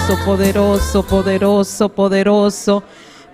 poderoso, poderoso, poderoso, poderoso.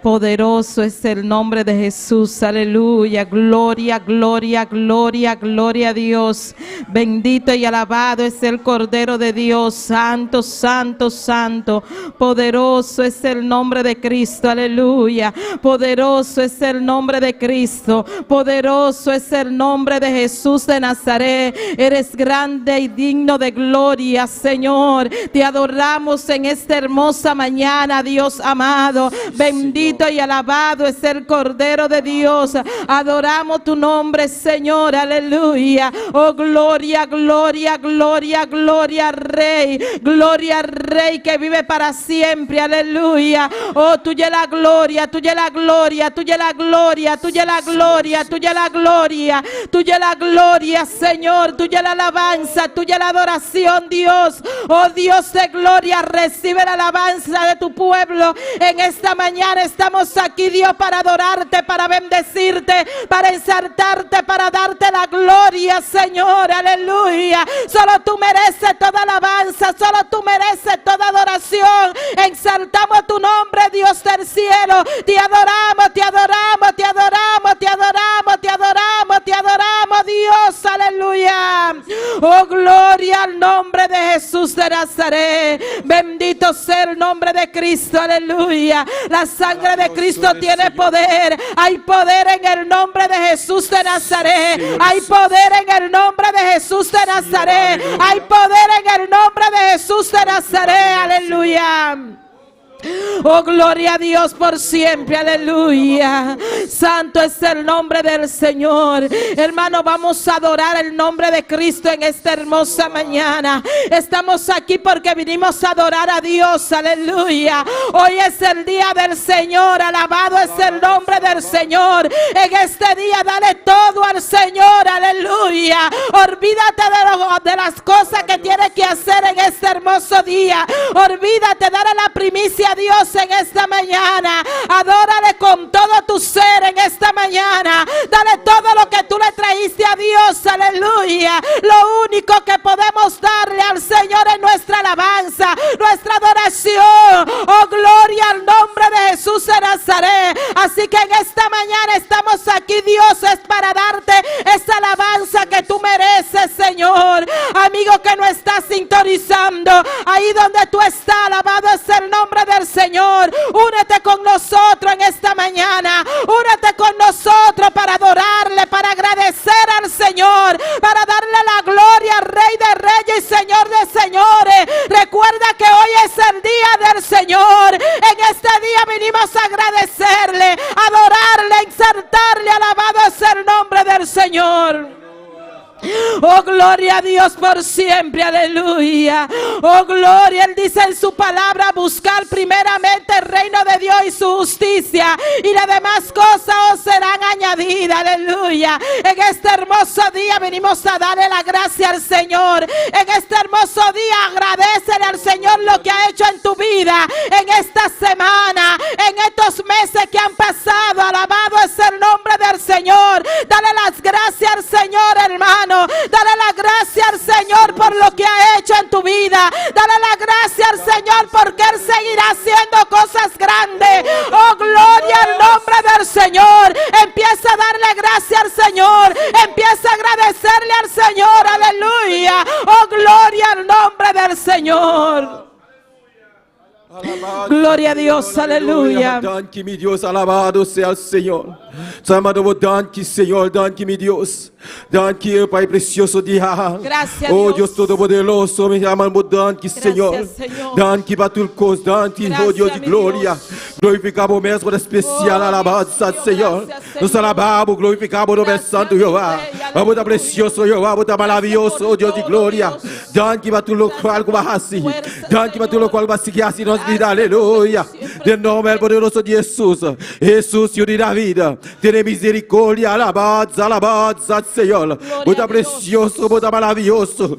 Poderoso es el nombre de Jesús, aleluya, gloria, gloria, gloria, gloria a Dios. Bendito y alabado es el Cordero de Dios, santo, santo, santo. Poderoso es el nombre de Cristo, aleluya. Poderoso es el nombre de Cristo, poderoso es el nombre de Jesús de Nazaret. Eres grande y digno de gloria, Señor. Te adoramos en esta hermosa mañana, Dios amado. Bendito y alabado es el Cordero de Dios. Adoramos tu nombre, Señor, aleluya. Oh, gloria, gloria, gloria, gloria al Rey. Gloria al Rey que vive para siempre, aleluya. Oh, tuya la gloria, tuya la gloria, tuya la gloria, tuya la gloria, tuya la gloria, tuya la gloria, Señor, tuya la alabanza, tuya la adoración, Dios. Oh, Dios de gloria, recibe la alabanza de tu pueblo. En esta mañana estamos aquí, Dios, para adorarte, para bendecirte, para exaltarte, para darte la gloria, Señor, aleluya. Solo tú mereces toda alabanza, solo tú mereces toda adoración. Exaltamos tu nombre, Dios del cielo. Te adoramos, te adoramos, te adoramos, te adoramos, te adoramos, te adoramos, Dios, aleluya. Oh, gloria al nombre de Jesús de Nazaret. Bendito sea el nombre de Cristo, aleluya. La sangre de Cristo tiene poder. Hay poder en el nombre de Jesús de Nazaret. Hay poder en el nombre de Jesús de Nazaret. Hay poder en el nombre de Jesús de Nazaret, aleluya. Oh, gloria a Dios por siempre, aleluya. Santo es el nombre del Señor. Hermano, vamos a adorar el nombre de Cristo en esta hermosa mañana. Estamos aquí porque vinimos a adorar a Dios, aleluya. Hoy es el día del Señor, alabado es el nombre del Señor. En este día dale todo al Señor, aleluya. Olvídate de las cosas que tienes que hacer en este hermoso día. Olvídate, dale la primicia a Dios en esta mañana. Adórale con todo tu ser en esta mañana. Dale todo lo que tú le traíste a Dios, aleluya. Lo único que podemos darle al Señor es nuestra alabanza, nuestra adoración. Oh, gloria al nombre de Jesús de Nazaret. Así que en esta mañana estamos aquí, Dios, es para darte esa alabanza que tú mereces, Señor. Amigo que no estás sintonizando, ahí donde tú estás, alabado es el nombre del Señor. Únete con nosotros en esta mañana. Únete con nosotros para adorarle, para agradecer al Señor, para darle la gloria al Rey de Reyes y Señor de Señores. Recuerda que hoy es el día del Señor. En este día vinimos a agradecerle, adorarle, exaltarle. Alabado es el nombre del Señor. Oh, gloria a Dios por siempre, aleluya. Oh, gloria, Él dice en su palabra: buscar primeramente el reino de Dios y su justicia, y las demás cosas os serán añadidas, aleluya. En este hermoso día venimos a darle la gracia al Señor. En este hermoso día agradecele al Señor lo que ha hecho en tu vida, en esta semana, en estos meses que han pasado. Alabado es el nombre del Señor. Dale las gracias al Señor, hermano. Dale la gracia al Señor por lo que ha hecho en tu vida. Dale la gracia al Señor porque Él seguirá haciendo cosas grandes. Oh, gloria al nombre del Señor. Empieza a darle gracia al Señor. Empieza a agradecerle al Señor. Aleluya. Oh, gloria al nombre del Señor. Gloria a Dios, aleluya. Danke, mi Dios, alabado sea el Señor. Amado, danke, Señor, danke, mi Dios. Danke, Pai precioso dia. Gracias, oh Dios. Deus Todo-Poderoso, me amamos, danke, Senhor. Senhor. Danke, Batulcos, danke, oh Deus de mi glória. Glorificamos mesmo da especial Oh, alabança, Senhor. gracias, Nos Senhor. alabamos, glorificamos o nome Gracias, santo, Jeová. Rei, Vamos da aleluia. precioso, Jeová, vamos da maravilhoso, por oh Deus de todo, glória. Deus. Danke, Batulo, qual bahasi. fuerza, Danke, Batulo, Senhor. qual bahasi, que assim nós vida, Gracias, aleluia. porque siempre del nombre poderoso de Jesús. Jesús, Dios de la vida, tiene misericordia, alabanza, alabanza al Señor. Vos estás precioso, vos estás maravilloso.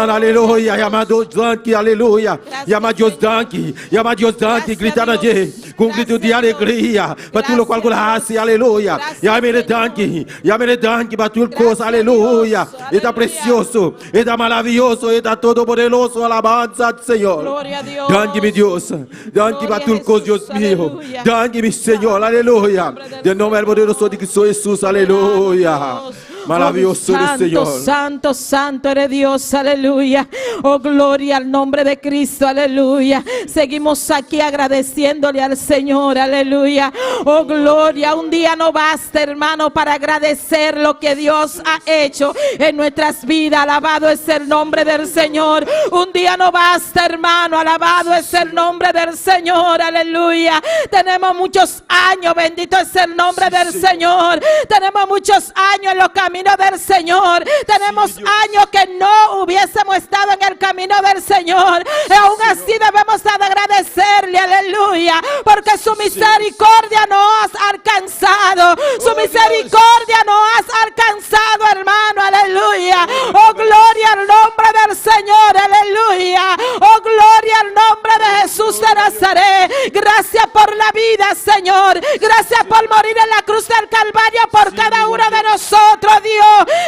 Aleluya, llama a Dios Danki, aleluya. Llama a Dios Danki, llama a Dios Danki, gritar allí con grito de alegría. Para tú lo cual hace, aleluya. Llame Danki, para tu cosa, aleluya. Está precioso, está maravilloso, está todopoderoso, alabanza al Señor. Gloria a Dios. Danki mi Dios, Danki para tu cosa, Dios mío. Danki mi Señor, aleluya. Del nombre poderoso de Cristo Jesús, aleluya. Maravilloso eres, Señor. Santo, santo eres Dios, aleluya. Oh, gloria al nombre de Cristo, aleluya. Seguimos aquí agradeciéndole al Señor, aleluya. Oh, gloria. Un día no basta, hermano, para agradecer lo que Dios ha hecho en nuestras vidas. Alabado es el nombre del Señor. Un día no basta, hermano. Alabado es el nombre del Señor, aleluya. Tenemos muchos años, bendito es el nombre del Señor. Tenemos muchos años en los caminos del Señor. Tenemos años que no hubiésemos estado en el camino del Señor. Y aún así debemos agradecerle, aleluya, porque su misericordia nos ha alcanzado. Su misericordia nos ha alcanzado, hermano, aleluya. Oh, gloria al nombre del Señor, aleluya. Oh, gloria al nombre de Jesús de Nazaret. Gracias por la vida, Señor. Gracias por morir en la cruz del Calvario por cada uno de nosotros, Dios.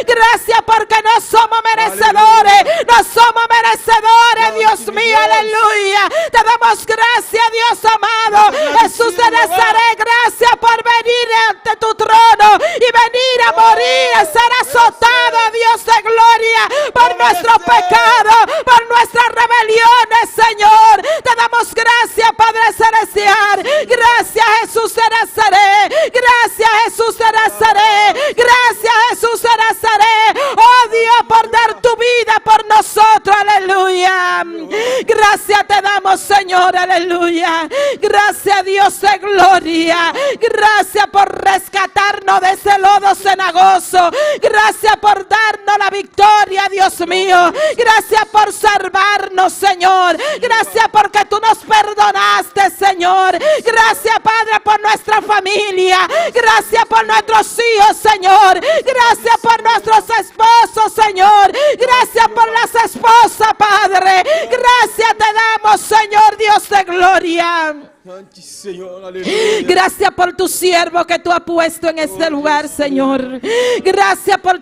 Gracias porque no somos merecedores. No somos merecedores, Dios mío, aleluya. Te damos gracias, Dios amado. Jesús de Nazaret, gracias por venir ante tu trono y venir a morir, a ser azotado, Dios de gloria, por nuestros pecados, por nuestras rebeliones, Señor. Te damos gracias, Padre Celestial. Gracias, Jesús de Nazaret. Gracias, Jesús de Nazaret. Gracias, Jesús de Nazaret. Oh Dios, por dar tu vida por nosotros, aleluya. Gracias te damos, Señor, aleluya. Gracias, Dios de gloria. Gracias por rescatarnos de ese lodo cenagoso. Gracias por darnos la victoria, Dios mío. Gracias por salvarnos, Señor. Gracias porque tú nos perdonaste, Señor. Gracias, Padre, por nuestra familia. Gracias por nuestros hijos, Señor. Gracias por nuestros esposos, Señor. Gracias por las esposas, Padre. Gracias te damos, Señor, Dios de gloria. Gracias por tu siervo que tú has puesto en este lugar, Señor. Gracias por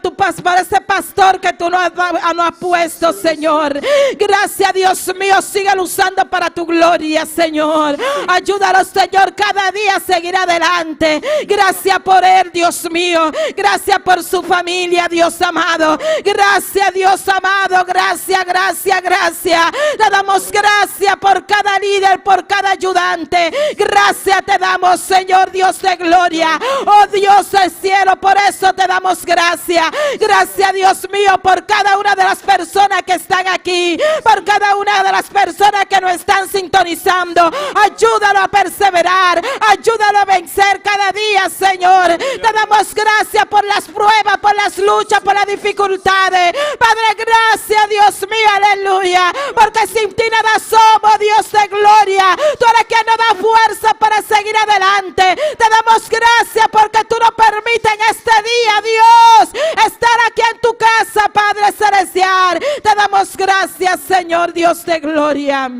ese pastor que tú nos has puesto, Señor. Gracias, Dios mío. Síguelo usando para tu gloria, Señor. Ayúdalo, Señor, cada día a seguir adelante. Gracias por él, Dios mío. Gracias por su familia, Dios amado. Gracias, Dios amado. Gracias, gracias, gracias. Le damos gracias por cada líder, por cada ayudante. Gracias te damos, Señor, Dios de gloria. Oh Dios del cielo, por eso te damos gracias. Gracias, Dios mío, por cada una de las personas que están aquí, por cada una de las personas que nos están sintonizando. Ayúdalo a perseverar, ayúdalo a vencer cada día, Señor. Te damos gracias por las pruebas, por las luchas, por las dificultades. Padre, gracias, Dios mío, aleluya, porque sin ti nada somos, Dios de gloria. Tú eres quien nos da fuerza para seguir adelante. Te damos gracias porque tú nos permites en este día, Dios, estar aquí en tu casa, Padre Celestial. Te damos gracias, Señor, Dios de gloria.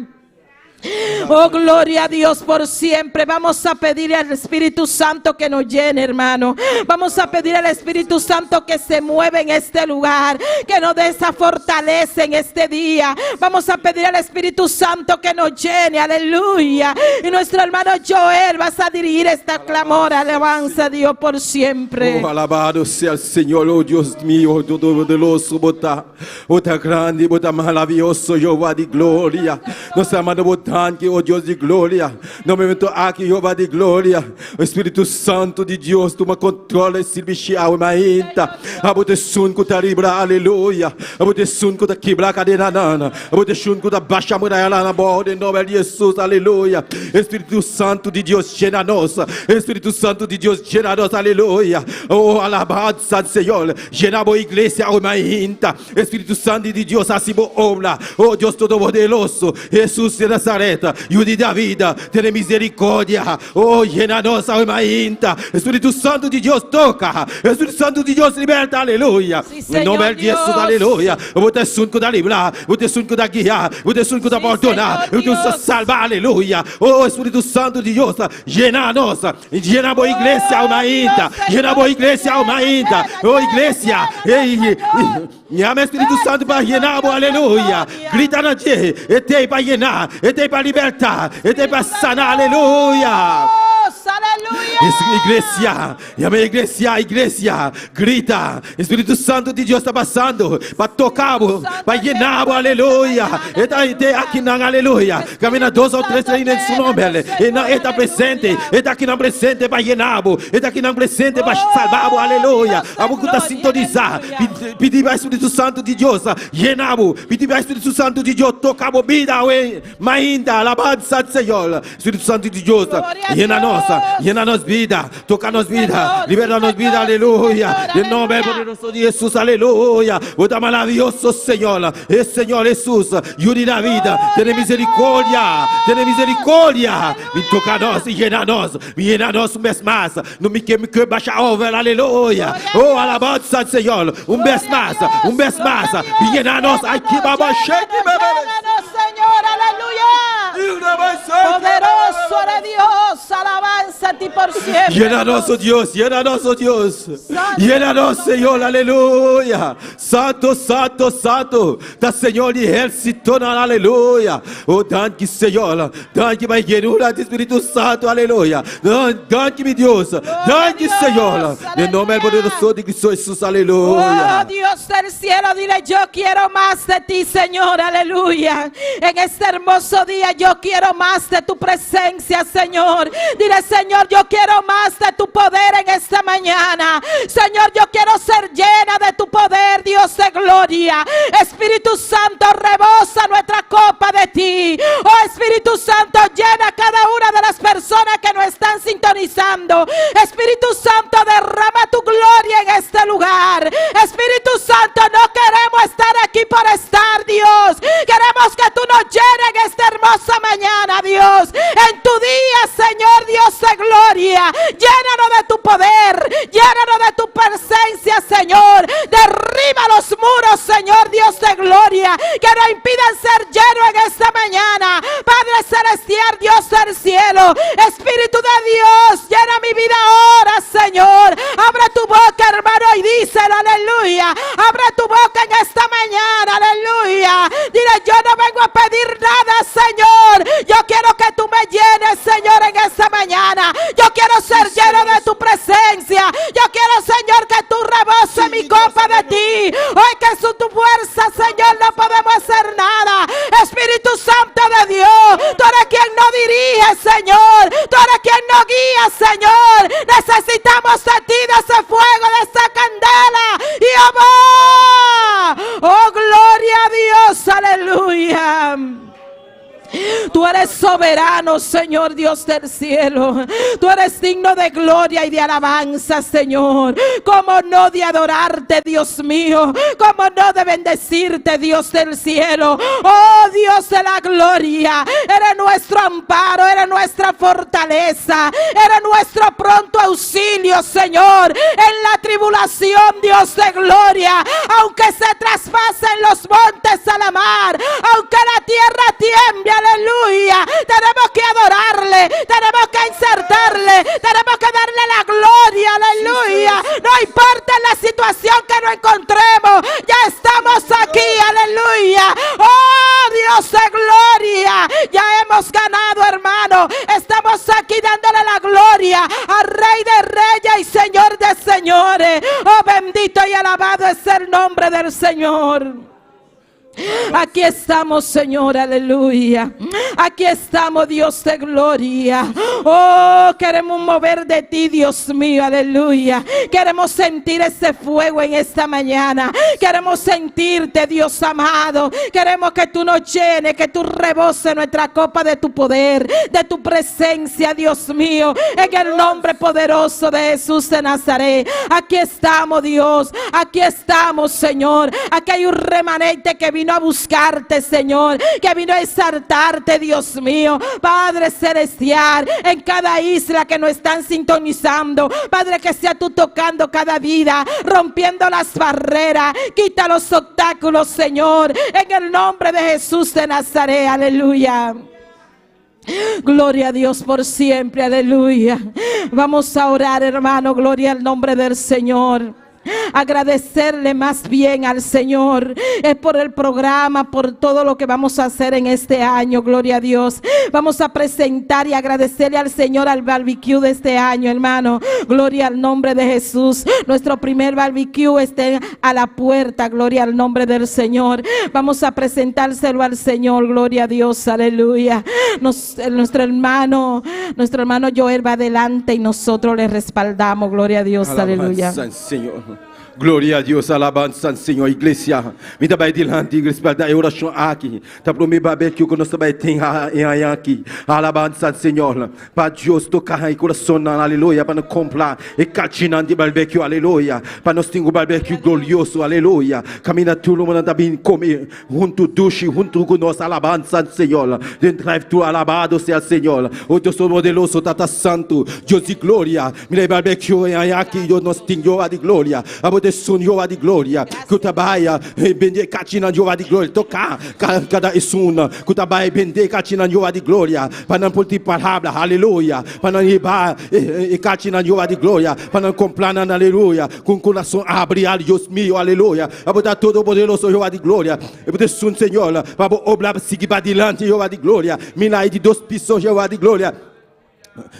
Oh, gloria a Dios por siempre. Vamos a pedir al Espíritu Santo que nos llene, hermano. Vamos a pedir al Espíritu Santo que se mueva en este lugar, que nos dé esa fortaleza en este día. Vamos a pedir al Espíritu Santo que nos llene, aleluya. Y nuestro hermano Joel vas a dirigir esta clamor, alabanza a Dios por siempre. Oh, alabado sea el Señor, oh Dios mío, todopoderoso, bota grande, bota maravilloso, Jehová de gloria. Nos amamos, que, oh Dios de glória, no momento aqui, Jeová de glória, o Espírito Santo de Deus, toma controle esse bichial, maínta, abote sun com taribra, aleluia, abote sun com quebrar cadeira nana, abote sun com baixa muralha lá na borda, em nome de Jesus, aleluia. Espírito Santo de Deus, llena nós, Espírito Santo de Deus, llena nós, aleluia. Oh, alabado Santo Senhor, llena a igreja, oh maínta, Espírito Santo de Deus, assim obra, oh Deus todo poderoso, Jesus de Nazaret. Nazaret, Hijo de David, ten misericordia. Oh, llénanos, alma inta. Espíritu Santo de Dios toca. Espíritu Santo de Dios liberta, aleluia. Em nome de Jesus, aleluia. Você sunco da livrar, você sunco da guiar, você sunco da perdonar, você salvar, aleluia. Oh, Espíritu Santo de Deus, llena-nos, llena a boa igreja, alma inta, llena a boa igreja, alma inta. Oh, igreja, llama Espíritu Santo para llenar, aleluia. Grita na dia, etei para llenar, etei para libertar, etei para sanar, aleluia. Igreja, llama a igreja, grita. Espíritu Santo de Deus está passando para tocar, para llenar, aleluia. Está aqui na aleluia. Camina 2 ou 3 em seu nome. Ele está presente, está aqui na presente para llenar, está aqui na presente para salvar, aleluia. A boca está sintonizar. Pedir para o Espíritu Santo de Deus, llenar, pedir para o Espíritu Santo de Deus tocar a vida, ainda, alabança do Senhor. Espíritu Santo de Deus, llena-nos vida, toca-nos vida, liberta-nos vida, aleluia. Em nome poderoso de Jesus, aleluia. O da maravilhoso Senhor, Senhor Jesus, Hijo da vida, tem misericórdia, me toca-nos e llena-nos vez mais. Não me queime que baixa over, aleluia. Oh, alabança do Senhor, vez mais, me llena-nos, aqui, baba, cheque, Señor, aleluya. Poderoso eres Dios, alabanza a ti por siempre. Llena-nos, oh Dios, llena-nos, Senhor, aleluia. Santo, santo, santo, da Senhor de ejército, aleluia. Oh, danke, Senhor, danke, my llenura do Espírito Santo, aleluia. Danke, mi Deus, danke, Senhor. Em nome poderoso de Cristo Jesus, aleluia. Oh, Dios del cielo, dile, yo quiero más de ti, Señor, aleluya. En este hermoso día yo quiero más de tu presencia, Señor. Dile, Señor, yo quiero más de tu poder en esta mañana. Señor, yo quiero ser llena de tu poder, Dios de gloria. Espíritu Santo, rebosa nuestra copa de ti. Oh, Espíritu Santo, llena cada una de las personas que nos están sintonizando. Espíritu Santo, derrama tu gloria en este lugar. Espíritu Santo, no queremos estar aquí por estar, Dios. Queremos que tú nos llenes en esta hermosa mañana, Dios. En tu día, Señor Dios de gloria. Llénanos de tu poder. Llénanos de tu presencia, Señor. Derriba los muros, Señor Dios de gloria, que nos impidan ser llenos en esta mañana. Padre celestial, Dios del cielo, Espíritu de Dios, llena mi vida ahora, Señor. Abre tu boca, hermano, y díselo, aleluya. Abre tu boca en esta mañana, aleluya. Dile, yo no vengo a pedir nada, Señor. Yo quiero que tú me llenes, Señor, en esta mañana. Yo quiero ser lleno de tu presencia. Yo quiero, Señor, que tú reboses mi copa de ti. Hoy que es tu fuerza, Señor, no podemos hacer nada. Espíritu Santo de Dios, tú eres quien nos dirige, Señor. Tú eres quien nos guía, Señor. Necesitamos de ti, de ese fuego, de esa candela. Y amor. Oh, gloria a Dios, aleluya. Tú eres soberano, Señor Dios del cielo. Tú eres digno de gloria y de alabanza, Señor. ¿Cómo no de adorarte, Dios mío? ¿Cómo no de bendecirte, Dios del cielo? Oh, Dios de la gloria. Eres nuestro amparo, eres nuestra fortaleza. Eres nuestro pronto auxilio, Señor. En la tribulación, Dios de gloria. Aunque se traspasen los montes a la mar, aunque la tierra tiemble, aleluya, tenemos que adorarle, tenemos que insertarle, tenemos que darle la gloria, aleluya. No importa la situación que nos encontremos, ya estamos aquí, aleluya. Oh, Dios de gloria, ya hemos ganado, hermano. Estamos aquí dándole la gloria al Rey de Reyes y Señor de Señores. Oh, bendito y alabado es el nombre del Señor. Aquí estamos, Señor, aleluya. Aquí estamos, Dios de gloria. Oh, queremos mover de ti, Dios mío, aleluya. Queremos sentir ese fuego en esta mañana. Queremos sentirte, Dios amado. Queremos que tú nos llenes, que tú reboses nuestra copa de tu poder, de tu presencia, Dios mío. En el nombre poderoso de Jesús de Nazaret. Aquí estamos, Dios. Aquí estamos, Señor. Aquí hay un remanente que vino vino a buscarte, Señor, que vino a exaltarte, Dios mío, Padre celestial, en cada isla que nos están sintonizando, Padre, que sea tú tocando cada vida, rompiendo las barreras, quita los obstáculos, Señor, en el nombre de Jesús de Nazaret, aleluya. Gloria a Dios por siempre, aleluya. Vamos a orar, hermano, gloria al nombre del Señor. Agradecerle más bien al Señor por el programa, por todo lo que vamos a hacer en este año, gloria a Dios. Vamos a presentar y agradecerle al Señor al barbecue de este año, hermano, gloria al nombre de Jesús. Nuestro primer barbecue está a la puerta, gloria al nombre del Señor. Vamos a presentárselo al Señor, gloria a Dios, aleluya. Nuestro hermano Joel va adelante y nosotros le respaldamos, gloria a Dios, aleluya. Señor. Glória a Deus, alabança, Senhor, igreja. Me dá bem dilante, igreja, para dar oração aqui. Tá para mim, babé, que o nosso vai ter aqui. Alabança, Senhor. Para Deus tocar em coração, aleluia, para nos comprar e catinando de barbecue, aleluia. Para nós ter um barbecue glorioso, aleluia. Camina tudo, mano, tá bem comer junto duche, junto com nós, alabança, Senhor. Dentro tu alabado seja, Senhor. O Deus poderoso, Tata Santo, Deus de glória. Me dá barbecue aqui, Deus nos tem de glória. Sun Jehová de glória, Kutabaia, bende Katina Jehová de glória, tocar cada isuna, Kutabai bende Katina Jehová de glória, para não pôr palavra, aleluia, para não ir Katina Jehová de glória, para não comprar, aleluia, com coração abre, Deus meu, aleluia, para botar todo o poderoso Jehová de glória, e poder sun Senhor, para obrar seguir para dilante Jehová de glória, milagre de 2 pisos Jehová de glória.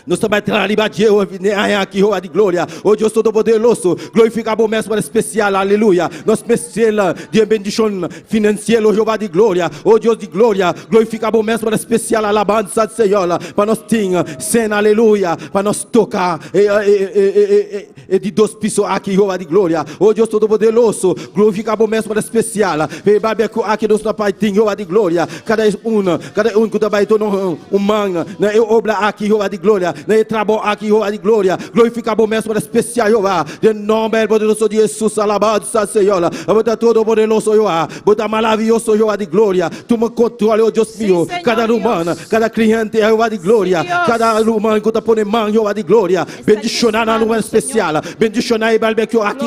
Nós também trabalhamos aqui, Jeová de glória. O Deus Todo-Poderoso, glorificamos o mesmo especial, aleluia. Nós precisamos de bendição financeira, Jeová de glória. O Deus de glória, glorificamos o mesmo especial, alabança, Senhor. Para nós ter cena, aleluia. Para nós tocar de 2 pisos aqui, Jeová de glória. O Deus Todo-Poderoso, glorificamos o mesmo especial. Aqui nós também temos Jeová de glória. Cada um que também tem manga, eu obra aqui, Jeová de glória. Ne trabalho aqui, Jeová de glória. Glorificamos o mesmo especial, Jeová. De nome poderoso de Jesus, alabado seja, Senhor. Bota todo poderoso, Jeová. Bota maravilhoso, Jeová de glória. Tu me controla, oh Deus meu. Cada humano, cada cliente, Jeová de glória. Cada humano que está põe mão, Jeová de glória. Bendicionar na lua especial. Bendicionar e barbecue aqui.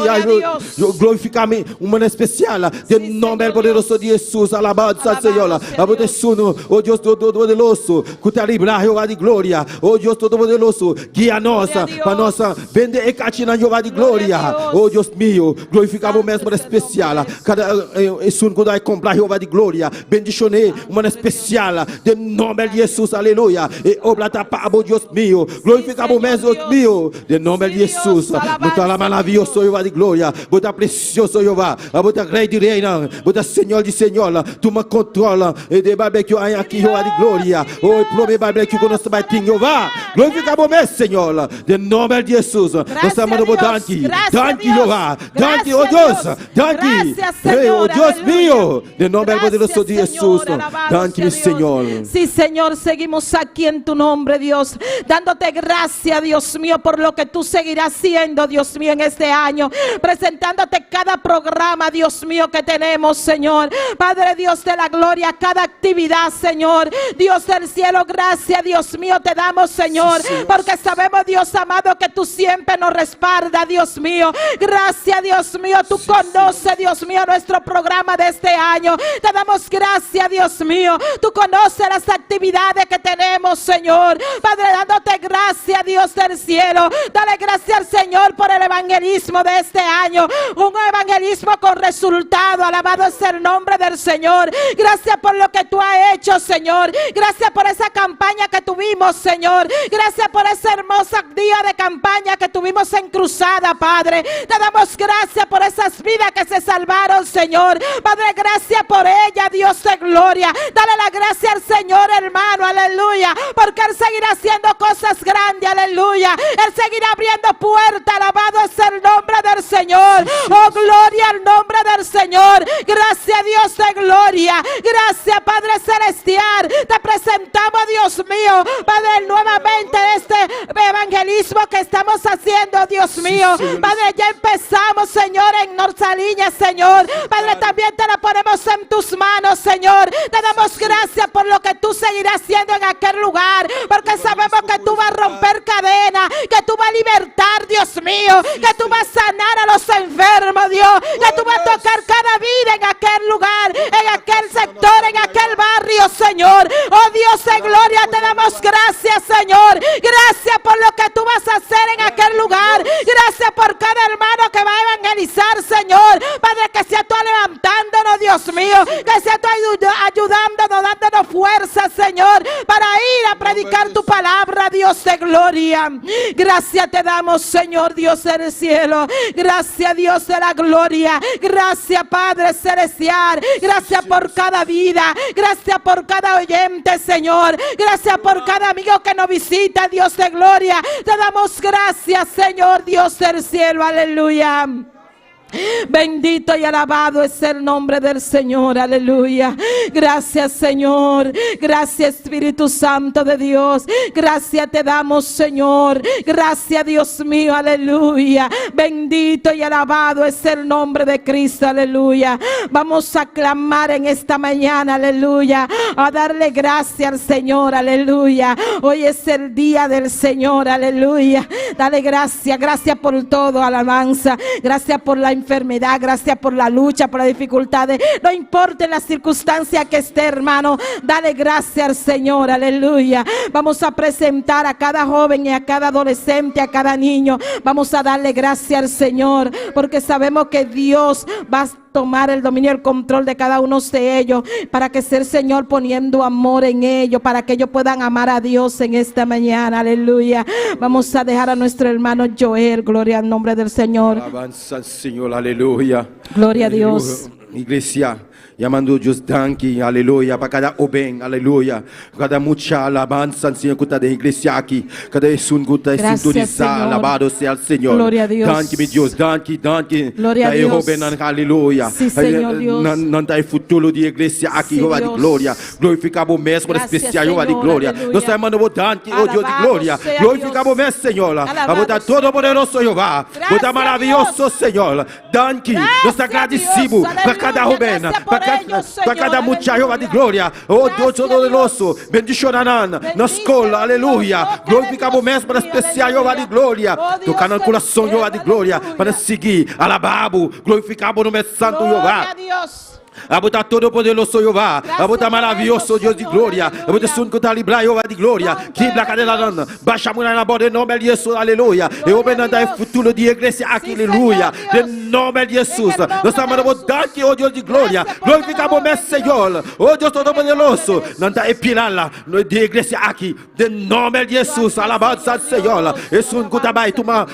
Glorificamos uma especial. De nome poderoso de Jesus, alabado seja, Senhor. Bota suno, oh Deus todo poderoso. Que te livrar, Jeová de glória. Oh Deus Todo-Poderoso, guia nossa, para nossa, vende e catina Jeová de glória. Oh Deus meu, glorificamos o mesmo especial. Cada sun que vai comprar Jeová de glória, bendicionei uma especial, de nome de Jesus, aleluia. E oblata para o Deus meu, glorificamos o mesmo meu, de nome de Jesus. Bota la maravilhoso Jeová de glória, bota precioso Jeová, bota rei de reina, bota Senhor de Senhor, tu me controla, e de barbecue aqui Jeová de glória. Oh, promê barbecue que nós vai ter Jeová. Glorificamos o Senhor, de nome de Jesus. Nós estamos no Danke, Danke, Jeová, Danke, oh Deus, Danke, oh Deus mío, de nome poderoso de Jesus. Danke, Senhor. Sí, Señor, seguimos aquí en tu nombre, Dios, dándote gracias, Dios mío, por lo que tú seguirás haciendo, Dios mío, en este año, presentándote cada programa, Dios mío, que tenemos, Señor. Padre Dios de la gloria, cada actividad, Señor, Dios del cielo, gracias, Dios mío, te damos, Señor, porque sabemos, Dios amado, que tú siempre nos respaldas, Dios mío. Gracias, Dios mío, tú conoces, Dios mío, nuestro programa de este año. Te damos gracias, Dios mío. Tú conoces las actividades que tenemos, Señor. Padre, dándote gracias, Dios del cielo. Dale gracias al Señor por el evangelismo de este año. Un evangelismo con resultado. Alabado es el nombre del Señor. Gracias por lo que tú has hecho, Señor. Gracias por esa campaña que tuvimos, Señor. Gracias por ese hermoso día de campaña que tuvimos en Cruzada, Padre. Te damos gracias por esas vidas que se salvaron, Señor. Padre, gracias por ella, Dios de gloria. Dale la gracia al Señor, hermano, aleluya. Porque Él seguirá haciendo cosas grandes, aleluya. Él seguirá abriendo puertas, alabado es el nombre del Señor. Oh, gloria al nombre del Señor. Gracias, Dios de gloria. Gracias, Padre celestial. Te presentamos, Dios Dios mío, Padre, nuevamente este evangelismo que estamos haciendo, Dios mío. Padre, ya empezamos, Señor, en Norsaliña, Señor. Padre, también te la ponemos en tus manos, Señor. Te damos gracias por lo que tú seguirás haciendo en aquel lugar, porque sabemos que tú vas a romper cadenas, que tú vas a libertar, Dios mío, que tú vas a sanar a los enfermos, Dios, que tú vas a tocar cada vida en aquel lugar, en aquel sector, en aquel barrio, Señor. Oh Dios de gloria, te damos gracias, Señor. Gracias por lo que tú vas a hacer en aquel lugar. Gracias por cada hermano que va a evangelizar, Señor. Padre, que sea tú levantándonos, Dios mío, que sea tú ayudándonos, dándonos fuerza, Señor, para ir a predicar tu palabra, Dios de gloria. Gracias te damos, Señor, Dios del cielo. Gracias, Dios de la gloria. Gracias, Padre celestial. Gracias por cada vida. Gracias por cada oyente, Señor. Gracias por cada amigo que nos visita, Dios de gloria. Te damos gracias, Señor, Dios del cielo. Aleluya. Bendito y alabado es el nombre del Señor, aleluya. Gracias, Señor. Gracias, Espíritu Santo de Dios. Gracias te damos, Señor. Gracias, Dios mío, aleluya. Bendito y alabado es el nombre de Cristo, aleluya. Vamos a clamar en esta mañana, aleluya, a darle gracias al Señor, aleluya. Hoy es el día del Señor, aleluya. Dale gracias, gracias por todo, alabanza. Gracias por la enfermedad, gracias por la lucha, por las dificultades. No importa la circunstancia que esté, hermano, dale gracias al Señor, aleluya. Vamos a presentar a cada joven y a cada adolescente, a cada niño. Vamos a darle gracias al Señor, porque sabemos que Dios va a tomar el dominio y el control de cada uno de ellos, para que sea el Señor poniendo amor en ellos, para que ellos puedan amar a Dios en esta mañana, aleluya. Vamos a dejar a nuestro hermano Joel, gloria al nombre del Señor. Alabanza al Señor, aleluya. Gloria a Dios. Iglesia, llamando Dios danke, aleluya, para cada joven, aleluya, cada mucha alabanza, Señor, que está de iglesia aquí, cada un que está sintonizado, alabado sea el Señor. Gloria a Dios. Danke, mi Dios, danke. Gloria a Dios. Joven, aleluya. Sí, Señor Dios. Não está futuro de iglesia aqui, Sí, Jeová de Dios. glória. Glorificamos o mestre especial, Jeová de Señor, glória. aleluya. Nós estamos mandando danke, oh Deus de Alabado glória. sea Glorificamos o Dios. mestre, Senhor. Alabado A botar sea todo poderoso, Jeová. Gracias, Botar maravilhoso, Senhor. Danke. Nós agradecemos Dios. para cada Aleluya. jovem, Gracias por ellos, para cada Señor. muchacho, Jeová de Aleluya. glória. Oh Deus Gracias, poderoso. Bendicionarán na Bendice, escola, aleluia. Dios, Glorificamos o Dios mestre mío, especial, Jeová de aleluya. glória. Oh, Dios Tocar no del coração, cielo, Jeová de glória. aleluya. Para seguir, alabamos, glorificamos o nome santo, Gloria Jeová. a Dios. A botar todo poderoso Jeová, a Gracias botar por maravilhoso ello, Deus de Senhor, glória, aleluia. a botar som que está livrar Jeová de glória, quebra a cadeira lana, baixa a mulher na borda, em nome de Jesus, aleluia. Eu vou dar o futuro de igreja aqui, Sim, aleluia, Senhor em nome de Jesus. Em nome Nós de estamos Jesus. dando aqui, oh Deus de glória, Gracias por glorificamos o cada meu Senhor, oh Deus todo-poderoso, não está epilando de igreja aqui, em nome de Jesus, alabado seja o Senhor. Esse um que está bem, toma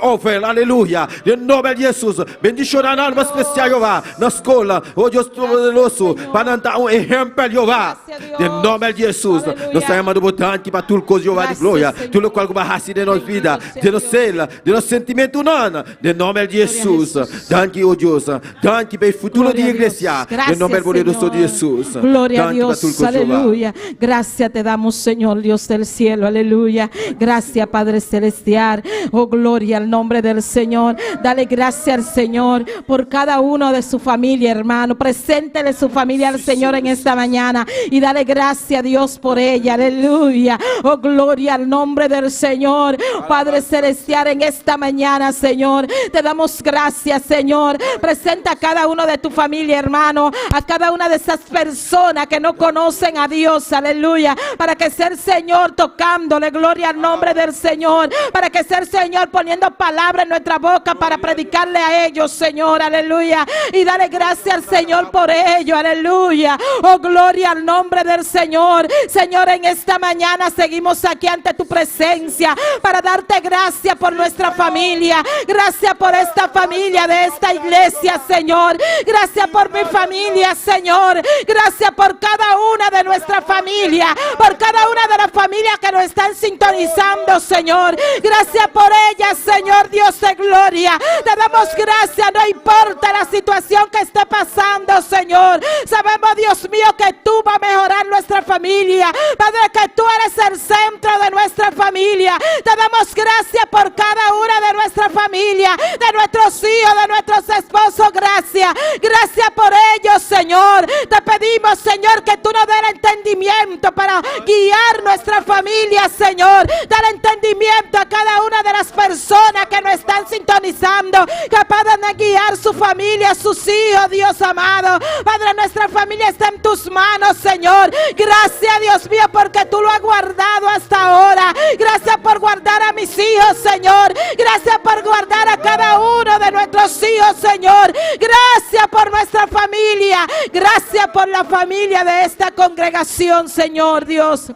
oferta, aleluia, em nome de Jesus. Bendicionar na alma especial, Jeová, na escola, oh Deus todo-poderoso, para dar um exemplo, Jeová, em nome de Jesus. Nós estamos botando para tudo coisa, Jeová de glória, tudo qual que vai raci de nossa vida, de nosso ser, de nosso sentimento, não, em nome de Jesus. Danke, oh Deus, danke pelo futuro de igreja, em nome poderoso de Jesus. Gloria a Danke para Dios, tudo coisa, Jeová. aleluya. Gracias te damos, Señor, Dios del cielo, aleluya. Gracias, Padre celestial. Oh, gloria al nombre del Señor. Dale gracias al Señor por cada uno de su familia, hermano. Preséntele su familia al Señor en esta mañana y dale gracias a Dios por ella, aleluya. Oh, gloria al nombre del Señor. Padre celestial, en esta mañana, Señor, te damos gracias, Señor. Presenta a cada uno de tu familia, hermano, a cada una de esas personas que no conocen a Dios, aleluya, para que sea el Señor tocándole, gloria al nombre del Señor, para que sea el Señor poniendo palabras en nuestra boca para predicarle a ellos, Señor, aleluya, y dale gracias al Señor por ello, aleluya. Oh, gloria al nombre del Señor. Señor, en esta mañana seguimos aquí ante tu presencia para darte gracias por nuestra familia, gracias por esta familia de esta iglesia, Señor, gracias por mi familia, Señor, gracias por cada una de nuestra familia, por cada una de las familias que nos están sintonizando, Señor, gracias por ellas, Señor Dios de gloria. Te damos gracias, no importa la situación que esté pasando, pasando, Señor. Sabemos, Dios mío, que tú vas a mejorar nuestra familia. Padre, que tú eres el centro de nuestra familia. Te damos gracias por cada una de nuestra familia, de nuestros hijos, de nuestros esposos. Gracias. Gracias por ellos, Señor. Te pedimos, Señor, que tú nos des el entendimiento para guiar nuestra familia, Señor. Dar entendimiento a cada una de las personas que nos están sintonizando, que puedan guiar su familia, sus hijos, Dios amado. Padre, nuestra familia está en tus manos, Señor. Gracias, Dios mío, porque tú lo has guardado hasta ahora. Gracias por guardar a mis hijos, Señor. Gracias por guardar a cada uno de nuestros hijos, Señor. Gracias por nuestra familia. Gracias por la familia de esta congregación, Señor Dios.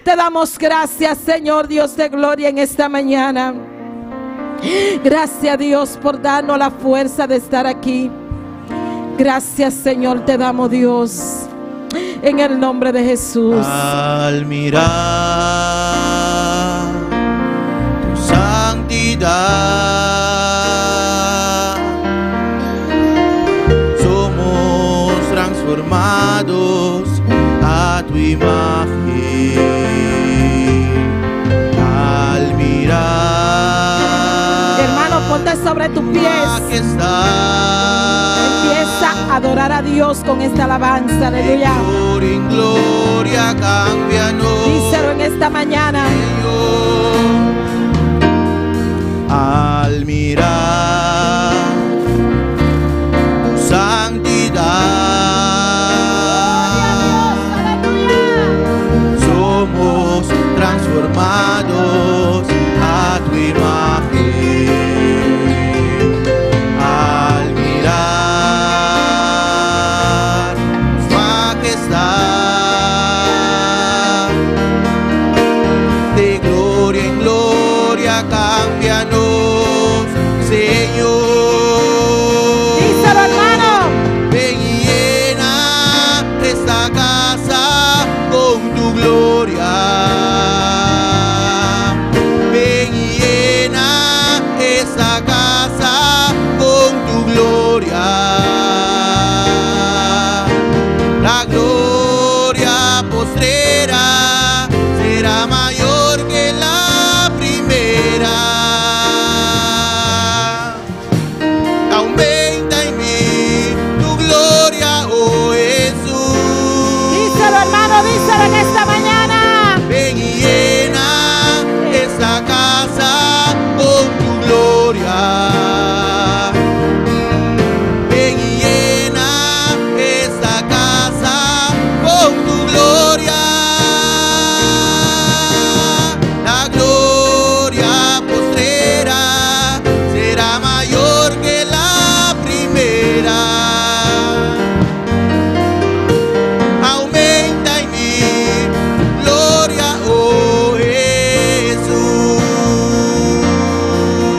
Te damos gracias, Señor Dios de gloria, en esta mañana. Gracias, Dios, por darnos la fuerza de estar aquí. Gracias, Señor, te damos, Dios, en el nombre de Jesús. Al mirar tu santidad, somos transformados a tu imagen. Al mirar, hermano, ponte sobre tus pies. Empieza a adorar a Dios con esta alabanza. Aleluya. En gloria, cámbianos. Díselo en esta mañana. Al mirar tu santidad, somos transformados a tu imagen. Al mirar tu majestad, de gloria en gloria, cámbianos, Señor. Díselo, hermano. Ven y llena esta casa con tu gloria. Ven y llena esta casa con tu gloria. La gloria postrera será mayor que la primera. Aumenta en mí tu gloria, oh Jesús. Díselo, hermano, díselo en esta mañana. Ven y llena esta casa con tu gloria. Ven y llena esta casa con tu gloria. La gloria postrera será mayor que la primera. Aumenta en mí gloria, oh Jesús.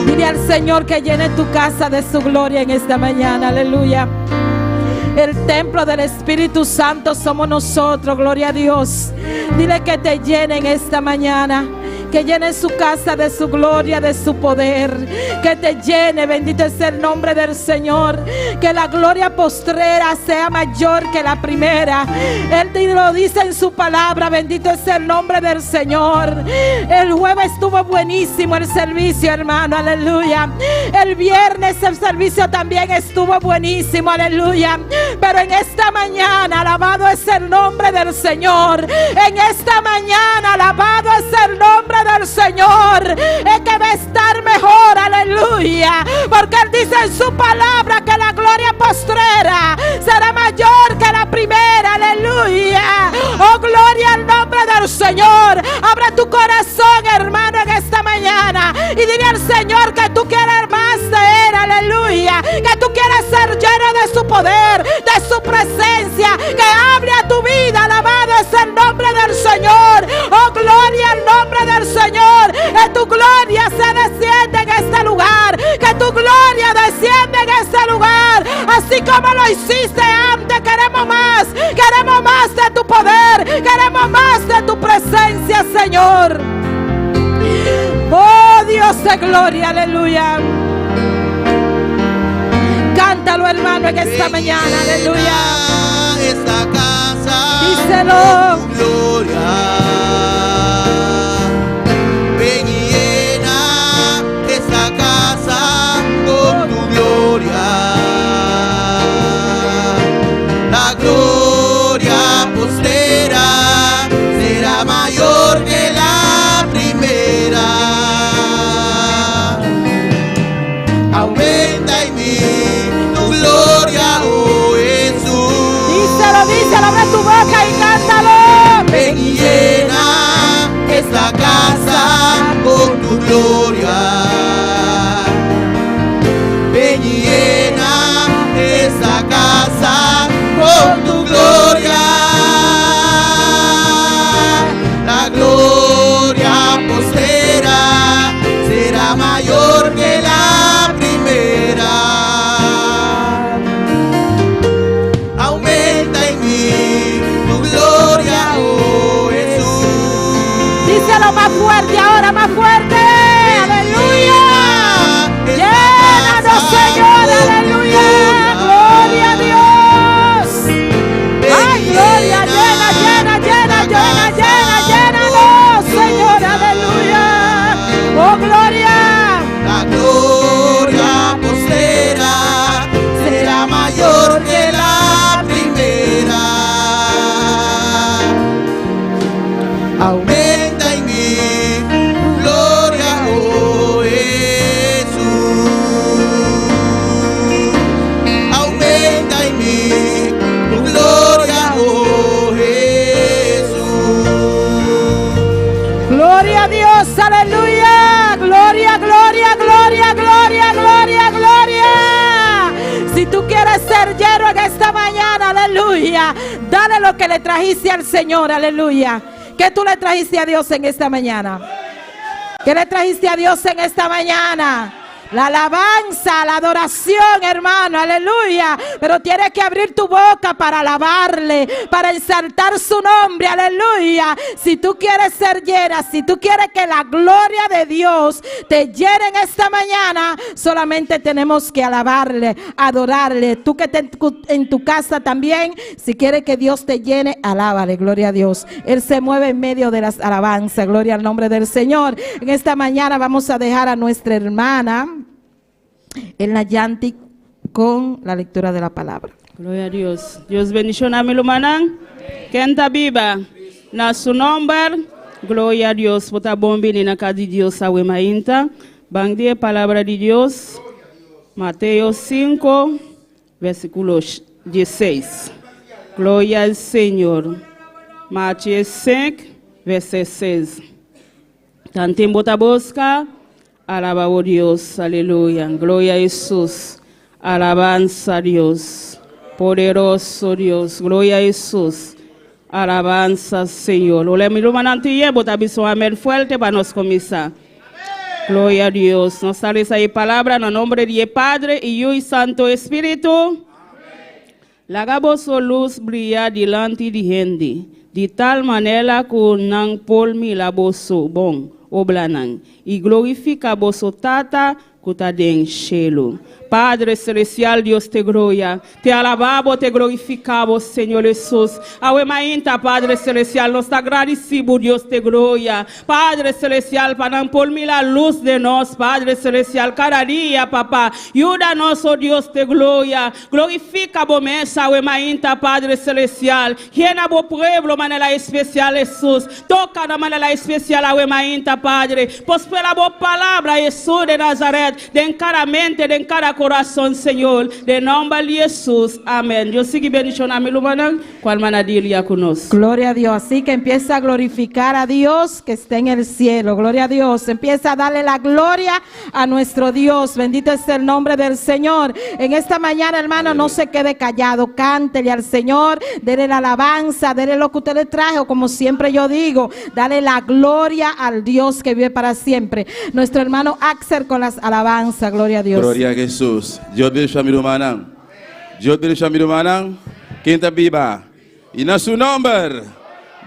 Dile al Señor que llene tu casa de su gloria en esta mañana. Aleluya. El templo del Espíritu Santo somos nosotros, gloria a Dios. Dile que te llene en esta mañana, que llene su casa de su gloria, de su poder, que te llene, bendito es el nombre del Señor, que la gloria postrera sea mayor que la primera. Él lo dice en su palabra, bendito es el nombre del Señor. El jueves estuvo buenísimo el servicio, hermano, aleluya. El viernes el servicio también estuvo buenísimo, aleluya. Pero en esta mañana, alabado es el nombre del Señor. En esta mañana, alabado es el nombre del Señor. Es que va a estar mejor, aleluya. Porque Él dice en su palabra que la gloria postrera será mayor que la primera, aleluya. Oh, gloria al nombre del Señor. Abre tu corazón, hermano, en esta mañana y dile al Señor que tú quieres más de Él, aleluya. Que tú quieres ser lleno de su poder, de su presencia, que hable a tu vida. Alabado es el nombre del Señor. Oh, gloria al nombre del Señor. Que tu gloria se desciende en este lugar, que tu gloria desciende en este lugar, así como lo hiciste antes. Queremos más de tu poder, queremos más de tu presencia, Señor. Oh, Dios de gloria, aleluya. Canta Cántalo, hermano, en esta mañana. Aleluya. Esta casa Díselo. con tu gloria. Ven y llena esta casa con tu gloria. La gloria postera será mayor que la primera. Aumenta en mí tu gloria, oh Jesús. Díselo, abre tu boca y cántalo. Ven y llena esta casa con tu gloria. Ven y llena esta casa con tu gloria. La gloria postera será mayor que la primera. Aumenta en mí tu gloria, oh Jesús. Díselo más fuerte ahora, más fuerte. Aleluya. Llénanos, Señor. Aleluya. Gloria a Dios. Ay, gloria. Llénanos, Señor. Aleluya. Oh, gloria. La gloria postera será mayor que la primera. Aumenta en mí tu gloria, oh Jesús. Aumenta en mí tu gloria, oh Jesús. Gloria a Dios, aleluya. Gloria. Si tú quieres ser lleno en esta mañana, aleluya, dale lo que le trajiste al Señor, aleluya. ¿Qué tú le trajiste a Dios en esta mañana? ¿Qué le trajiste a Dios en esta mañana? La alabanza, la adoración, hermano, aleluya. Pero tienes que abrir tu boca para alabarle, para exaltar su nombre, aleluya. Si tú quieres ser llena, si tú quieres que la gloria de Dios te llene en esta mañana, solamente tenemos que alabarle, adorarle. Tú que estás en tu casa también, si quieres que Dios te llene, alábale, gloria a Dios. Él se mueve en medio de las alabanzas, gloria al nombre del Señor. En esta mañana vamos a dejar a nuestra hermana en la Yanti con la lectura de la palabra. Gloria a Dios. Dios bendición a mi lumanan. Kenta viva. Na su nombre. Gloria a Dios. Bota bombi ni na casa de Dios a wemainta. Bangdie palabra de Dios. Mateo 5, versículo 16. Gloria al Señor. Mateo 5, verset 6. Tantim bota busca. Alaba a Dios, aleluya, gloria a Jesús, alabanza a Dios, poderoso Dios, gloria a Jesús, alabanza Señor. Ole mi lumanantiye, bota biso amén fuerte para nos comenzar. Gloria a Dios. Nos sale esa palabra en el nombre de Padre, Hijo y Santo Espíritu. La haga su luz brilla delante de gente, de tal manera que nan polmi la boso bon. Oblanan, y glorifica vosso tata que den cielo. Padre celestial, Dios te gloria, te alabamos, te glorificamos, Señor Jesús. Awemainta, Padre celestial, nos agradecemos, Dios te gloria. Padre celestial, para por mí la luz de nos, Padre celestial, cada día, papá, ayúdanos, oh Dios te gloria. Glorifica vos mesa, awemainta, Padre celestial. Llena vos pueblo, manera especial, Jesús. Toca de manera especial, awemainta, Padre. Prospera vos palabra, Jesús de Nazaret, de en cada mente, de en cada corazón, Señor, de nombre de Jesús, amén. Dios sigue bendicionando a mi lumanan, cual manadilia con nos. Gloria a Dios, así que empieza a glorificar a Dios que está en el cielo, gloria a Dios, empieza a darle la gloria a nuestro Dios, bendito es el nombre del Señor. En esta mañana, hermano, no se quede callado, cántele al Señor, dele la alabanza, dele lo que usted le traje, o como siempre yo digo, dale la gloria al Dios que vive para siempre. Nuestro hermano Axel con las alabanzas, gloria a Dios. Gloria a Jesús. Dios bendiga mi hermana. Dios bendiga mi hermana. Quem está viva. E na seu nome.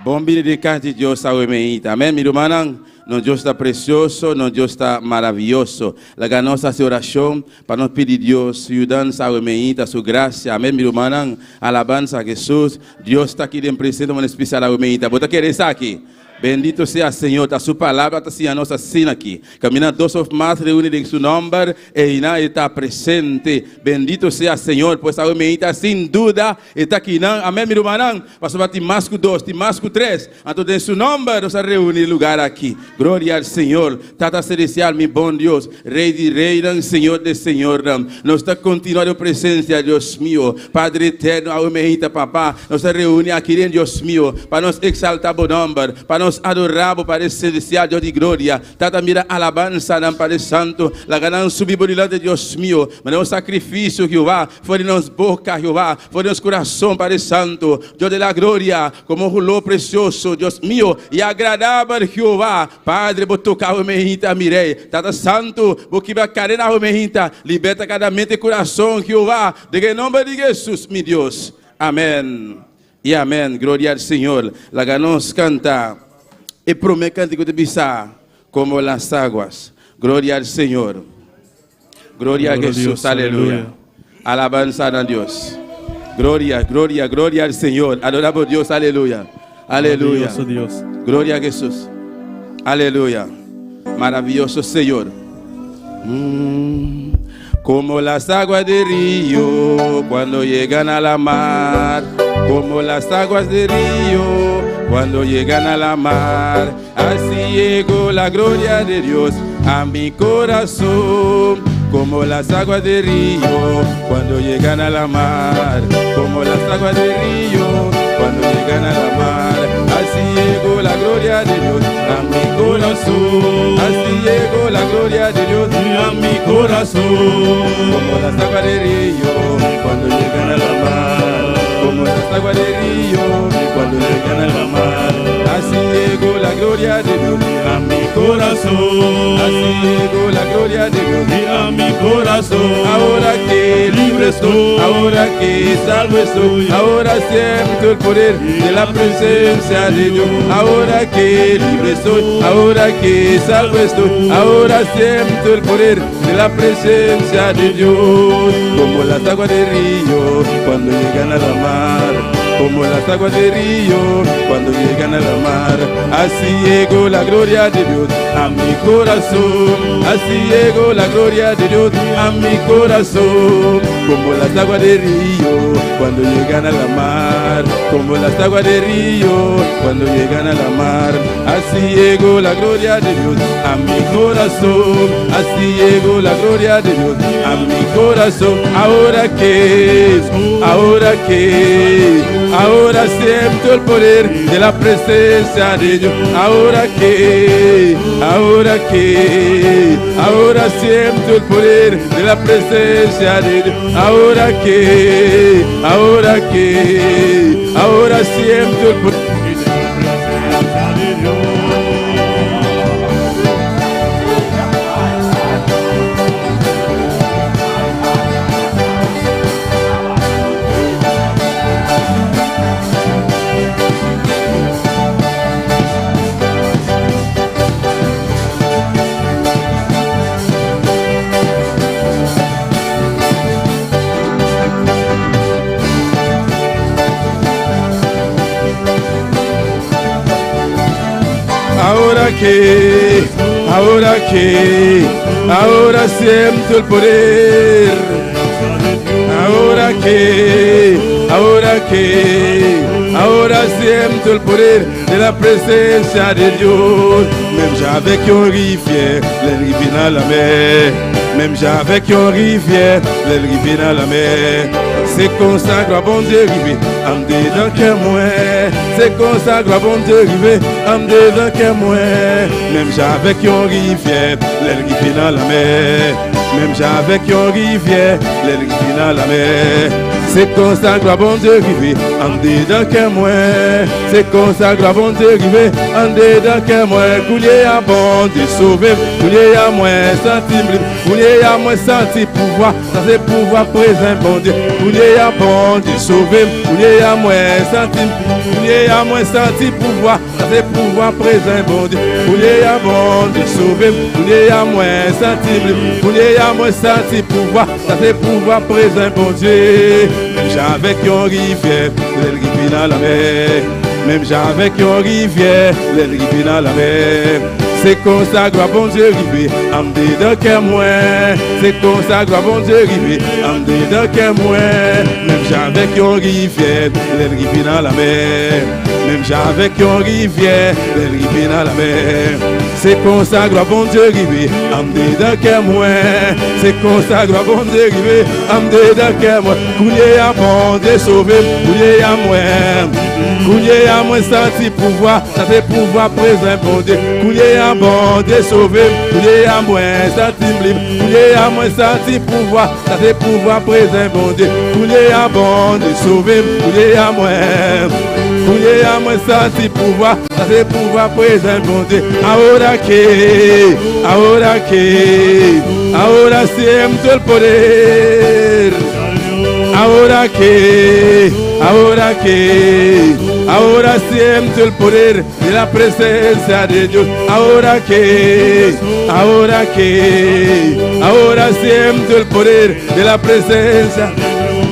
Bom de casa de Deus, salve-me. Amém, mi hermana. Nosso Deus está precioso, nosso Deus está maravilhoso. Laga nossa oração para nós pedir Deus, ajuda-nos a remeita, sua graça. Amém, meu irmão. Alabança a Jesus. Deus está aqui dentro presente, uma especial a remeita. Bota querer isso aqui. Bendito sea Senhor, a sua palavra está assim a nossa cena aqui. Caminhando dois ou mais reunidos em seu nome, e na está presente. Bendito sea Senhor, pois a remeita sem dúvida está aqui. Não? Amém, meu irmão. Passou para Timasco 2, Timasco 3. Então, em seu nome, nós reunimos em lugar aqui. Glória ao Senhor. Tata celestial, meu bom Deus. Rei de rei, Senhor de Senhor. Nós está continuando a presença, Deus meu. Padre eterno, a remeita, papá. Nós reunimos aqui, Deus meu, para nos exaltar o nome, para nos adorar, para esse celestial Deus de glória. Tata mira alabança, Padre Santo. La ganância subir de Deus meu. Mas é um sacrifício, Jeová. Foi de nossa boca, Jeová. Foi de nosso coração, Padre Santo. Deus de la glória, como um rolô precioso, Deus meu. E agradável, Jeová. Padre, vou tocar o mehita, mirei. Tata Santo, vou quebrar carena o mehita. Liberta cada mente e coração, Jeová. De nome de Jesus, meu Deus. Amém. E amém. Glória ao Senhor. La ganância canta. E promete cântico de Bissá, como las águas. Glória ao Senhor. Glória a Jesus, aleluia. Alabança a Deus. Glória, glória, glória ao Senhor. Adoramos a Deus, aleluia. Aleluia. Glória a Jesus. Aleluia. Maravilloso Senhor. Como las aguas de río cuando llegan a la mar. Como las aguas de río cuando llegan a la mar, así llegó la gloria de Dios a mi corazón. Como las aguas de río cuando llegan a la mar, como las aguas de río cuando llegan a la mar, así llegó la gloria de Dios a mi corazón. Así llegó la gloria de Dios a mi corazón. Como las aguas de río cuando llegan a la mar, como las aguas de río cuando llegan a la mar, así llegó la gloria de Dios a mi corazón. Así llegó la gloria de Dios a mi corazón. Ahora que libre estoy, ahora que salvo estoy, ahora siento el poder de la presencia de Dios. Ahora que libre estoy, ahora que salvo estoy, ahora siento el poder de la presencia de Dios. Como las aguas de río cuando llegan a la mar, como las aguas de río cuando llegan a la mar, así llegó la gloria de Dios a mi corazón. Así llegó la gloria de Dios a mi corazón. Como las aguas de río cuando llegan a la mar, como las aguas de río cuando llegan a la mar, así llegó la gloria de Dios a mi corazón. Así llegó la gloria de Dios a mi corazón. Ahora que ahora siento el poder de la presencia de Dios. Ahora siento el poder de la presencia de Dios. Ahora siento el poder. Ahora siento el poder. Ahora siento el poder de la presencia de Dios. Même j'avais qu'un rivière, les rivières dans la mer. Même j'avais qu'un rivière, les rivières dans la mer. C'est comme ça que bon Dieu arrive, en dedans que moi. C'est comme ça que bon Dieu arrive, en dedans que moi. Même j'avais qu'un rivière, les rivières dans la mer. Même j'avais qu'un rivière, les rivières dans la mer. C'est comme ça que bon Dieu arrive, en dedans que moi. C'est comme ça que bon Dieu arrive, en dedans que moi. Coulier à bon Dieu sauver, coulier à moi sentir libre, coulier à moi sentir pouvoir, ça c'est pouvoir présent bon Dieu. Coulier à bon Dieu sauver, coulier à moi sentir, coulier à moi sentir pouvoir, ça c'est pouvoir présent bon Dieu. Pouye à bon Dieu sauver, pouye à moi senti libre, pouye à moi senti pouvoir, ça c'est pouvoir présent bon Dieu. Même j'avec une rivière, les rivières dans la mer. Même j'avec une rivière, les rivières dans la mer. C'est comme ça gloire bon Dieu rivé, am dedans cœur moi. C'est comme ça gloire bon Dieu rivé, am dedans cœur moi. Même j'avec une rivière, les rivières dans la mer. Même j'avec une rivière, les rivières dans la mer. C'est comme ça gloire bon Dieu rivé, am dedans cœur moi. C'est comme ça gloire bon Dieu rivé, am dedans cœur moi. Couillé à bon Dieu sauvé, couillé à moi. Couillé à moi senti pouvoir, ça fait pouvoir présent bon Dieu. Couillé à bon Dieu sauvé, couillé à moi senti libre. Couillé à moi senti pouvoir, ça fait pouvoir présent bon Dieu. Couillé à bon Dieu sauvé, couillé à moi. Couillé à moi senti pouvoir, ça fait pouvoir présent bon Dieu. Ahora siento el poder. Ahora siento el poder de la presencia de Dios. Ahora siento el poder de la presencia.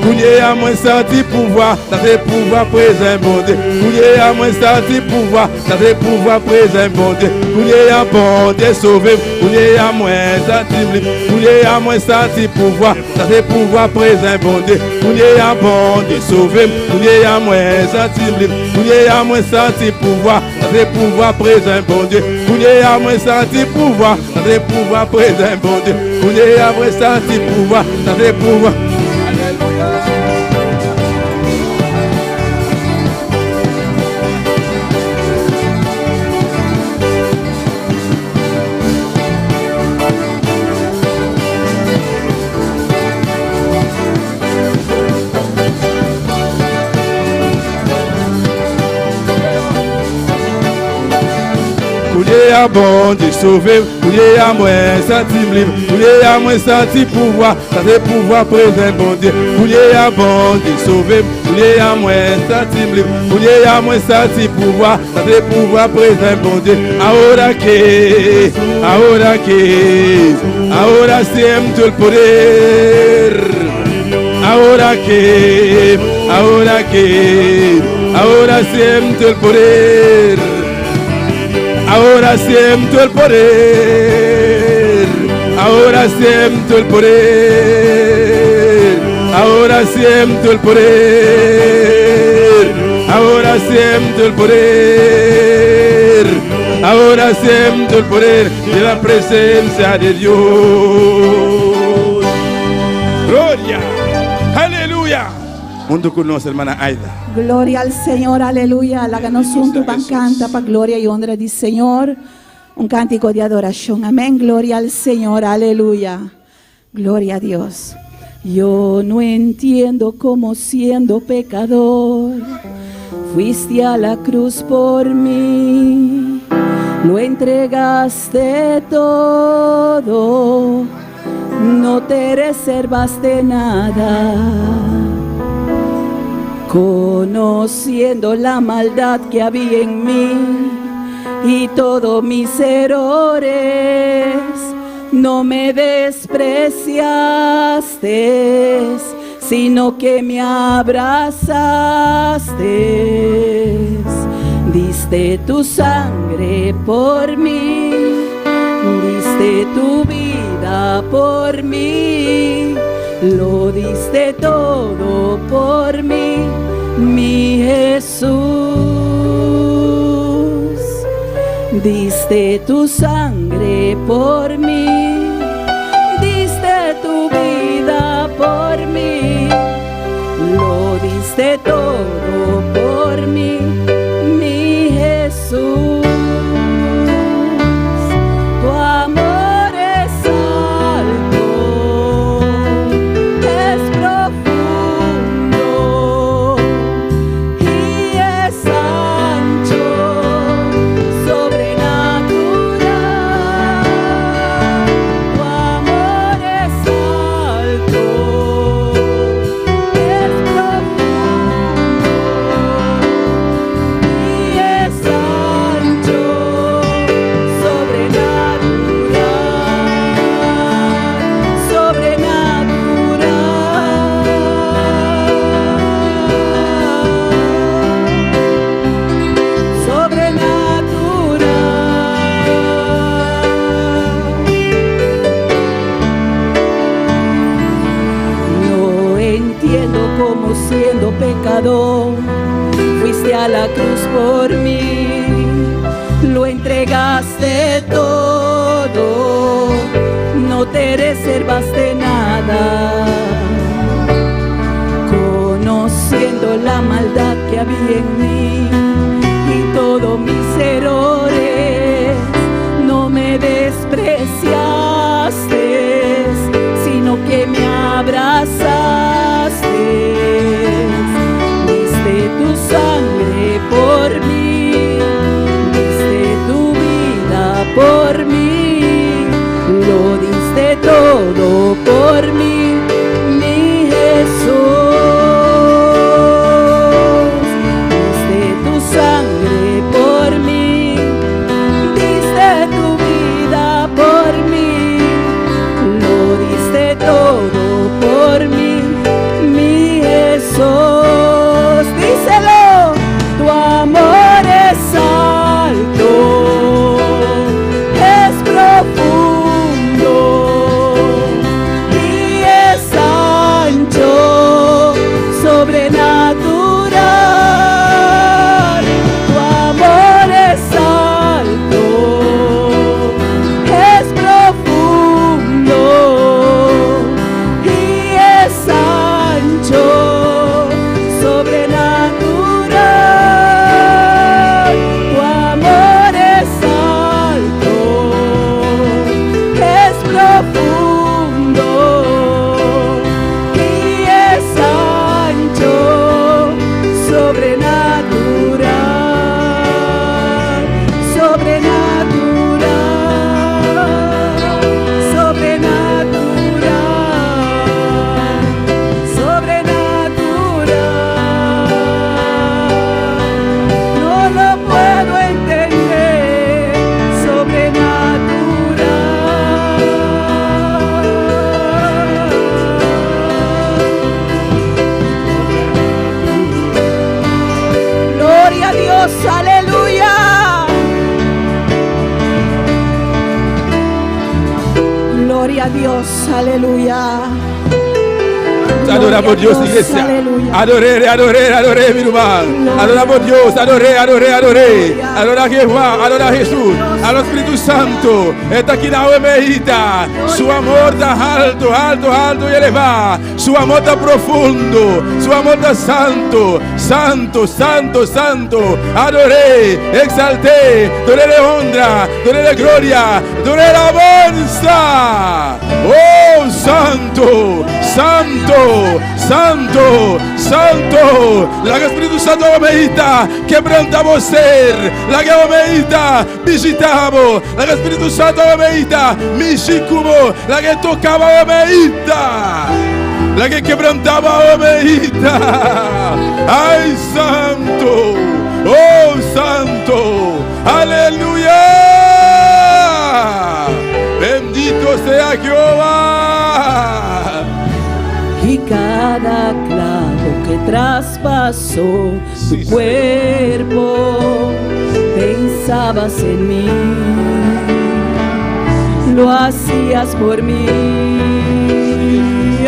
Couillé à moi senti pouvoir, ça fait pouvoir présent bon Dieu. Couillé à moi senti pouvoir, ça fait pouvoir présent bon Dieu. Couillé à bon Dieu sauvé, couillé à moi senti libre. Couillé à moi senti pouvoir, ça fait pouvoir présent bon Dieu. Couillé à bon Dieu sauvé, couillé à moi senti libre. Couillé à moi senti pouvoir, ça fait pouvoir présent bon Dieu. Couillé à moi senti pouvoir, ça fait pouvoir présent bon Dieu. Couillé à moi senti pouvoir, ça fait pouvoir. Couillé à bon Dieu sauvé, couillé à moi senti libre, couillé à moi senti pouvoir, ça fait pouvoir présent bon Dieu. Couillé à bon Dieu sauvé, couillé à moi senti libre, couillé à moi senti pouvoir, ça fait pouvoir présent bon Dieu. Ahora siento el poder. Ahora siento el poder. Ahora siento el poder, ahora siento el poder, ahora siento el poder, ahora siento el poder, ahora siento el poder de la presencia de Dios. Gloria, aleluya. Mundo conoce, hermana Aida. Gloria al Señor, aleluya. Háganos juntos, canta para gloria y honra del Señor. Un cántico de adoración. Amén. Gloria al Señor, aleluya. Gloria a Dios. Yo no entiendo cómo siendo pecador fuiste a la cruz por mí. Lo entregaste todo. No te reservaste nada. Conociendo la maldad que había en mí y todos mis errores, no me despreciaste, sino que me abrazaste. Diste tu sangre por mí, diste tu vida por mí, lo diste todo por mí, mi Jesús. Diste tu sangre por mí, diste tu vida por mí, lo diste todo por mí, mi Jesús. Tu amor es alto, es profundo y es ancho, sobrenatural. Tu amor es alto, es profundo como siendo pecador, fuiste a la cruz por mí, lo entregaste todo, no te reservaste nada, conociendo la maldad que había en mí y todos mis errores, no me despreciaste, sino que me abrazaste, diste tu sangre por mí, diste tu vida por mí, lo diste todo por mí, mi Jesús, diste tu sangre por mí, diste tu vida por mí, lo diste todo por mí, mi Jesús. Díselo, tu amor es alto, es profundo y es ancho, sobrenatural. Tu amor es alto, es profundo y es ancho, sobrenatural. Tu amor es alto, es profundo y es ancho, sobrenatural, sobrenatural, sobrenatural, sobrenatural. No lo puedo entender, sobrenatural. Gloria a Dios, aleluya. Gloria a Dios, aleluya. Adoramos a Dios, iglesia. Aleluya. Adoré, adoré, adoré, mi hermano. Adoramos a Dios, adoré, adoré, adoré. Adora a Jehová, adora a Jesús, al Espíritu Santo. Está aquí la oveja. Su amor está alto, alto, alto y elevado. Su amor está profundo. Su amor está santo, santo, santo, santo. Adoré, exalté, doré honra, doré gloria, doré alabanza. Oh, santo, santo, santo, santo. La que Espíritu Santo oveja quebrantamos ser. La que oveja visitamos. La que Espíritu Santo oveja mishicubo. La que tocaba oveja. La que quebrantaba oveja. Ay, santo. Oh, santo. Aleluya. Bendito sea Jehová. Y cada clavo que traspasó tu cuerpo, pensabas en mí, lo hacías por mí.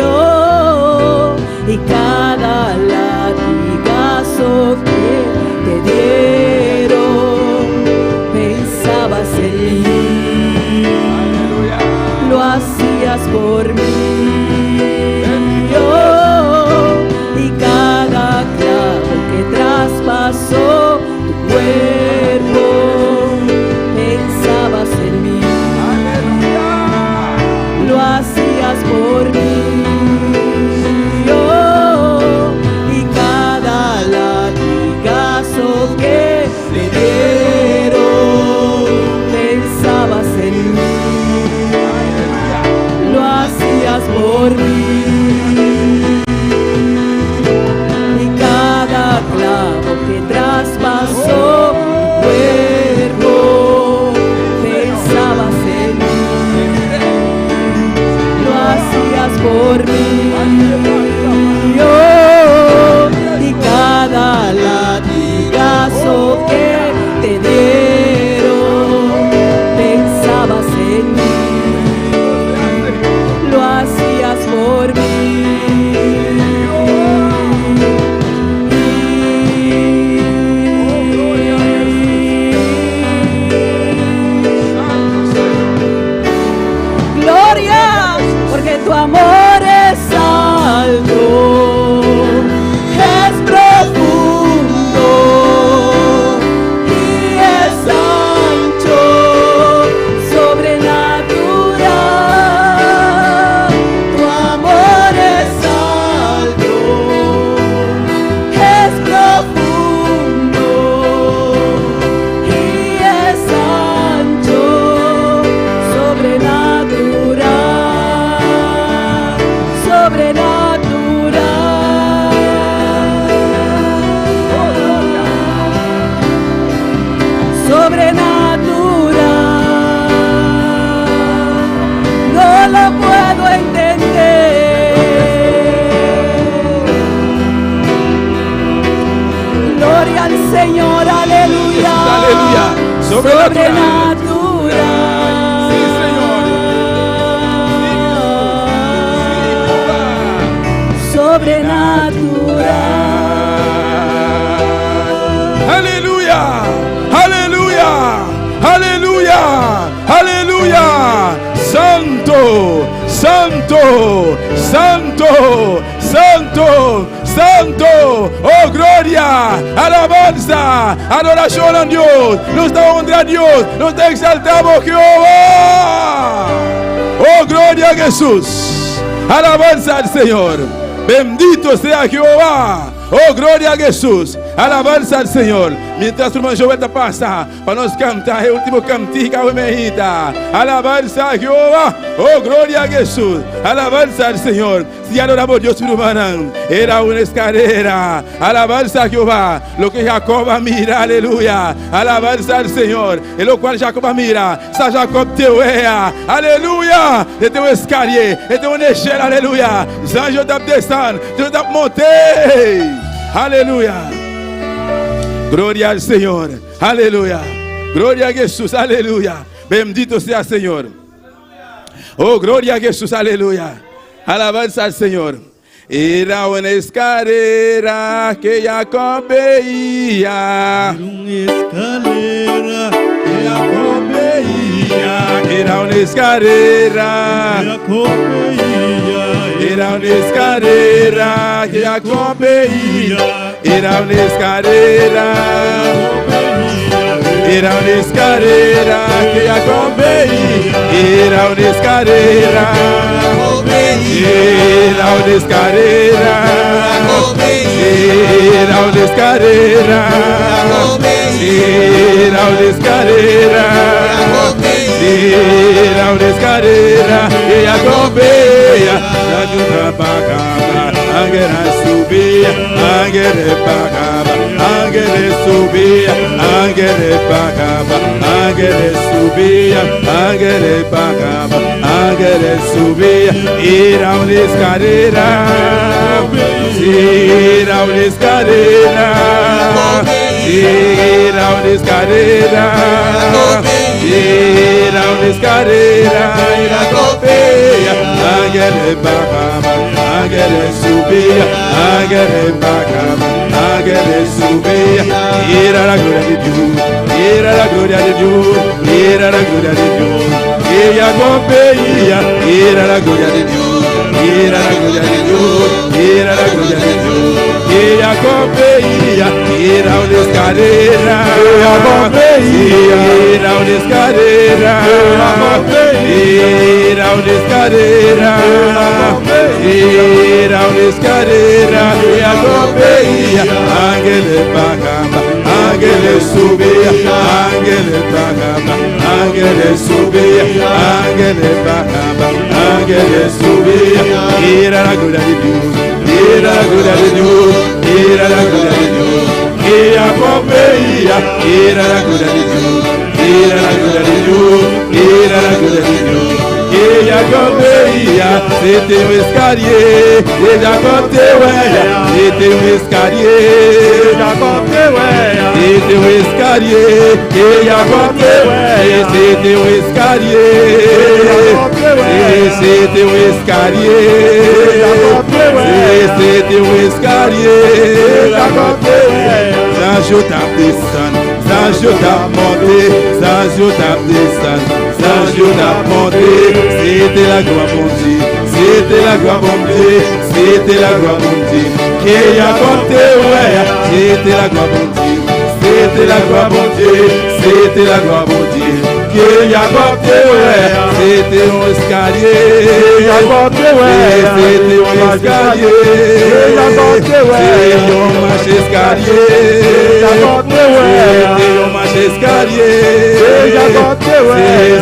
Oh, y cada latigazo que te dieron, pensabas en mí, lo hacías por mí. Y cada clavo que traspasó tu cuerpo, pensabas en mí, lo hacías por mí. Y al Señor, aleluya. Aleluya. Sobrenatural. Sí, Señor. Sobrenatural. Aleluya. Aleluya. Aleluya. Aleluya. Santo. Santo. Santo. Santo. Santo, oh gloria, alabanza, adoración a Dios, nos da honra a Dios, nos da exaltamos Jehová. Oh gloria a Jesús, alabanza al Señor, bendito sea Jehová. Oh gloria a Jesús, alabanza al Señor. Mientras o irmão Joeta passa para nós cantar o último cantigo ao Mehita. Alabanza a Jehová. Oh gloria a Jesús, alabanza al Señor. Si adoramos a Dios, hermano, era una escalera. Alabanza a Jehová. Lo que Jacob mira, aleluya. Alabanza al Señor. E lo qual Jacob mira. Sa Jacob teu aleluya. E teu escalier, e teu nechel, aleluya. Zanjo tap descend, Deus tap monter. Aleluya. Gloria al Señor. Aleluya. Gloria a Jesús. Aleluya. Bendito sea Señor. Oh, gloria a Jesús. Aleluya. Alabanza al Señor. Era una escalera que Jacob veía. Era una escalera. Era una escalera que Jacob veía. Era una escalera. Era una escalera que Jacob veía. Era una escalera. Era una escalera. Era una escalera. Era una escalera. Era una escalera que Jacob veía. La ayuda pagaba, ángeles subía, ángeles pagaba, ángeles subía, ángeles pagaba, ángeles subía, ángeles pagaba, ángeles subía. Era una escalera, era una escalera, era una escalera, era una escalera, era copia, ángeles pagaba, ángeles subía, ángeles pagaba, ángeles subía. Era la gloria de Dios, era la gloria de Dios, era la gloria de Dios. Ella veía, era la gloria de Dios, era la gloria de Dios, era la gloria de Dios. Ella veía, era una escalera, era una escalera, era una escalera, era una escalera. Ella veía, ángeles pagaba, ángeles subía, ángeles pagaba, ángeles subía, ángeles pagaba, ángeles subía. Era la gloria de Dios, era la gloria de Dios, era la gloria de Dios. Ella veía, era la gloria de Dios, era la gloria de Dios, era la gloria de Dios. Ella veía, c'était un escalier, ella veía, c'était un escalier, c'était un escalier, ella veía, c'était un escalier, c'était un escalier, c'était un escalier. Zanjo tap descend, Zanjo tap monté, Zanjo tap descend, Zanjo tap monté. C'était la gloire mon Dieu, c'était la gloire mon Dieu, c'était la gloire mon Dieu. Et Jacob ouais, c'était la gloire mon Dieu, c'était la gloire mon Dieu, c'était la gloire mon Dieu. Et Jacob ouais, c'était un escalier, c'était un escalier, c'était un marche escalier, c'était un marche escalier.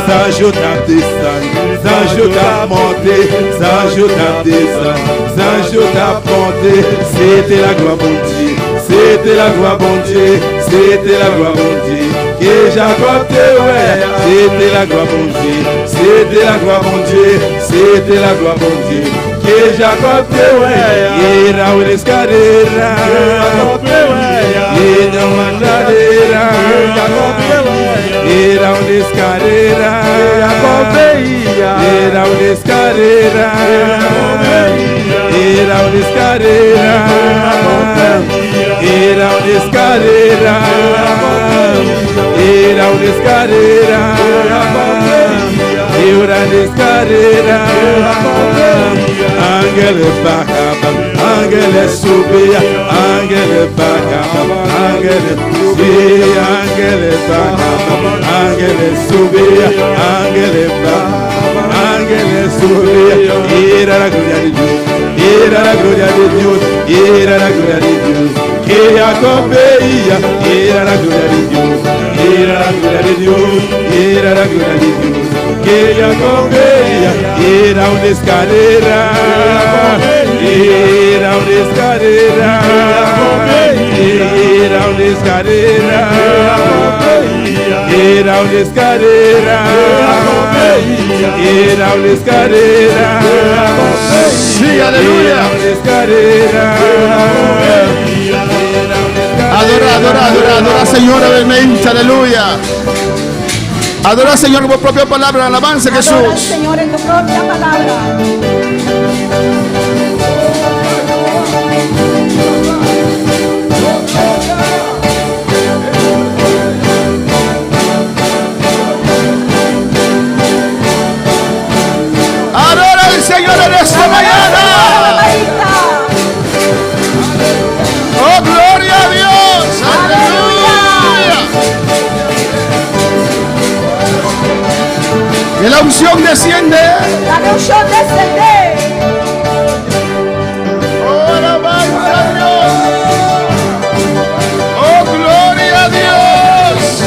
Zanjo tap descend, Zanjo tap monté, Zanjo tap descend, Zanjo tap monté. C'était la gloire mon Dieu, c'était la gloire mon Dieu, c'était la gloire mon Dieu. Que Jacob ouais, c'était la gloire mon Dieu, c'était la gloire mon Dieu, c'était la gloire mon Dieu. Que Jacob ouais, era una escalera, Era una escalera, era una escalera, era una escalera, era una escalera, era una escalera, era una escalera. Ángeles bajaban, ángeles subían, ángeles bajaban, ángeles subían, ángeles bajaban, ángeles subían, ángeles bajaban, ángeles subían. Era la gloria de Dios, era la gloria de Dios, era la gloria de Dios. Que Jacob veía, era la gloria de Dios, era la gloria de Dios, era la gloria de Dios. Que Jacob veía, era una escalera, era una escalera, era una escalera, era una escalera, era una escalera, Sí, aleluya. era una escalera. Adora, adora, adora, adora al Señor, obviamente, aleluya. Adora al Señor con tu propia palabra, alabanza a Adora al Jesús. Señor en tu propia palabra. Adora al Señor en esta mañana. Oh, gloria a Dios. Aleluya. Que la unción desciende. La unción desciende. Oh, alabanza a Dios. Oh, gloria a Dios.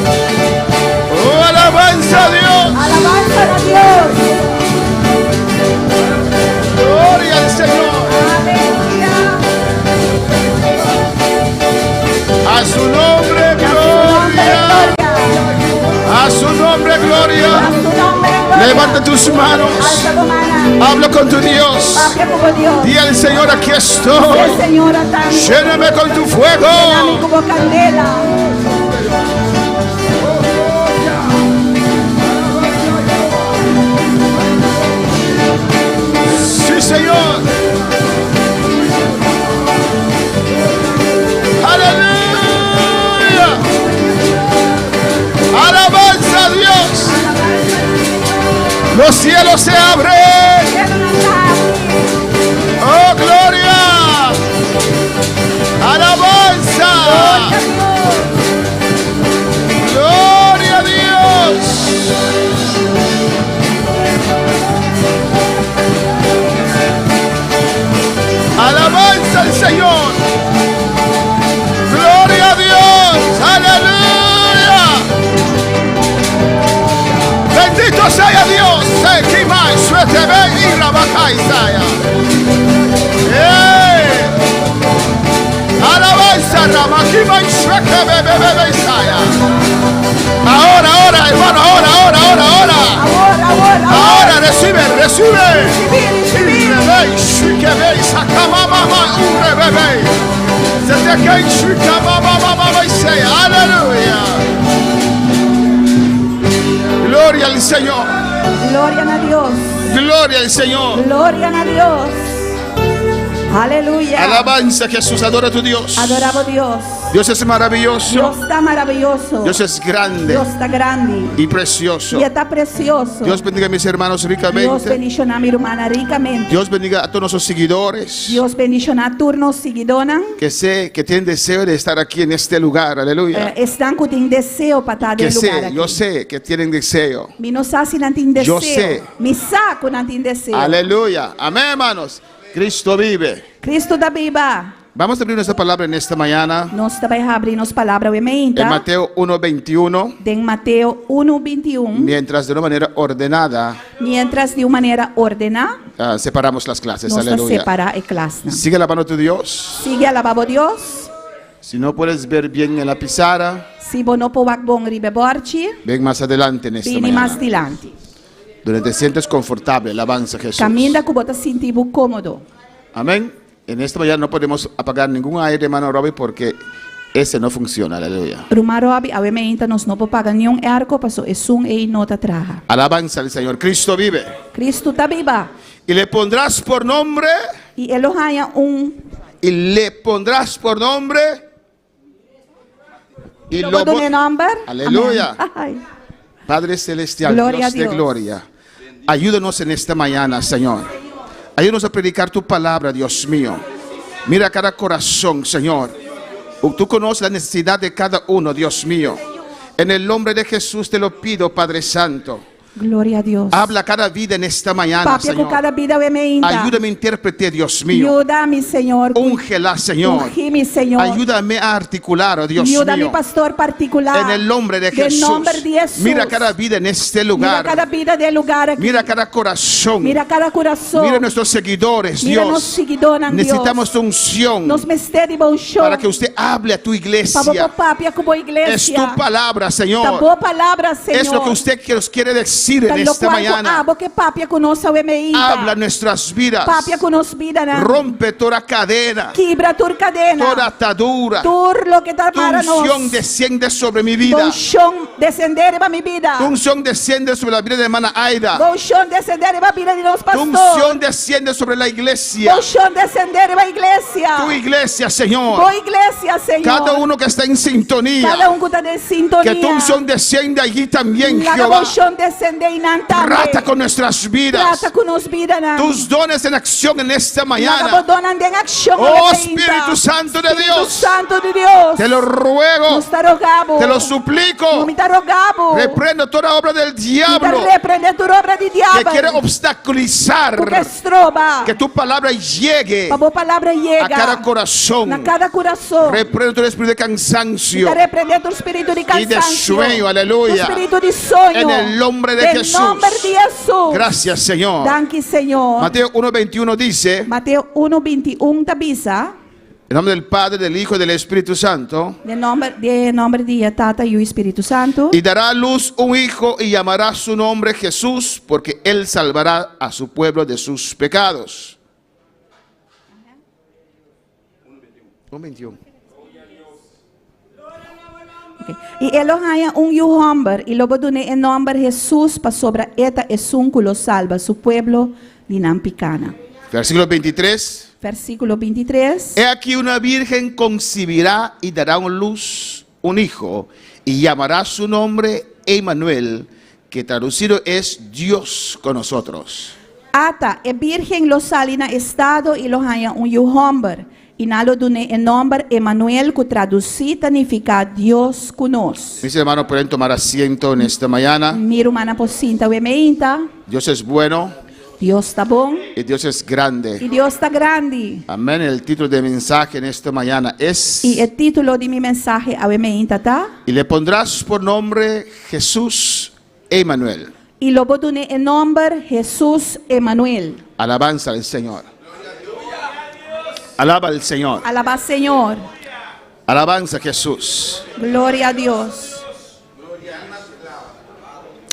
Oh, alabanza a Dios. Alabanza a Dios. Gloria al Señor. Aleluya. A su nombre, gloria. A su nombre, gloria. A su nombre, gloria. Levanta tus manos. Alza tu mano. Habla con tu Dios. Habla con Dios. Di al Señor, aquí El estoy. Señor atando. Lléname con tu fuego. Lléname como candela. Sí, Señor. Aleluya. Alabanza a Dios. Los cielos se abren. Oh, gloria. Alabanza. Gloria a Dios. Alabanza al Señor. Gloria a Dios. Aleluya. Bendito sea Dios. Alabanza. Ahora, ahora, hermano, ahora. Ahora recibe. Aleluya. Gloria al Señor. Gloria a Dios. Gloria al Señor. Gloria a Dios. Aleluya. Alabanza a Jesús. Adora a tu Dios. Adoramos a Dios. Dios es maravilloso. Dios está maravilloso. Dios es grande Dios está grande. y precioso. Y está precioso. Dios bendiga a mis hermanos Dios ricamente. bendicionar a mi hermana ricamente. Dios bendiga a todos nuestros seguidores Dios bendicionar a turnos seguidona. que sé que tienen deseo de estar aquí en este lugar. Aleluya. Están con deseo para estar Que del lugar sé, aquí. yo sé que tienen deseo. Mi no sa si nantin deseo. Yo sé. Mi sa con nantin deseo. Aleluya. Amén, hermanos. Cristo vive. Cristo da viva. Vamos a abrir nuestra palabra en esta mañana. Nós também abrimos palavra obviamente. En Mateo 1:21. En Mateo 1:21. Mientras de una manera ordenada Mientras de uma maneira ordenada, separamos las clases. nós Aleluya. separar a classe. Sigue alabando a tu Dios. Sigue alabando a Deus. Si no puedes ver bien en la pizarra, Se você não pode bom ribe borte, ven más adelante en esta vini mais mañana. dilante. donde te sientes confortable. Alabanza a Jesús. Caminha que você sentir cômodo. Amén. En esta mañana no podemos apagar ningún aire, hermano Robbie, porque ese no funciona. Aleluya. Rumaro abi obviamente nós não podemos pagar nenhum arco para é e nota traja. Alabanza al Señor. Cristo vive. Cristo está viva. Y le pondrás por nombre. E ele há Y le pondrás por nombre. Y lo nombre. Aleluya. Amén. Padre Celestial, Gloria Dios de a Dios. gloria. Ayúdanos en esta mañana, Señor. Ayúdanos a predicar tu palabra, Dios mío. Mira cada corazón, Señor. Tú conoces la necesidad de cada uno, Dios mío. En el nombre de Jesús te lo pido, Padre Santo. Glória a Deus. Habla cada vida en esta mañana, Papi, com Señor. cada vida obviamente. Ayúdame a intérprete, Dios mío. Ayúdame, Senhor. Úngela, Señor. Ungime, Senhor. Ayúdame a articular, oh Dios Ayúdame, mío. pastor particular. En el nombre de En Jesús. nombre de Jesús. Mira cada vida en este Mira lugar. cada vida del lugar aqui. Mira cada corazón. Mira cada coração. Mira nuestros seguidores, Mira Dios. nos seguidores, Necesitamos Dios. tu unción Nos mestre de bom show. para que usted hable a tu iglesia. Para papi, como Es igreja. tu palabra, Ta Señor. boa palavra, Senhor. Es lo que usted nos quiere decir en Ta esta lo qual mañana. que papi conosco obviamente. Habla nuestras vidas. Papi conosco vida na. Rompe toda cadena, Quebra tua cadena. toda atadura. Tur lo que está Tu para nós. unción desciende sobre mi vida. Bom chão descender para minha vida. Tu unción desciende sobre la vida de hermana Aida. Bom chão descender para a vida de nosso Tu pastor. unción desciende sobre la iglesia. Bom chão descender para a igreja. Tu iglesia, Señor. Boa igreja, Senhor. Cada uno que está en sintonía. Cada que está de sintonia. Que tu unción desciende allí también, La Jehová. bom chão descender em Nantame. Trata con nuestras vidas. Trata com nos vida na. Tus dones en acción en esta mañana. Donan en acción. Oh Espíritu Santo de Dios. Santo de Dios. Te lo ruego. Nos está rogado. Te lo suplico. No me está rogado. Reprendo toda obra del diablo Reprende tu obra de diabo. que quiere obstaculizar Porque estroba. que tu palabra llegue A boa palavra chega. a cada corazón. Na cada coração. Reprendo todo espíritu de cansancio Está repreendendo o espírito de y cansancio. de sueño. Aleluya. O espírito de sonho. En el nombre de Jesús. En nombre de Jesús. Gracias, Señor. Danke, Senhor. Mateo 1:21 dice, Mateo 1:21 tabisa. en nombre del Padre, del Hijo y del Espíritu Santo, De nombre de Tata e o Espírito Santo. y dará a luz un hijo y llamará su nombre Jesús, porque él salvará a su pueblo de sus pecados. 1:21. Okay. E Elohim homem e lobo dune em nome de Jesus para sobre eta esunculo salva su pueblo dinampicana. Versículo 23. Versículo 23. He aquí una virgen concebirá y dará a luz un hijo y llamará su nombre Emmanuel, que traducido es Dios con nosotros. Ata e virgen lo salina estado e lo haya homem e nalo dune em nome Emmanuel que traducir significa Dios conosco. Mis hermanos pueden tomar asiento en esta mañana. Miro mana pocinta wemeinta. Dios es bueno Dios está bom y Dios es grande. e Deus está grande. Amén. El título de mensaje en esta mañana es: E o título de mi mensaje a wemeinta tá? y le pondrás por nombre Jesús Emmanuel. E lobo dune em nome Jesus Emmanuel. Alabanza al Señor. Alaba al Señor. Alaba Senhor. Alabanza a Jesús. Glória a Deus.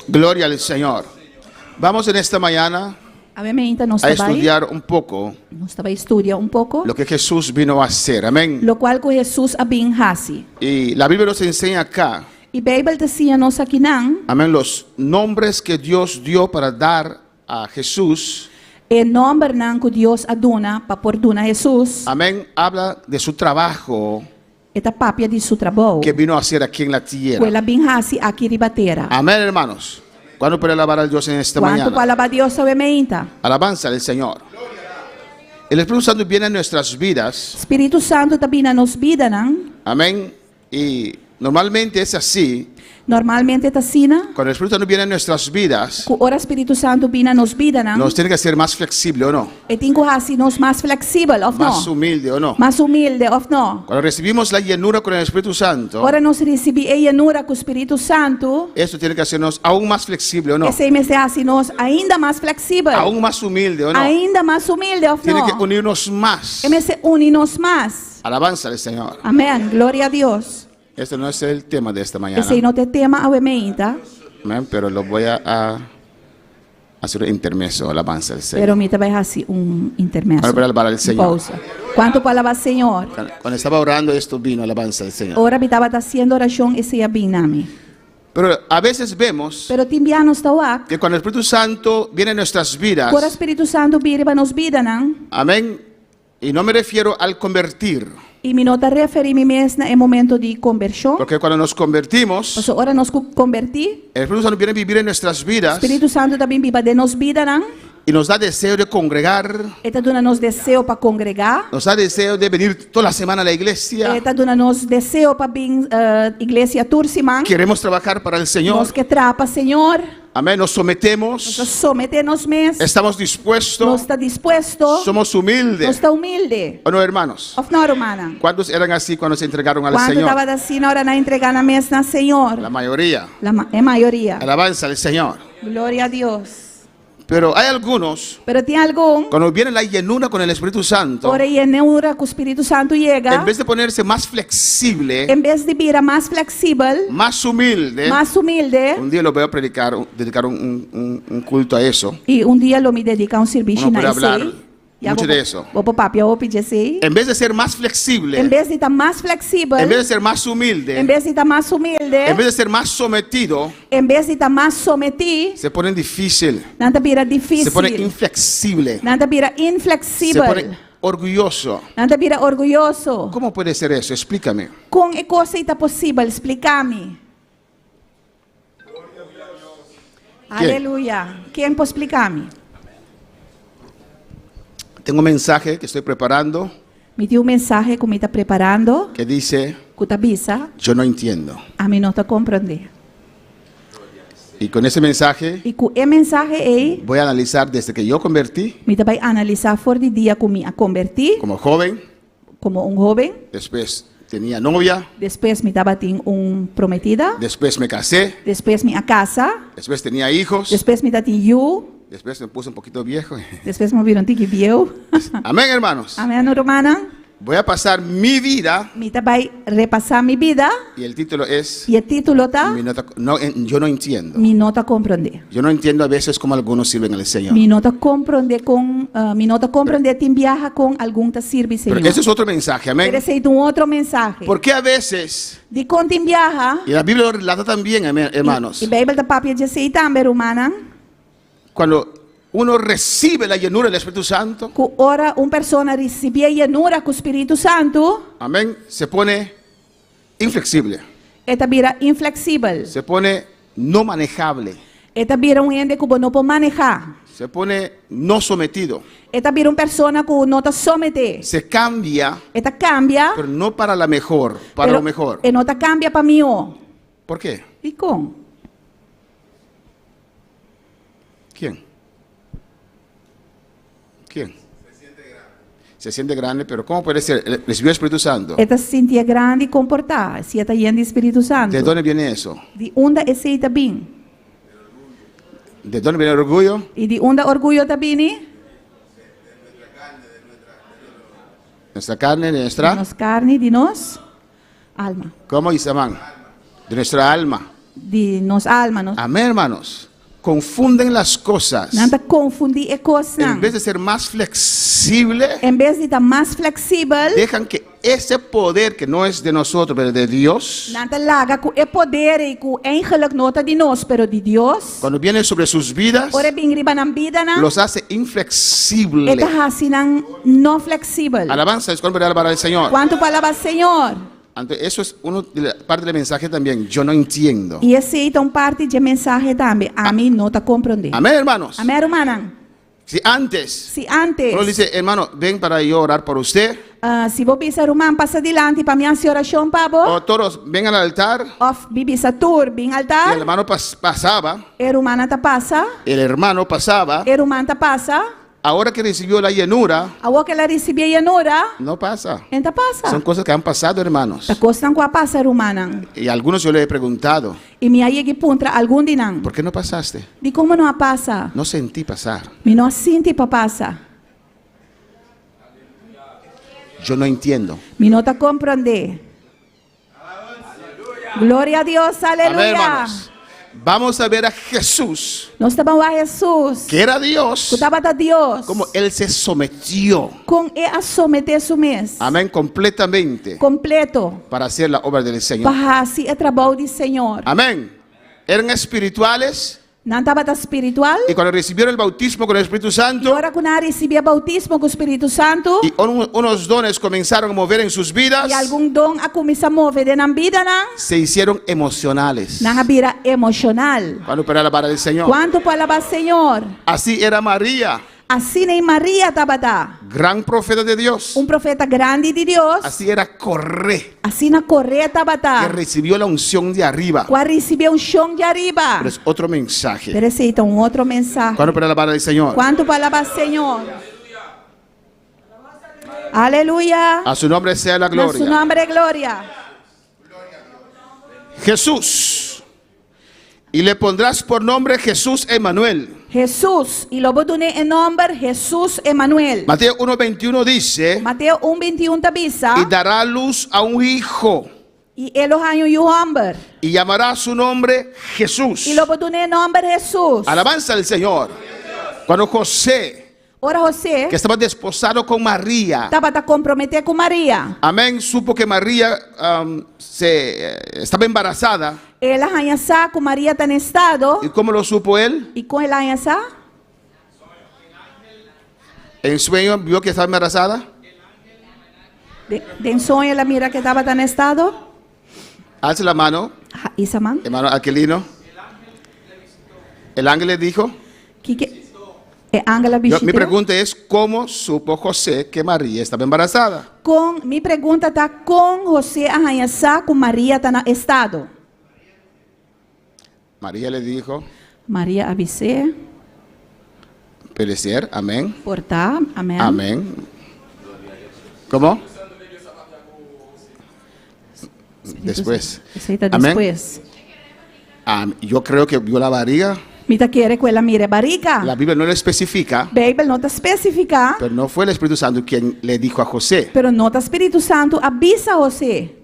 Gloria al Señor. Vamos en esta mañana A wemeinta nós a estava estudiar un poco nós estava estudia pouco. lo que Jesús vino a hacer. Amén. Lo qual que Jesus abin hasi. Y la Biblia nos enseña acá, E Bíblia dizia nos aqui não, amén, los nombres que Dios dio para dar a Jesús. e nome não que Deus aduna para por duna Jesus. Amén. Habla de su trabajo Eta papia de su trabalho. que vino a hacer aquí en la tierra. Ela bin hasi aqui ribatera. Amén, hermanos. ¿Cuándo puede alabar a Dios en esta Quanto mañana? para alabar Deus a wemeinta? Alabanza del Señor. El Espíritu Santo viene en nuestras vidas. Espírito Santo também na nos vida não? Amén. Y normalmente es así. Normalmente está assim, não? Cuando el Espíritu Santo viene en nuestras vidas, Que ora Espírito Santo bina nos vida não? nos tiene que ser más flexible o no, E tem que hasi nos mais flexível, of más não? humilde o no. Mais humilde, of não? Cuando recibimos la llenura con el Espíritu Santo, Ora nós recebi a llenura com o Espírito Santo. esto tiene que hacernos aún más flexible o no, Esse me se hasi nos ainda mais flexível. aún más humilde o no. Ainda mais humilde, of Tiene que não? unirnos más. E me se une nos mais. Alabanza del Señor. Amém. Glória a Deus. Este no es el tema de esta mañana. Esse não te tema a wemeinta. Amén, pero lo voy a hacer un intermeso, alabanza al Señor. Pero mita vai hasi intermesso. Ahora para alabar al Señor. Pausa. Quanto para alabar Senhor? Cuando estaba orando esto vino alabanza al Señor. Ora bitava haciendo oración ese ya bin nami. Pero a veces vemos Pero timbianos tawak. que cuando el Espíritu Santo viene en nuestras vidas, Kora Espiritu Santo biriba nos vida nang. amén, y no me refiero al convertir, E mi nota referir-me mesmo em momento de conversão. porque cuando nos convertimos, Então, ora nos convertir, el Espíritu Santo viene a vivir en nuestras vidas Espírito Santo também viva de nos vida nang. y nos da deseo de congregar, Eta dona nos deseo para congregar. nos da deseo de venir toda la semana a la iglesia. Eta dona nos deseo para vir igreja tursimang. Queremos trabajar para el Señor. Nos que trapa, Senhor. Amén, nos Nos sometemos, someternos mes. estamos Nos dispuestos, está dispuesto. somos Nos humildes. está humilde. ¿O no, hermanos? Of não, humana. ¿Cuántos eran así cuando se entregaron al Quando Señor? estava assim na hora na entregar na mesa, Senhor. La mayoría. É maioria. Alabanza al Señor. Glória a Deus. Pero hay algunos, Pero tem algum. cuando viene la llenura con el Espíritu Santo, Ora e neura que o Espírito Santo chega. en vez de ponerse más flexible, Em vez de vir mais flexível, más humilde, mais humilde. un día lo voy a predicar, dedicar un culto a eso. E dia lo me dedica a serviço Uno na puede hablar esse. mucho de eso. Vou papi, eu vou pedir assim. En vez de ser más flexible, Em vez de estar mais flexível, en vez de ser más humilde, em vez de estar mais humilde, en vez de ser más sometido, em vez de estar mais sometido, se pone difícil, nada vira se difícil, pone inflexible, nada vira se inflexível, pone orgulloso. nada vira orgulhoso. ¿Cómo puede ser eso? Explícame. Com que coisa está possível? Explica-me. Aleluia. Quem pode explicar-me? Tengo un mensaje que estoy preparando Me deu mensagem que me está preparando, que dice, que te avisa, yo no entiendo. a mim não está compreender. Y con ese mensaje E com esse mensagem aí, voy a analizar desde que yo convertí me vai analisar for de dia que me converti como joven, como jovem, después tenía novia, depois me estava tendo prometida, después me casé, depois me a casa, después tenía hijos, depois me tinha después me puse un poquito viejo. depois me viram que viu. Amén, hermanos. Amém, romana. Voy a pasar mi vida Me vai repassar minha vida y el título es e o título tá Yo no entiendo. me não está compreender. Yo no entiendo a veces cómo algunos sirven al Señor. Me não está compreender com me não está compreender tem viaja com algum tá sirve Pero Senhor. ese es otro mensaje, amén. Receito outro mensagem. Porque a veces, De quando tem viaja, y la Biblia lo relata también, amén, hermanos, e Bíblia da papia de sei também, romana. cuando uno recibe la llenura del Espíritu Santo, Que ora persona recebe a llenura com o Espírito Santo, amén, se pone inflexible, eta vira inflexível. se pone no manejable, Eta vira ende que não pode manejar. se pone no sometido, Eta vira persona que não está somete. se cambia, Eta cambia, pero no para la mejor, para lo mejor. E não está cambia para mim. ¿Por qué? E com? ¿Quién? ¿Quién? Se siente grande, pero ¿cómo puede ser? ¿Recibió el Espíritu Santo? Eta se sentia grande e comportar. Se está yendo Espírito Santo. ¿De dónde viene eso? De onde esse está bem. ¿De dónde viene el orgullo? E de onde orgulho está bem? Nuestra carne, de nuestra... De nos carne, de nos alma. ¿Cómo dice, man? De nuestra alma. De nos alma. Nos... Amén, hermanos. Confunden las cosas. Não está confundir a coisa. En vez de ser más flexible, Em vez de estar mais flexível, dejan que ese poder que no es de nosotros, pero de Dios, não está larga com o poder e com eigenlijk nota de nós, pero de Deus. cuando viene sobre sus vidas, Ora bem riba na vida, não? los hace inflexibles. Eta assim não flexível. Alabanza es cuando alabar al Señor. Quanto palavra Senhor? Entonces, eso es parte del mensaje también. Yo no entiendo. E esse é parte de mensagem também. A mim não está compreendendo. Amén, hermanos. Amém, irmã? Si antes Se antes, uno le dice, hermano, ven para yo orar por usted, se vou pensar, irmã, passa adiante para minha oração, pabo. o todos vengan al altar, Of bibisa tour, bem y el altar. hermano pasaba, Irmã ta passa. el hermano pasaba, Irmã ta passa. ahora que recibió la llenura, A que ela recebia llenura, no pasa. enta passa. Son cosas que han pasado, hermanos. Ta costan com a passa, irmã. Y a algunos yo le he preguntado, E minha aí que puntra algum dinam. ¿por qué no pasaste? De como não a passa? No sentí pasar. Me não sinto para passa. Yo no entiendo. Me não ta compreender. Glória a Deus, Amén, aleluia. hermanos. vamos a ver a Jesús, Nós estamos a Jesus, que era Dios, que estava a Deus, como Él se sometió, com a someter su mês, amén, completamente completo, para hacer la obra del Señor. para assim o trabalho do Senhor. Amén. Eran espirituales Não estava espiritual, y cuando recibieron el bautismo con el Espíritu e Santo agora quando recebia bautismo com o Espírito Santo, y unos dones comenzaron a mover en sus vidas, e algum dom a começar a mover na vida, se hicieron emocionales. na vida emocional. Cuando para la vara del Señor. Quanto para alabar o Senhor? Así era María, Assim nem Maria estava gran profeta de Dios. profeta grande de Deus, Así era Corre, assim na correta que recibió la unción de arriba. quando recebeu chão de arriba. Pero es otro mensaje. Precisa outro mensagem. Cuando para la vara del Señor. Quanto para alabar o Senhor? Aleluia. A su nombre sea la Na su gloria. nome é glória. Jesús. Y le pondrás por nombre Jesús Emmanuel. Jesus, e lobo do em nome Jesus Emmanuel. Mateo 1:21 dice, Mateus 1:21 tabisa. y dará a luz a un hijo E Elohim e o homem. y llamará su nombre Jesús. E lobo do em nome Jesus. Alabanza al Señor. Cuando José, Ora você que estaba desposado con María, estava a comprometer com Maria. amén, supo que María estaba embarazada. Ela arranha com Maria está em estado. ¿Y cómo lo supo él? E com ela arranha En sueño vio que estaba embarazada. de sonho ela mira que estava em estado. Alza la mano, Isa man. hermano Aquilino. El ángel le dijo. Que Angela Mi Bichiteu. pregunta es, ¿cómo supo José que María estaba embarazada? Mi pergunta está com você arranhar com Maria está no estado. María le dijo, Maria avisé, perecer, amén, portar, amém. amén. ¿Cómo? Después. Aceita Amén. depois. Yo creo que vio la barriga. Mita quiere que ela mire barriga. La Biblia no lo especifica, Bíblia não está especificar, pero no fue el Espíritu Santo quien le dijo a José. pero não está Espírito Santo avisa você.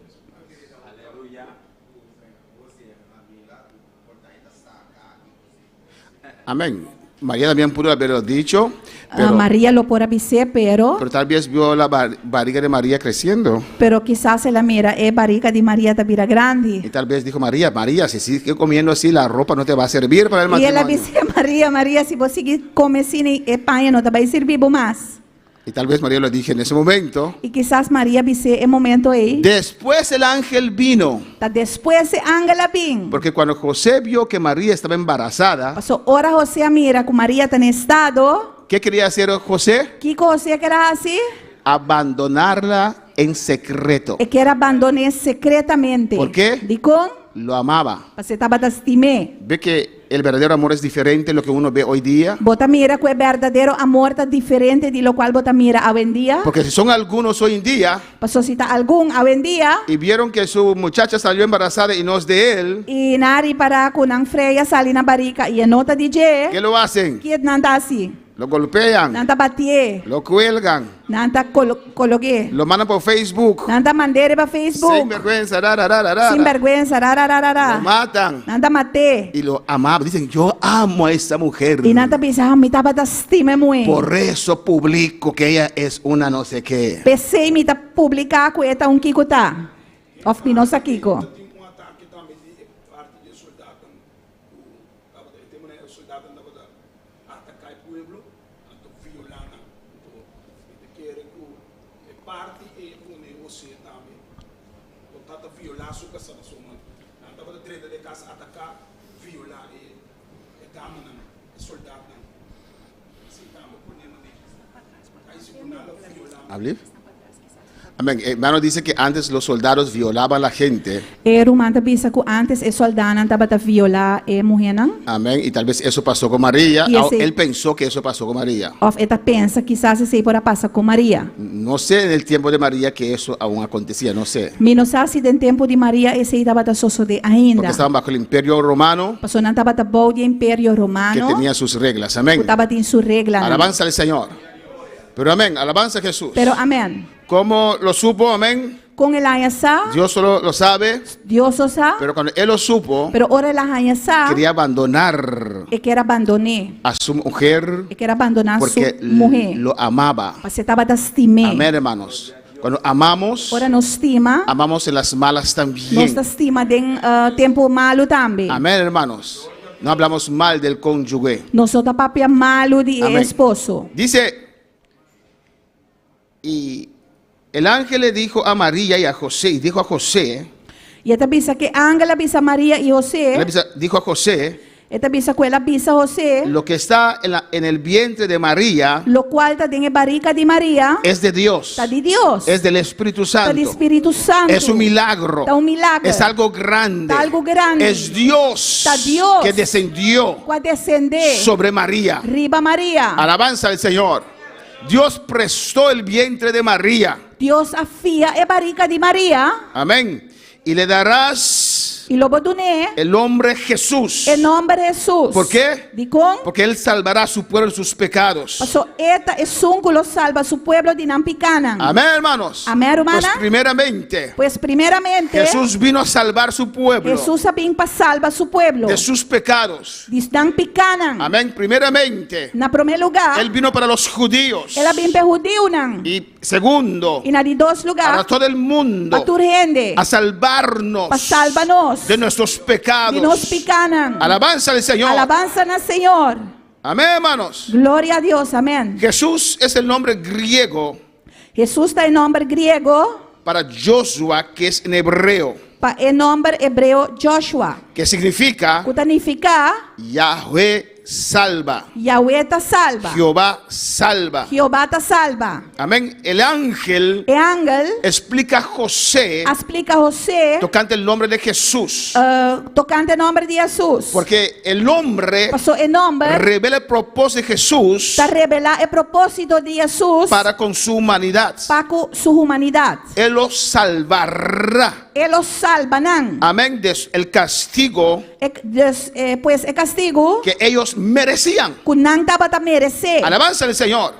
Amén. María también pudo haberlo dicho, pero, Maria lo por avisar, pero tal vez vio la barriga de María creciendo. quizás ela mira barriga de Maria está vira Y grande. tal vez dijo, María, si sigues comiendo así, la ropa no te va a servir para el E ela matrimonio. avisa Maria, se você seguir comer assim, Espanha não vai servir mais. Y tal vez María lo dije en ese momento. E quizás Maria avise momento aí. Después el ángel vino, Tá depois se Angela vim. porque cuando José vio que María estaba embarazada, Passou hora você mira com Maria está em estado. ¿qué quería hacer José? Que você quer assim? Abandonarla en secreto. E quer abandonar secretamente. ¿Por qué? De com? Lo amaba. Você estava a estimar. Ve que el verdadero amor es diferente a lo que uno ve hoy día. Bota mira que o verdadeiro amor está diferente de lo qual bota mira hoje em dia. Porque si son algunos hoy en día Passou se tá algum hoje em dia. y vieron que su muchacha salió embarazada y no es de él, E nari para com ang freia sali na barrica e nota DJ. ¿qué lo hacen? Que nanta assim. Lo golpean, Nanta batie. lo cuelgan, Nanta coloque. lo mandan por Facebook. Nanta mandere para Sin Facebook. vergüenza, Sin vergüenza. lo Rarararara. matan Nanta mate. y lo amaban. Dicen, yo amo a esa mujer. E nanta bisa mi taba ta estime muito. Por eso publico que ella es una no sé qué. Pensei mi ta publicar com eta Kiko tá. Of pinosa Kiko. Tem um ataque também de parte de soldado. Tem uma soldado andava atacar o pueblo, violando. Querem que parte e o negócio também. Portanto, violar sua casa da sua mãe. Andava dentro de casa atacar, violar e dama, soldado. Assim, também por nenhuma Aí se por nada violar. ¿Hablé? Amén. Hermano dice que antes los soldados violaban a la gente. Era manta bisa ko antes e soldana taba ta violar e mujenan. Amén. Y tal vez eso pasó con María. Y ese- Él pensó que eso pasó con María. Of eta pensa quizás se para passa com Maria. No sé en el tiempo de María que eso aún acontecía, no sé. Mino sa si den tempo de Maria ese taba ta soso de ainda. Porque estaban bajo el imperio romano Passou nan taba ta bou de Imperio que Romano. tenía sus reglas. Amén. Taba tin su regla. Alabanza al Señor. Pero amén, alabanza a Jesús. Pero amén. ¿Cómo lo supo? Amén. Kung ilang sa, Dios solo lo sabe, Dios o sa, pero cuando él lo supo, pero ora la hanya sa, quería abandonar e quer abandonar. a su mujer E quer abandonar porque sua mulher. lo amaba. Você estava da estima. Amén, hermanos. Cuando amamos, Ora nos estima, amamos en las malas nos también. estima den tempo malo também. Amén, hermanos. No hablamos mal del cónyuge. Nós só papia malo de Amén. esposo. Dice, y el ángel le dijo a María y a José, y dijo a José, E esta bisa que Angela bisa Maria e José. dijo a José, Esta bisa que ela bisa José. lo que está en el vientre de María Lo qual está dentro barriga de Maria. es de Dios, Está de Deus. es del Espíritu Está de Santo, Espírito Santo. es un milagro, Está milagre. es algo grande, Está algo grande. es Dios Está Dios. que descendió Qua descender. sobre María. Riba Maria. Alabanza al Señor. Dios prestó el vientre de María. Deus afia e barriga de Maria. Amén. Y le darás E lobo do né. el nombre Jesús. Em nome de Jesus. ¿Por qué? De com? Porque Él salvará a su pueblo de sus pecados. Pasó eta e sungulo salva su pueblo de Nampicanan. Amén, hermanos. Amén, hermana. Pues primeramente, Pues primeramente, Jesús vino a salvar su pueblo Jesús vem para salva su pueblo. de sus pecados. De Nampicanan. Amén. Primeramente, Na primeiro lugar, Él vino para los judíos. ela vem para judeu nan. Y segundo, E na de dois para lugar, todo el mundo, para tu rende, a salvarnos para salva-nos de nuestros pecados. de nos picanan. Alabanza al Señor. Alabanza na Senhor. Amén, hermanos. Glória a Deus, amém. Jesús es el nombre griego Jesus está em nome grego, para Joshua, que es en hebreo, em nome hebreu Joshua. que significa Que significa Yahweh salva, Yahweh ta salva. Jehová salva. Jeová ta salva. Amén. El ángel E ángel explica a José explica a José tocante el nombre de Jesús, tocante o nome de Jesus. porque el nombre Passou em nome revela el propósito de Jesús para revelar o propósito de Jesus para con su humanidad. para com sua humanidade. Él los salvará. Ele os salva, não? Amén. El castigo Pois é castigo que ellos merecían. que não estava a merecer. Alabanza al Señor.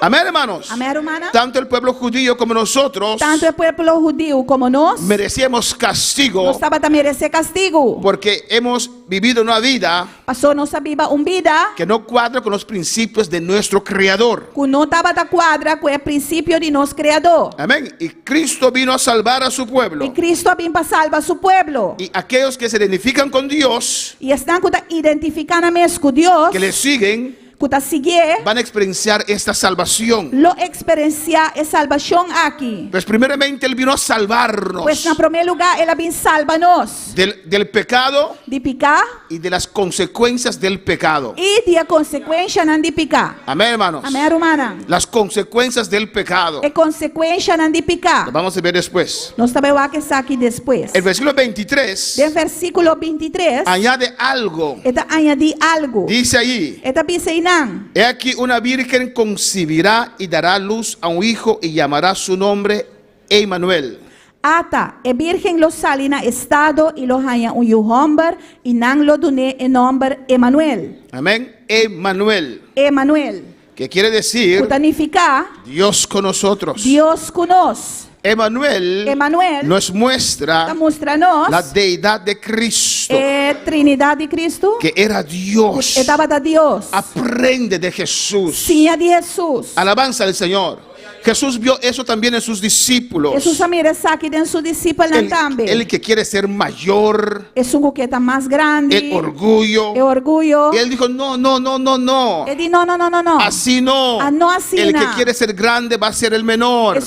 Amén, hermanos. Amém, hermana? Tanto el pueblo judío como nosotros Tanto o povo judeu como nós, merecíamos castigo nós estava a merecer castigo. porque hemos vivido una vida Passou nossa vida vida que no cuadra con los principios de nuestro Creador. que não estava da quadra com o princípio de nosso Criador. Amén. Y Cristo vino a salvar a su E pueblo. Cristo vem para salvar seu pueblo. Y aquellos que se identifican con Dios, E estão identificando mesmo com Deus, que le siguen, que está seguindo, van a experienciar esta salvación. lo experienciar a salvação aqui. Pues primeramente Él vino a salvarnos Pois na primeiro lugar, ela vem salva-nos del pecado de picar y de las consecuencias del pecado. e de a consequência não de picar. Amén, hermanos. Amém, hermana? Las consecuencias del pecado. E consequência não de picar. Lo vamos a ver después. Nós também vamos aqui aqui depois. El versículo 23 Do versículo 23, añade algo. está añadir algo. Dice allí: Está dizendo, he aquí una virgen concebirá y dará luz a un hijo y llamará su nombre Emmanuel. ata, e virgem lo sali na estado e lo hanha homem e não lo dune em nome Emanuel. Amén. Emmanuel. Emanuel. Que quiere decir Que significa Dios con nosotros. Deus conosco. Emmanuel Emanuel nos está muestra mostrando la deidad de Cristo, Trinidade de Cristo. que era Dios. Estava da Deus. Aprende de Jesús. Sim, de Jesus. Alabanza al Señor. Jesús vio eso también en sus discípulos. Jesus mira aqui dentro su discípulo também. El que quiere ser mayor, É um que está mais grande. el orgullo. É orgulho. Y él dijo, no, no, no, no, no. Ele diz, não. Así no. Ah, no así El que no. quiere ser grande va a ser el menor. É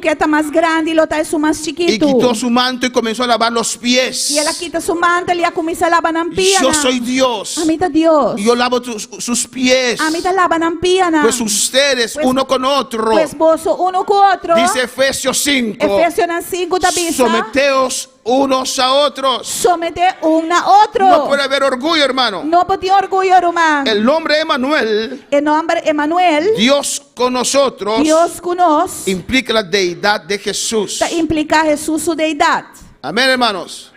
que está mais grande e lo está mais Y chiquito. quitó su manto y comenzó a lavar los pies. E ela quita su manto e ela começa a lavar na piana. Yo soy Dios. A mim tá Deus. Y yo lavo sus pies. A mim tá lava na piana. Pues ustedes, Pues- uno con otro. Pues bozo uno com outro. Dice Efesios 5. Efésios 5 da bisa. Someteos unos a otros. Someter na outro. No puede haber orgullo, hermano. Não pode orgulho, irmão. El nombre Emmanuel, Em nome Emanuel, Dios con nosotros, Deus conosco, implica la deidad de Jesús. tá implicar Jesus sua deidade. Amén, hermanos.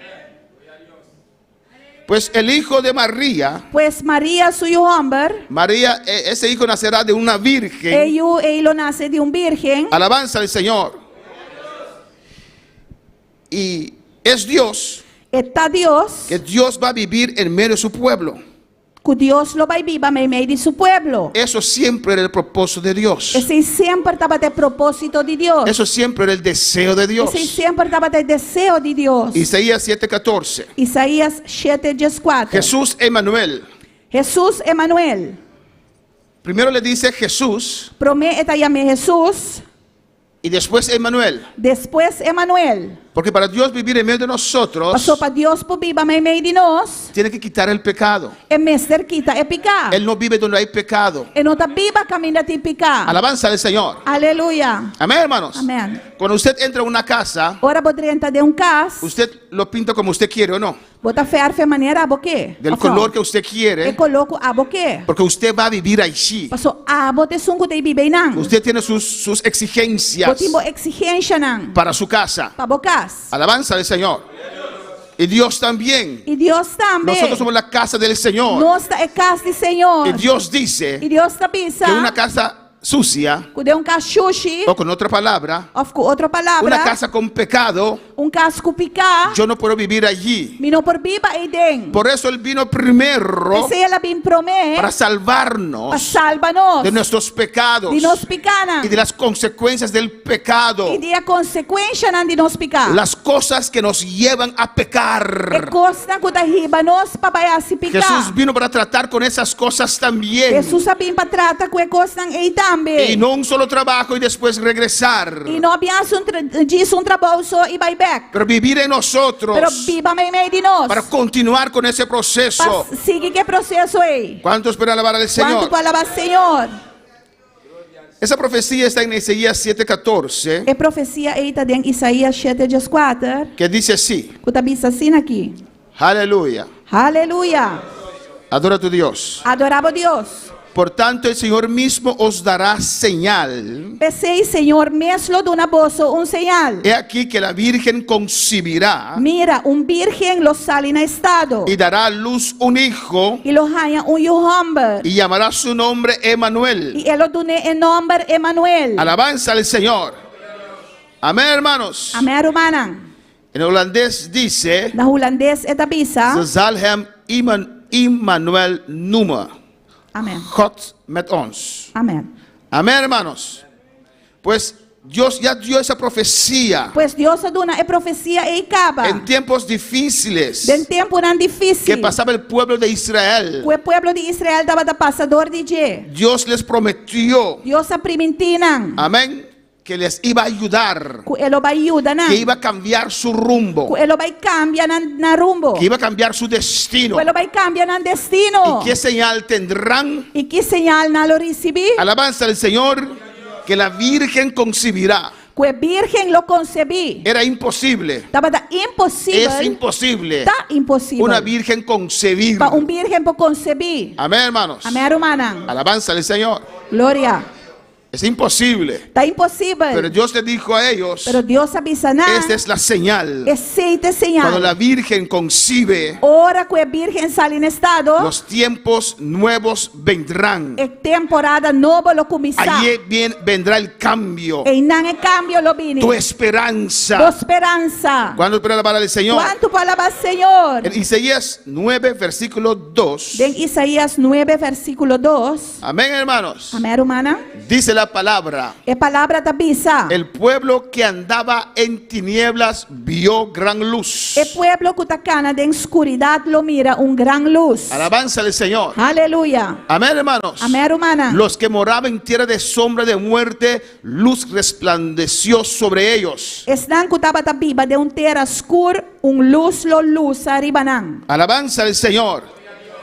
Pues el hijo de María, Pues Maria, seu homem, María, ese hijo nacerá de una virgen. ele nasce de virgem. Alabanza al Señor. Y es Dios, Eta Dios, que Dios va a vivir en medio de su pueblo. que Dios lo vai viva meio de su pueblo. Eso siempre era el propósito de Dios. Esse sempre estava de propósito de Dios. Eso siempre era el deseo de Dios. Esse sempre estava de desejo de Dios. Isaías 7:14. Isaías 7:4. Jesús Emanuel. Jesús Emanuel. Primero le dice Jesús Promete llame Jesús, y después Emanuel. depois Emanuel. Porque para Dios vivir en medio de nosotros, Passou para Deus por viva meio de nós. tiene que quitar el pecado. É mestre quita é picar. Él no vive donde hay pecado. E não está viva caminha de picar. Alabanza al Señor. Aleluia. Amén, hermanos. Amém. Cuando usted entra a una casa, Ora poderia entrar de casa. usted lo pinta como usted quiere o no. Bota fer fe maneira a boquê. Del color que usted E quiere. coloco a boquê. Porque usted va a vivir allí. Passou a bote sungo de bibe não. Usted tiene sus exigencias Botimbo exigência não. para su casa. Para bocas. Alabanza al Señor. Y Dios también. E Deus também. Nosotros somos la casa del Señor. Nós é casa do Senhor. Y Dios dice E Deus está pensa. que una casa sucia, Que um cachuchi. o con otra palabra, Ou com outra palavra. una casa con pecado, Casco picar. yo no puedo vivir allí. Me não por viva e den. Por eso Él vino primero Esse ela bem promete. para Para salvarnos salva-nos. de nuestros pecados De nos picar. y de las consecuencias del pecado. E de a consequência não de nos picar. Las cosas que nos llevan a E pecar. costa que da riba nos para se picar. Jesús vino para tratar con esas cosas también. Jesus sabia para tratar com costas e Y também. no un solo trabajo y después regresar. E não havia um trabalho só e vai back. Pero vivir en nosotros Pero viva meio de nós. para continuar con ese proceso. Para seguir que processo é. ¿Cuántos pueden alabar al Quanto Señor? para alabar Senhor. Esa profecía está en Isaías 7:14, É profecia eita em Isaías 7:4. que dice así. Que está bisa assim aqui. Aleluya. Aleluia. Adora a tu Dios. Adorava Deus. Por tanto, el Señor mismo os dará señal. Pensei, Senhor, mesmo do naboso señal. He aquí que la Virgen concebirá Mira, virgem lo sale na estado. y dará a luz un hijo E lo haya hombre. y llamará su nombre Emanuel. E ele dune em nome Emanuel. Alabanza al Señor. Amén, hermanos. Amém, hermana. En holandés dice, Na holandês é da bisa. ze zal hem Immanuel noemen. Amém. God met ons. Amém. Amén, hermanos. Pues Dios ya dio esa profecía Pois Deus duna é profecia e acaba. en tiempos difíciles Den tempo não que difícil. pasaba el pueblo de Israel. O pueblo de Israel estava da passador de dia. Dios les prometió, Deus a primentinang. amén, que les iba a ayudar, Que ele vai ajudar que iba a cambiar su rumbo, Que ele vai cambiar na rumbo. que iba a cambiar su destino. Que ele vai cambiar na destino. ¿Y qué señal tendrán? E que señal não lo recebi? Alabanza al Señor, que la Virgen concebirá. Que a virgem lo concebi. Era imposible, Estava da impossível. es imposible Tá impossível. una virgen concebir. Para virgem por conceber. Amén, hermanos. Amém, hermana. Alabanza al Señor. Glória. Es imposible. Está impossível. Pero Dios le dijo a ellos, Pero Deus avisa na. esta es la señal. Aceita Cuando la señal. Virgen concibe, Ora que a virgem sale em estado. los tiempos nuevos vendrán. É temporada nova lo começar. Allí vendrá el cambio, E não é cambio lo vini. tu esperanza. Tu esperança. ¿Cuándo espera alabar al Señor? Quanto palavra Senhor? En Isaías 9, versículo 2. En Isaías 9, versículo 2. Amén, hermanos. Amém, hermana. Dice la palabra, É palavra da bisa. el pueblo que andaba en tinieblas vio gran luz. É pueblo que está cana de escuridade lo mira gran luz. Alabanza al Señor. Aleluya. Amén, hermanos. Amém, hermana. Los que moraban en tierra de sombra de muerte, luz resplandeció sobre ellos. Estão que estava da biba de terra escuro, luz lo luz arriba nan. Alabanza al Señor.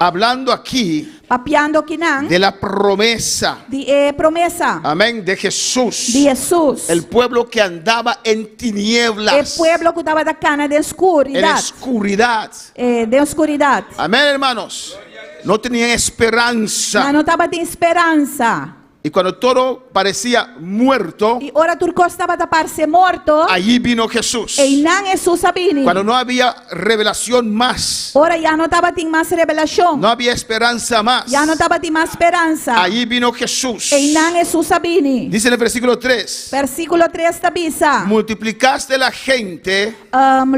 Hablando aquí Papiando que nan. de la promesa. De promessa. Amén. De Jesús. De Jesus. El pueblo que andaba en É tinieblas. pueblo que estava da cana de En escuridade. oscuridad. De escuridade. Amén, hermanos. No tenían Mas esperanza. não estava de esperança. Y Y cuando todo parecía muerto, E ora turco estava a parse morto. allí vino Jesús. E não Jesus sabini. Cuando no había revelación más, Ora já não estava tem mais revelação. no había esperanza más, Já não estava tem mais esperança. allí vino Jesús. E não Jesus sabini. Dice en el versículo 3, Versículo 3 está bisa. multiplicaste la gente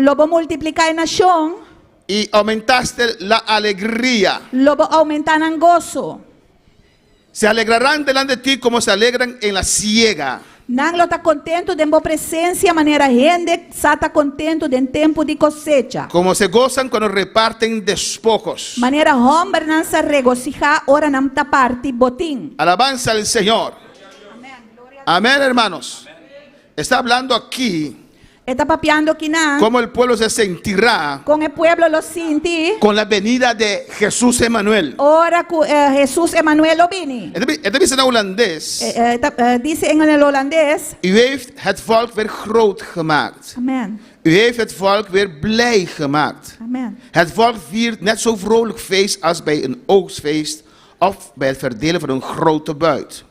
Lobo multiplicar na chão. y aumentaste la alegría. Lobo aumentar ng gozo. Se alegrarán delante de ti como se alegran en la siega. Não lo está contento de boa presença, maneira gente está contento de tempo de cosecha. Como se gozan cuando reparten despojos. Maneira homem não se regocija, ora não está parte botín. Alabanza al Señor. Amén, hermanos. Está hablando aquí Está papiando que não. cómo el pueblo se sentirá Com o pueblo lo sinti. con la venida de Jesús Emmanuel. Ora Jesus Emmanuel lo vini. Het is in holandés. Dice en el holandés. U heeft het volk weer groot gemaakt. Amen. U heeft het volk weer blij gemaakt. Amen. Het volk viert net zo vrolijk feest als bij een oogstfeest of bij het verdelen van een grote buit.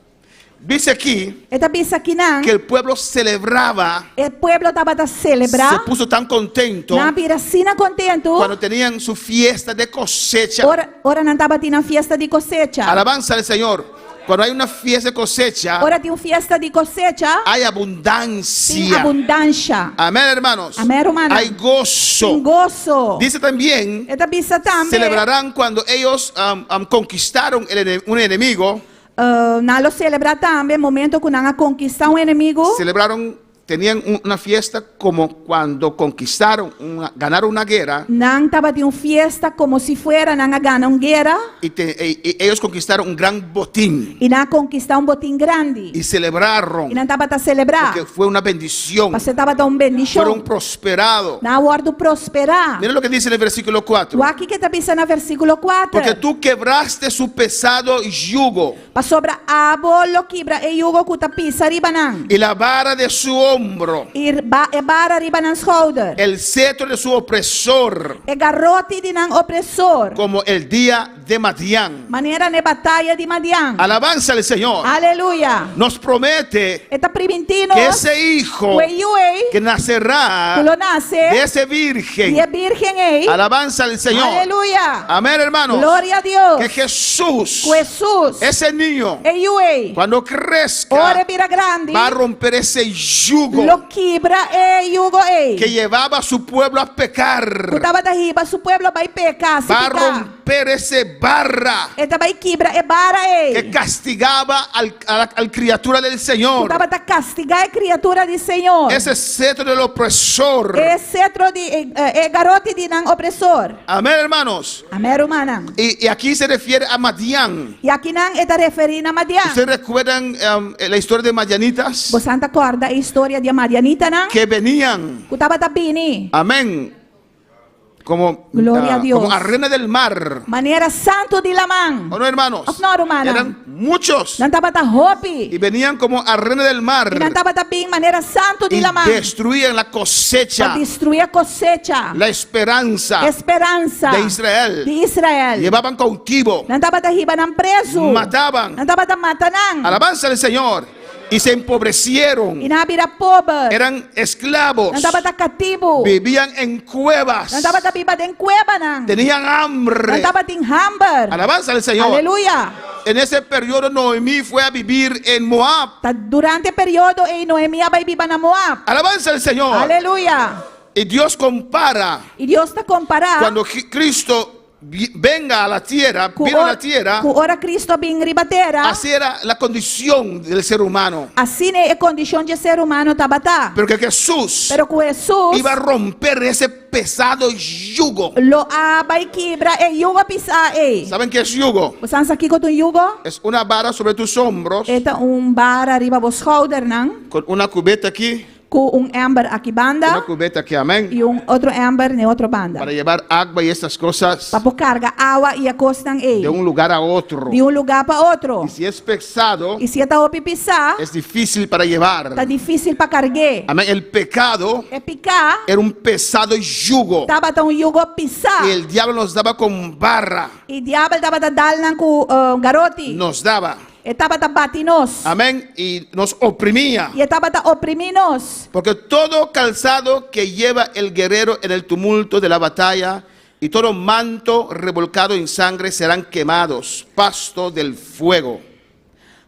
Dice aquí Está bisa que não. que el pueblo celebraba, El pueblo estaba a se celebrar. puso tan contento Na piracina contento. cuando tenían su fiesta de cosecha. Ora não estava tendo fiesta de cosecha. Alabanza al Señor. Cuando hay una fiesta de cosecha, Ora tem fiesta de cosecha. hay Tem abundancia. abundância. Amén, hermanos. Amén, hermana. Hay gozo. Tem gozo. Dice también, Esta bisa também. celebrarán cuando ellos conquistaron un enemigo. Não lo celebra também momento que não conquistar inimigo. Celebraron, tenían una fiesta como cuando conquistaron, ganaron una guerra Não estava tendo fiesta como se fuera não ganhar uma guerra. y ellos conquistaron un gran botín E não conquistar botín grande. y celebraron E não estava a celebrar. porque fue una bendición. Você estava a bendição. Fueron prosperados. Na hora prosperar. Miren lo que dice en el versículo 4. O aqui que está pensando no versículo 4. Porque tú quebraste su pesado yugo Para sobra abo lo quebra e yugo que está pisa riba nan. y la vara de su hombro, E bara riba nan schouder. el cetro de su opresor, E garrote di nan opressor. como el día de Madián. Maneira ne batalha de Madian. Alabanza al Señor. Aleluia. Nos promete Está preventindo que ese hijo que yue que nacerá que lo de nasce ese e virgen. é virgem ei. Alabanza al Señor. Aleluia. Amén, hermanos. Glória a Deus. Que Jesús, Que Jesus esse niño, e yue. cuando crezca, Ora vira grande. va a romper ese yugo Lo quebra e yugo ei. que llevaba a su pueblo a pecar. Kutaba da riba, su pueblo vai pecar, se Va a picar. romper ese barra Eta vai quebra e bara que ei. castigaba al criatura del Señor. Kutaba da castigar a criatura de Senhor. Ese cetro del opresor. E cetro de garote de nan opressor. Amén, hermanos. Amém, hermana. Y aquí se refiere a Madián. E aqui nan está referindo a Madian. ¿Ustedes recuerdan la historia de Madianitas? Você não acorda a história de Madianita nan? Que venían, Kutaba da bini. amén, como, Gloria a Dios. como arena del mar. Maneira santo de lamang. ¿O no, hermanos? No, hermana. Eran muchos. Nan taba da Y hopi. venían como arena del mar. E nan taba da bin maneira santo de Y lamang. destruían la cosecha, Para destruir a cosecha. la esperanza Esperança de Israel. de Israel. Llevaban cautivo, Não estava da riba nan preso. mataban. Não estava da mata nan. Alabanza al Señor. Y se empobrecieron. E na vira pobre. Eran esclavos. Não estava da cativo. Vivían en cuevas. Não estava da biba den cueva nan. Tenían Não hambre. estava tem hamber. Alabanza al Señor. Aleluia. En ese periodo Noemí fue a vivir en Moab. Durante o período e Noemi vai biba na Moab. Alabanza al Señor. Aleluia. Y Dios compara E Deus está comparar cuando Cristo venga a la tierra, com vino a la tierra, ora Cristo vem ribatera. así era la condición del ser humano. Assim é a condição de ser humano tabata. Pero que Jesús Pero com Jesus iba a romper ese pesado yugo. lo vai quebra e yugo pisa e. ¿Saben qué es yugo? Você sabe aqui com o yugo? Es una vara sobre tus hombros Eta bar arriba vos schouder nan. con una cubeta aquí, Com amber aqui una banda cubeta aquí, amén, e outro amber na outra banda. para llevar agua y estas cosas Para carga água e acostam de e. un lugar a otro. De lugar para outro. Y si es pesado, E se tá opi pisar, es difícil para llevar. tá difícil para carregar. Amén. El pecado É picar, era un pesado yugo tava tão yugo pisar. y el diablo nos daba con barra, E diabo tava da dal nan com garoti. nos daba. Estaba ta batinos. Amén. Y nos oprimía. Y estaba ta opriminos. Porque todo calzado que lleva el guerrero en el tumulto de la batalla y todo manto revolcado en sangre serán quemados, pasto del fuego.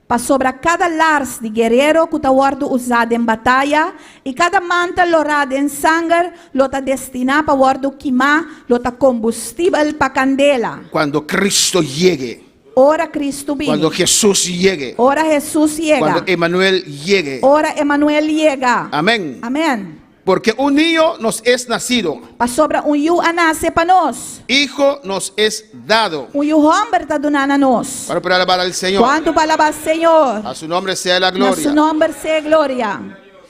Pa sobre cada lars de guerreiro que está usado em batalha e cada manta lorada em sangue lo está destinado para queimar, lo está combustível para candela. Cuando Cristo llegue, Ora Cristo viene. cuando Jesús llegue, Ora Jesús llega. cuando Emmanuel llegue. Ora Emmanuel llega. Amén. Amén. Porque un niño nos es nacido, Pa sobre yu a nasce para nós. hijo nos es dado. Yu hombre está donando a nós. Para alabar al Señor. Quanto para alabar Senhor. A su nombre sea la Na gloria. su nombre sea gloria.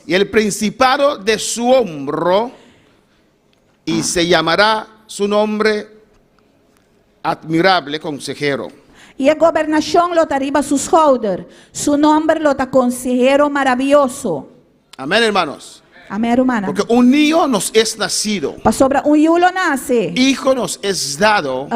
Y el principado de su hombro, y se llamará su nombre admirable consejero. E a governação lo está arriba sus shoulders. Su nombre lo está consejero maravilloso. Amén, hermanos. Amém, hermana. Porque un niño nos es nacido, Pa sobre yulo nasce. hijo nos es dado,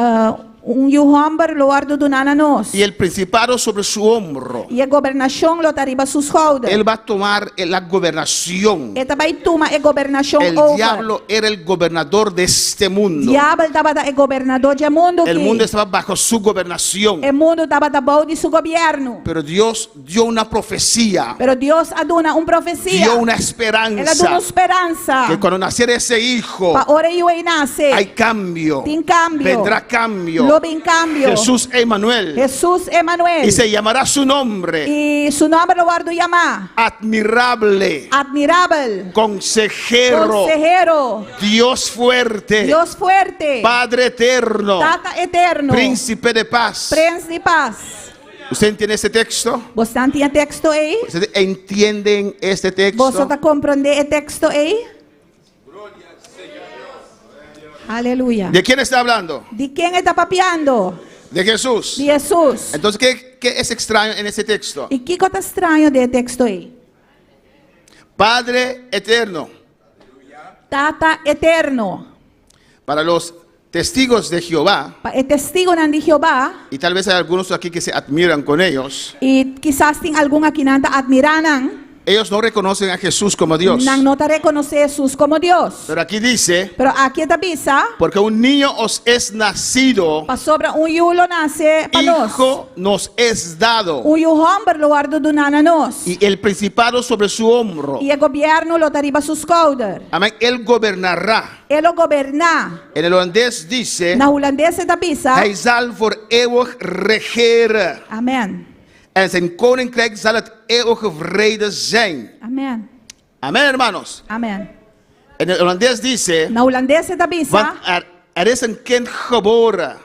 Yu hombre lo guardo donando a nós. y el principado sobre su hombro. E a governação lo está arriba sus shoulders. Él va a tomar la gobernación. E também toma a governação El over. diablo era el gobernador de este mundo. Diabo estava da governador do mundo. El mundo estaba bajo su gobernación. O mundo estava da boa de seu governo. Pero Dios dio una profecía, Pero Deus aduna profecia. dio una Ela esperanza, aduna esperança. que cuando naciera ese hijo, Pa ora eu aí nasce. hay cambio, Tem cambio. vendrá cambio. Lo vem cambio. Jesús Emmanuel, Jesus Emmanuel. y se llamará su nombre E su nome lo guardo chamar. admirable, Admirável. consejero, Consejero. Dios fuerte, Dios fuerte. Padre eterno, Tata eterno. príncipe de paz. Príncipe de paz. ¿Usted entiende este texto? Você tem texto aí? ¿Ustedes entienden este Você texto? está compreendendo o texto aí? Aleluya. ¿De quién está hablando? De quem está papeando? De Jesús. De Jesus. Entonces, ¿qué es extraño en este texto? E que coisa estranho de texto aí? Padre eterno. Tata eterno. Para los testigos de Jehová, É testigo de Jeová. y tal vez hay algunos aquí que se admiran con ellos, E quizás tem algum aqui que admiram. ellos no reconocen a Jesús como Dios. Não te reconhece Jesus como Deus. Pero aquí dice, Pero aqui está bisa. porque un niño os es nacido, Pa sobre yulo nasce para nós. hijo nos es dado, Hombre lo guardo do nana nós. y el principado sobre su hombro. E o governo lo arriba sus shoulders. Amén. Él gobernará. Ele governa. En el holandés dice, Na holandesa está bisa. hij zal voor eeuwig regeren. Amém. En zijn koninkrijk zal het eeuwige vrede zijn. Amém. Amén, hermanos. Amém. En el holandés dice, Na holandesa está want bisa. er is een kind geboren.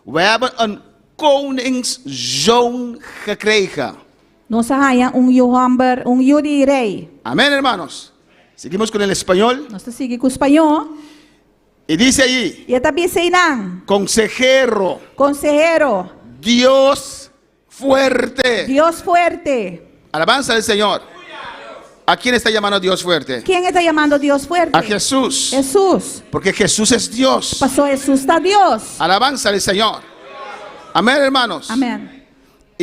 We hebben een koningszoon gekregen. Nós haya hombre, de rei. Amén, hermanos. Seguimos con el español. Nós está seguindo com o espanhol. Y dice allí, E está bisa inang. consejero, Consejero. Dios fuerte. Deus fuerte. Alabanza del Señor. ¿A quién está llamando Dios fuerte? Quem está chamando Deus fuerte? A Jesús. Jesus. Porque Jesús es Dios. Passou Jesus está Deus. Alabanza del Señor. Amén, hermanos. Amém.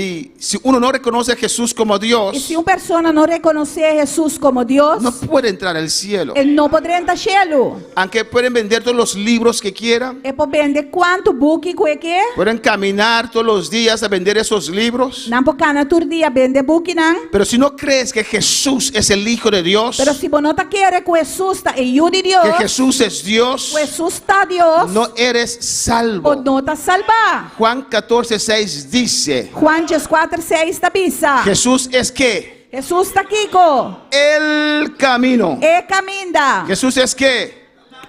Y si uno no reconoce a Jesús como E Dios, se uma pessoa não reconhecer Jesus como Deus, no puede entrar al cielo. ele não poderá entrar cielo. Aunque pueden vender todos los libros que quieran, É para vender quanto book que quer. pueden caminar todos los días a vender esos libros. Não por cada dia vender book não. Pero si no crees que Jesús es el Hijo de Dios, Pero se você não está querendo que Jesus está em de Deus, que Jesús es Dios, Jesus está Deus, no eres ou salvo. não está salvar. Juan 14:6 dice, Juan 4:6 está bisa. Jesús es que Jesus está aqui com el camino. é caminho. Jesús es que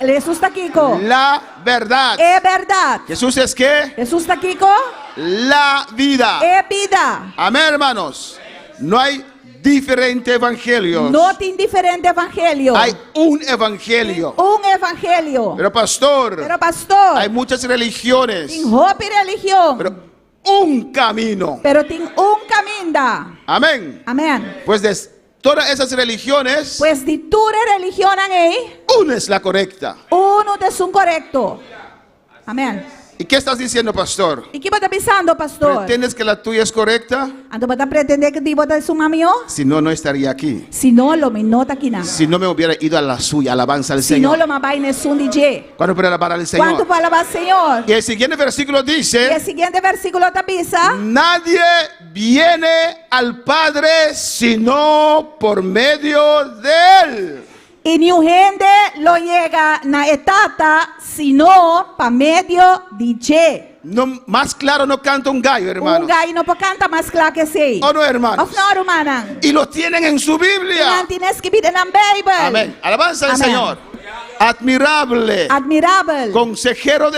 Jesus está aqui com la verdad. é verdade. Jesús es que Jesus está aqui com la vida. é vida. Amén, hermanos. No hay diferentes evangelios. Não tem diferente evangelho. Hay un evangelio. Evangelho. Pero pastor, Pero pastor, hay muchas religiones. tem roupa e religião. Pero un camino. Pero tem caminho. Amén. Amém. Pues de todas esas religiones, Pues de toda religião aí, una es la correcta. uno es un correcto. Amém. ¿Y qué estás diciendo, pastor? E que bota pensando, pastor? ¿Pretendes que la tuya es correcta? Ando bota pretender que di bota suma mio? Si no, no estaría aquí. Si no, lo me nota aqui na. Si no me hubiera ido a la suya, alabanza al Si no, Señor. lo mabai nessun DJ. ¿Cuándo puede alabar al Quanto Señor? para alabar Senhor? Y el siguiente versículo E o dice: seguinte versículo tabisa. nadie viene al Padre sino por medio de Él. E nenhum rende lo llega na etata, sino pa medio de Je. No, más claro no canta un gallo, hermano. Gai não pode cantar mais claro que sei. ¿O no, hermanos? Of não, romana. Y lo tienen en su Biblia. Tienes que pedir na Bible. Amén. Alabanza al Amén. Señor. Admirable. Admirável. Consejero.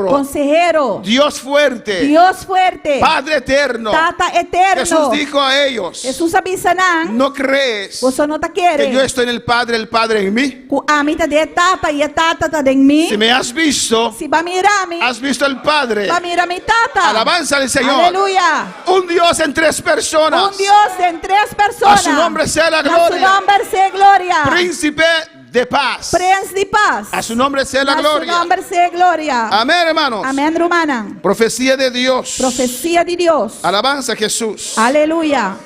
Consejero. Dios fuerte. Dios fuerte. Padre eterno. Tata eterno. Jesús dijo a ellos: Jesus abisanan. ¿no crees Você não tá que yo querendo. estoy en el Padre en mí? Ku amita de tata e tata tá em mim. Si me has visto, Se ba mirami. has visto al Padre. Ba mira mi tata. Alabanza al Señor. Aleluya. Un Dios en tres personas. Un Dios en tres personas. A su nombre sea la A su gloria. nombre sea gloria. Príncipe de paz. Prince de paz. A su nombre sea la A su gloria. nombre sea gloria. Amén, hermanos. Amén, romana. Profecía de Dios. Profecía de Dios. Alabanza a Jesús. Aleluya.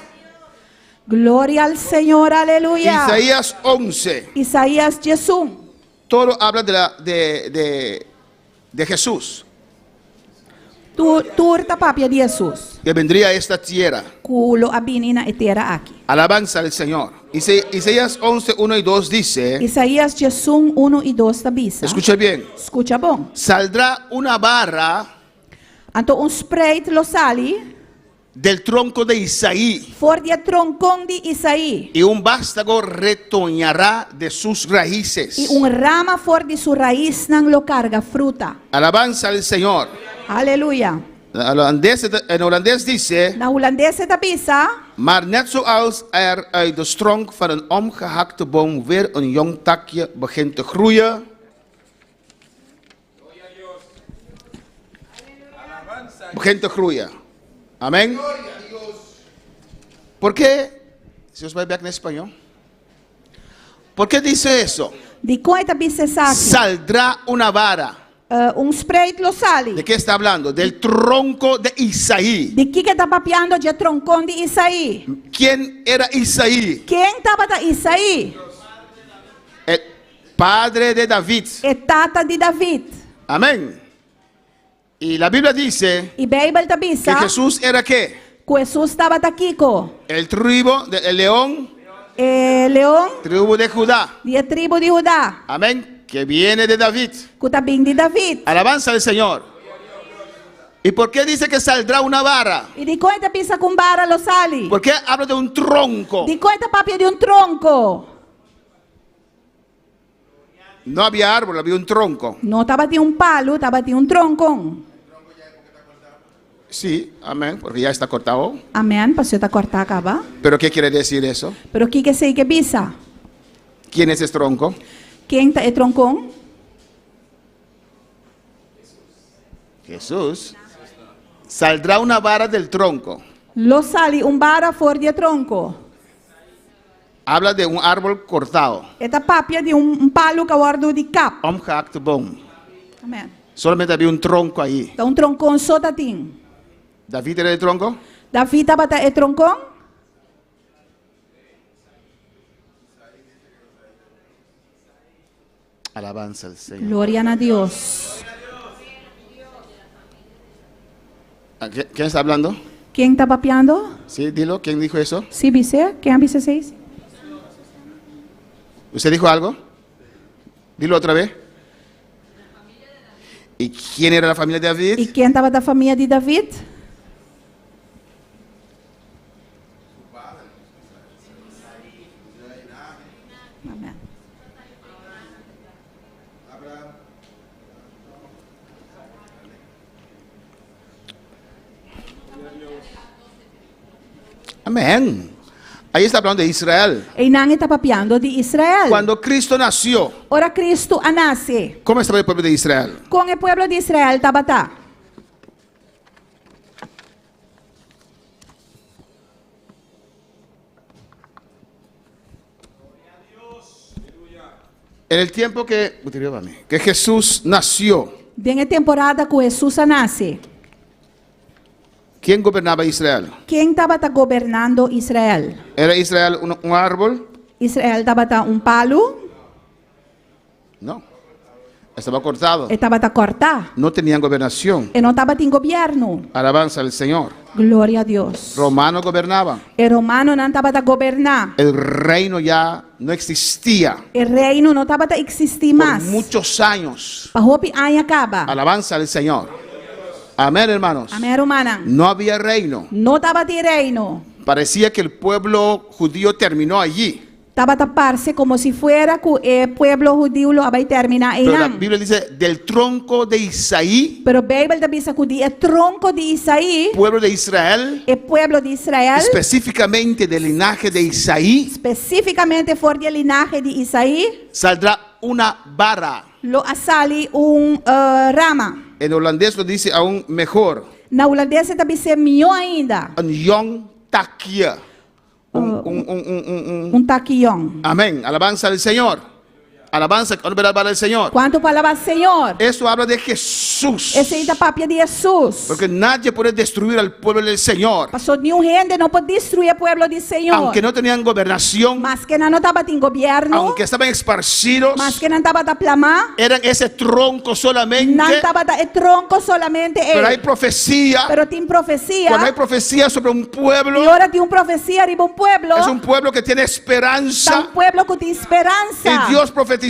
Gloria al Señor, aleluya. Isaías 11. Isaías Jesús. Todo habla de Jesús, Tu tapapia de Jesus. que vendría a esta tierra. Culo abinina etera aqui. Alabanza al Señor. Isaías 11, 1 y 2 dice: Isaías Jesús 1 e 2 tabisa. escucha bien, Escucha bom. saldrá una vara Anto spreit lo sali. del tronco de Isaí, For de troncón de Isaí. y un vástago retoñará de sus raíces. Y un rama for de su raíz nan lo carga fruta. Alabanza al Señor. Aleluya. En holandés dice: Na Hollandese tabisa. maar net zoals uit de stronk van een omgehakte boom weer een jong takje begint te groeien, Amén. ¿Por qué? Si os vais en español. ¿Por qué dice eso? De coi tabisa saki. Saldrá una vara. Spreit lo sali. ¿De qué está hablando? Del tronco de Isaí. De que tá papiando de troncón de Isaí? ¿Quién era Isaí? Quem tava da Isaí? El padre de David. É tata de David. Amén. Y la Biblia dice E Bible que tabisa. Jesús era ¿qué? Que Jesus tava Kiko. El león, Leão tribu de Judá. de tribo de Judá. Amén. Que viene de David. Que tá bem de David. Alabanza al Señor. ¿Y por qué dice que saldrá una vara? E de coi tabisa com bara lo sali. ¿Por qué habla de un tronco? De coi tá papia de tronco. No había árbol, había un tronco. Não tava de palo, tava de tronco. Sí, amén, porque ya está cortado. Amém, pastor tá cortar acaba. ¿Pero qué quiere decir eso? Pero que sei que bisa? ¿Quién es ese tronco? Quem tá é troncão? Jesús. Saldrá una vara del tronco. Lo sali bara for de tronco. Habla de un árbol cortado. Eta papia de palo que guardo de cap. Omgehakt boom. Amém. Solamente había un tronco ahí. Tá troncão só tatim. ¿David era el tronco? David tava é troncão? Alabanza al Señor. Glória a Deus. ¿Quién está hablando? Quem tá papiando? Sí, dilo. ¿Quién dijo eso? Se bise, quem bise seis? ¿Usted dijo algo? Dilo otra vez. ¿Y quién era la familia de David? E quem tava da família de David? Amém. Amén. Ahí está hablando de Israel. E não está papiando de Israel. Cuando Cristo nació, Ora Cristo nasce. ¿cómo estaba el pueblo de Israel? Com o povo de Israel tava tá. En el tiempo que Jesús nació, Den a temporada que Jesus nasce. ¿Quién gobernaba Israel? Quem estava governando Israel? ¿Era Israel un árbol? Israel estava um palo, No. Estaba cortado. estava cortado. No tenían gobernación. E não estava em governo. Alabanza al Señor. Glória a Deus. Romanos gobernaban. E romano não estava a governar. El reino ya no existía O reino não estava a existir por mais. muchos años. Para hopi ano acaba. Alabanza al Señor. Amén, hermanos. Amém, romana. No había reino. Não estava de reino. Parecía que el pueblo judío terminó allí. Estava a taparse como si fuera que o pueblo judío lo vai terminar Pero la em Biblia dice, del tronco de Isaí, Pero a Bíblia diz que o tronco de Isaí, pueblo de Israel, o pueblo de Israel, específicamente del linaje de Isaí, especificamente for de linaje de Isaí, saldrá una vara. lo sale rama. En holandés lo dice aún mejor. Na holandesa também é melhor ainda. Een jong takje. Un Taquião. amén. Alabanza al Señor. Alabanza, honra al Señor. Quanto palavra Senhor? Eso habla de Jesús. Esse aí da papia de Jesus. Porque nadie puede destruir al pueblo del Señor. Passou nenhum rende não pode destruir o pueblo de Senhor. Aunque no tenían gobernación, Mas que não estava em governo, aunque estaban esparcidos, mas que não estava a plamar, eran ese tronco solamente. não estava a tronco solamente Pero hay ele. profecía. Pero tem profecia. Cuando hay profecía sobre un pueblo, E ora tem profecia arriba um pueblo. es un pueblo que tiene Tá esperanza. pueblo que tem esperança. Y Dios profetizó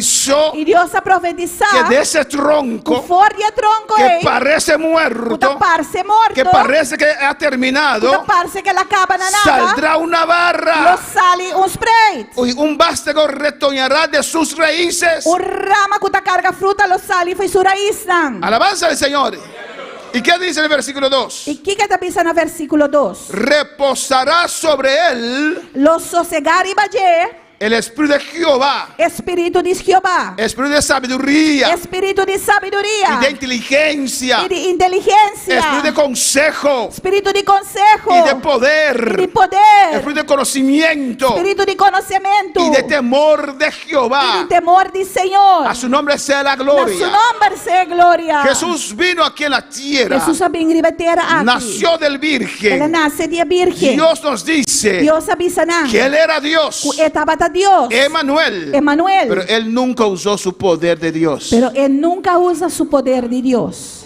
E Deus a que profetizar de ese o tronco for de tronco que aí, parece o muerto, taparse morto, que parece que ha o terminado, taparse que ela acaba na nada, saldrá una lo barra. sale um spray. Y un vástago retoñará de sus raíces. O rama que carga fruta lo sale e foi sua raiz. Alabanza al Señor. ¿Y qué dice el versículo 2? E o que está pensando no versículo 2? Reposará sobre él Lo sossegar e bater, el Espíritu de Jehová, Espírito de Jeová, Espíritu de sabiduría Espírito de sabedoria y de inteligencia, e de inteligência, Espíritu de consejo Espírito de consejo y de e de poder, poder, Espíritu de conocimiento Espírito de conhecimento y de temor de e Jehová. de temor de Senhor. A su nombre sea la Na su gloria. nome seja glória. Jesús vino aquí en la tierra, Jesus vem em terra aqui. nació del Ela Virgen. nasce de virgem. Dios nos dice Deus avisa não. que Él era Dios, Que estava a Deus. Emmanuel, Emmanuel. pero Él nunca usó su poder de Dios. Pero ele nunca usa su poder de Deus.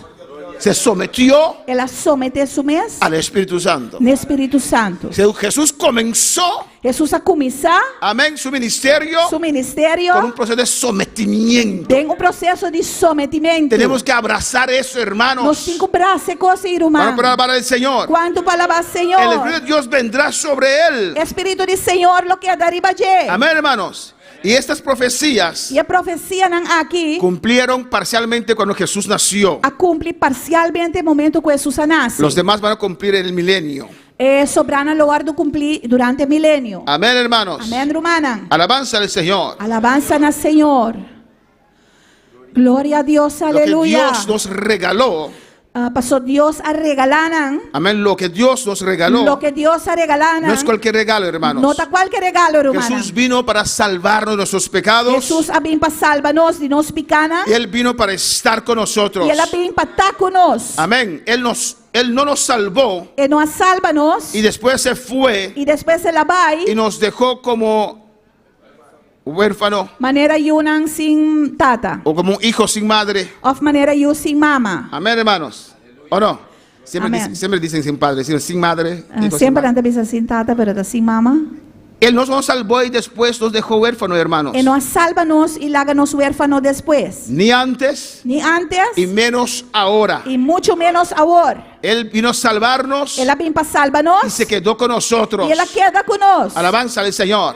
Se sometió Ela somete su mês al Espíritu Santo. no Espírito Santo. Jesús comenzó, Jesus a começar amén, su ministerio su ministério. con un proceso de sometimiento. Tem processo de sometimento. Tenemos que abrazar eso, Nos hermanos. 5 braços, coisa, irmão. Vamos para alabar al Señor. Quanto palavra El Senhor. Espíritu de Dios vendrá sobre él. Espírito de Senhor, lo que dariba de. Amén, hermanos. Y estas profecías E a profecia não aqui cumplieron parcialmente cuando Jesús nació. a cumpre parcialmente no momento que Jesus nasce. Los demás van a cumplir en el milenio. Sobrana lugar do cumprir durante o milênio. Amén, hermanos. Amém, romana. Alabanza al Señor. Alabanza na Senhor. Glória a Deus, Lo que aleluia. Dios nos regaló. Passou Deus a regalanan. Amén. Lo que Dios nos regaló. Lo que Deus a regalanan. No es cualquier regalo, hermanos. Não tá qualquer regalo, romana. Jesús vino para salvarnos de nuestros pecados. Jesus a vem para salvar-nos de nos picana. Y Él vino para estar con nosotros. E ela vem para estar conosco. Amén. Él no nos salvó E nos salva-nos. y después se fue E depois ela vai. y nos dejó como huérfano Maneira yunan sin tata. o como un hijo sin madre. Of maneira yu sin mama. Amén, hermanos. ¿O no? Amén. Siempre dicen sin padre, sino sin madre. hijo sin Sempre madre. anda bisa sin tata, pero da sin mama. Él nos salvó y después nos dejó huérfanos, hermanos. E nos salva-nos e laga-nos huérfano depois. Ni antes Ni antes y menos ahora. e muito menos agora. Él vino a salvarnos Ela vem para y salvar-nos se quedó con nosotros. e ela queda conosco. Alabanza al Señor.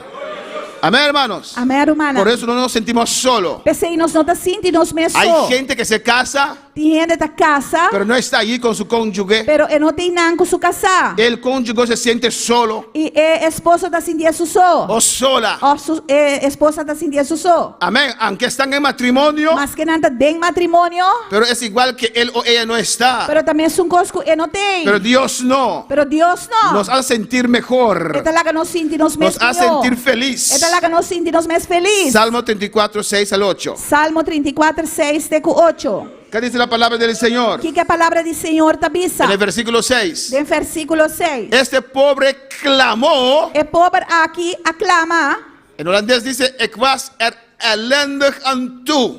Amén, hermanos. Amém, romana. Por eso no nos sentimos solos. Pensei, nós não tá sentindo mesmo. Hay gente que se casa, Tem gente da casa, pero no está allí con su cónyuge. pero não tem nada com sua casa. El cónyuge se siente solo E esposa da sentindo só. o sola. Esposa da sentindo só. Amén. Aunque están en matrimonio, Mas que não tá bem matrimônio, pero es igual que él o ella no está. pero também é um cosco e não tem. Pero Dios no. Pero Deus não. Nos hace sentir mejor. Esta laga nos sentimos Nos mesmo. hace sentir feliz. Esta laga nos sentimos más feliz. Salmo 34, 6 al 8. Salmo 34, 6 de 8. ¿Qué dice la palabra del Señor? Que a palavra do Senhor tabisa? En el versículo 6. En versículo 6. Este pobre clamó. E pobre aqui aclama. En holandés dice, ik was ellendig aan toe.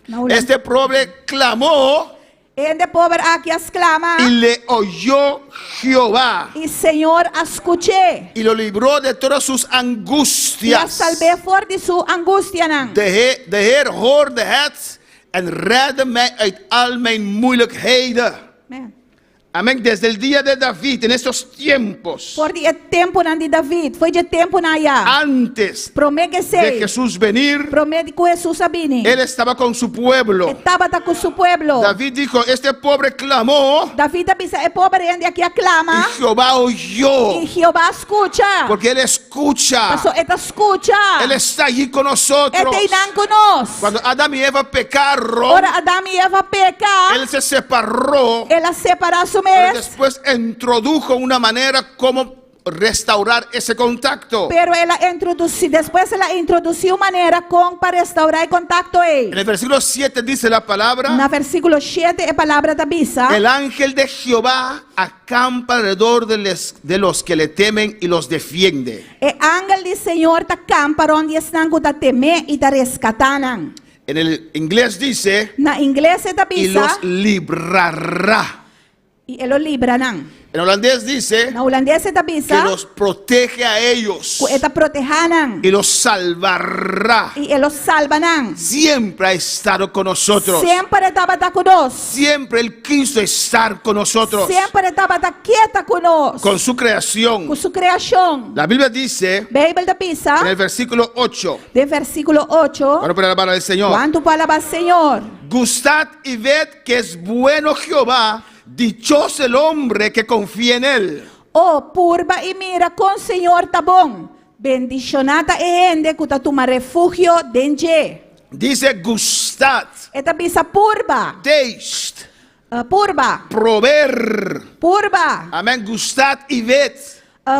Na Holanda. Este pobre clamó En de pobre aqui exclama. y le oyó Jehová E Senhor escuché. y lo libró de todas sus E a angustias. salve voor de sua angústia. De Heer hoorde het en redde mij uit al mijn moeilijkheden. Amen. Amén. Desde el día de David, en estos tiempos, Voor die tempo na de David. Foi de tempo na ya. antes Promete de ser. Jesús venir, Promete que Jesus sabine. él estaba con su pueblo. Estava com su pueblo. David dijo, este pobre clamó David tabisa é pobre ende aqui aclama. y Jehová oyó. E Jeová escucha. Porque Él escucha. Pastor, eta escucha. Él está allí con nosotros. Eta inan conosco. Cuando Adán y Eva pecaron, Ora Adão e Eva peca. Él se separó. Ela separa su Pero mes. después introdujo una manera como restaurar ese contacto. Pero ela introduziu, depois ela introduziu maneira para restaurar o contato aí. En el versículo 7 dice la palabra: Na versículo 7 é a palavra da bisa. el ángel de Jehová acampa alrededor de los que le temen y los defiende. E ángel do Senhor ta campa onde estão que ta temer e ta rescatanam. En el inglés dice: Na inglês é da y bisa los librará. e elo libranam. En holandés dice Na holandês é da que bisa los protege a ellos que eta protejanam y los salvará. e elo salvanam. Siempre ha estado con nosotros. Sempre estava ta conosco. Siempre Él quiso estar con nosotros. Sempre estava ta quieta conosco. Con su creación. Com sua criação. La Biblia dice Bíblia da bisa. en el versículo 8. De versículo 8. Para poner la palabra del Señor. Quanto palavra Senhor? Gustad y ved que es bueno Jehová. Dichoso el hombre que confía en Él. Oh, purba e mira com Senhor tá bom. Bendicionada é ende que tá toma refúgio dentro. Dice gustad. Eta bisa purba. Taste. Purba. Prover. Purba. Amén. Gustad y ved.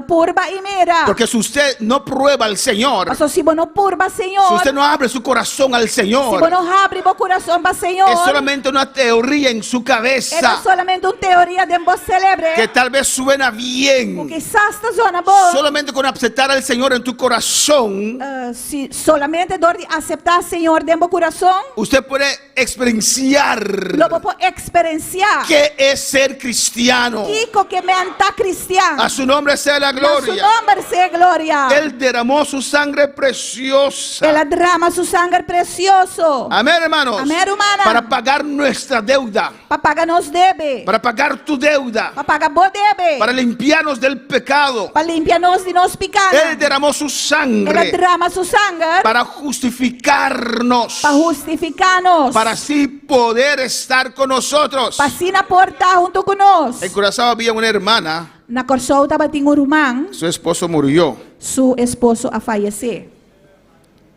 Purba e mira. Porque si usted no prueba al Señor, Mas se não purba si Senhor. usted no abre su corazón al Se Señor, não abre o coração para Senhor. es solamente una teoría en su É cabeza solamente uma teoria de você celebre. que tal vez suena bien. Porque esta zona boa. Solamente con aceptar al Señor en tu corazón, Se solamente dor de aceitar Senhor dentro do coração. usted puede experienciar Lo puedo experienciar. qué es ser cristiano. Kiko que me anta cristiano. A su nombre sea la A su gloria. nombre sea gloria. Él derramó su sangre preciosa. Ela derrama su sangre precioso. Amén, hermanos. Amén, hermana. Para pagar nuestra deuda. Para pagar nos debe. Para pagar tu deuda. Para pagar bo debe. Para limpiarnos del pecado. Para limpiarnos de nos Él pecados. derramó su Ela sangre derrama su sangre para justificarnos. para justificarnos. Para así poder estar con nosotros. Para assim portar junto conosco. En Curazao había una hermana. Na Corsou estava tinha irmão. Su esposo murió. Su esposo a fallecer.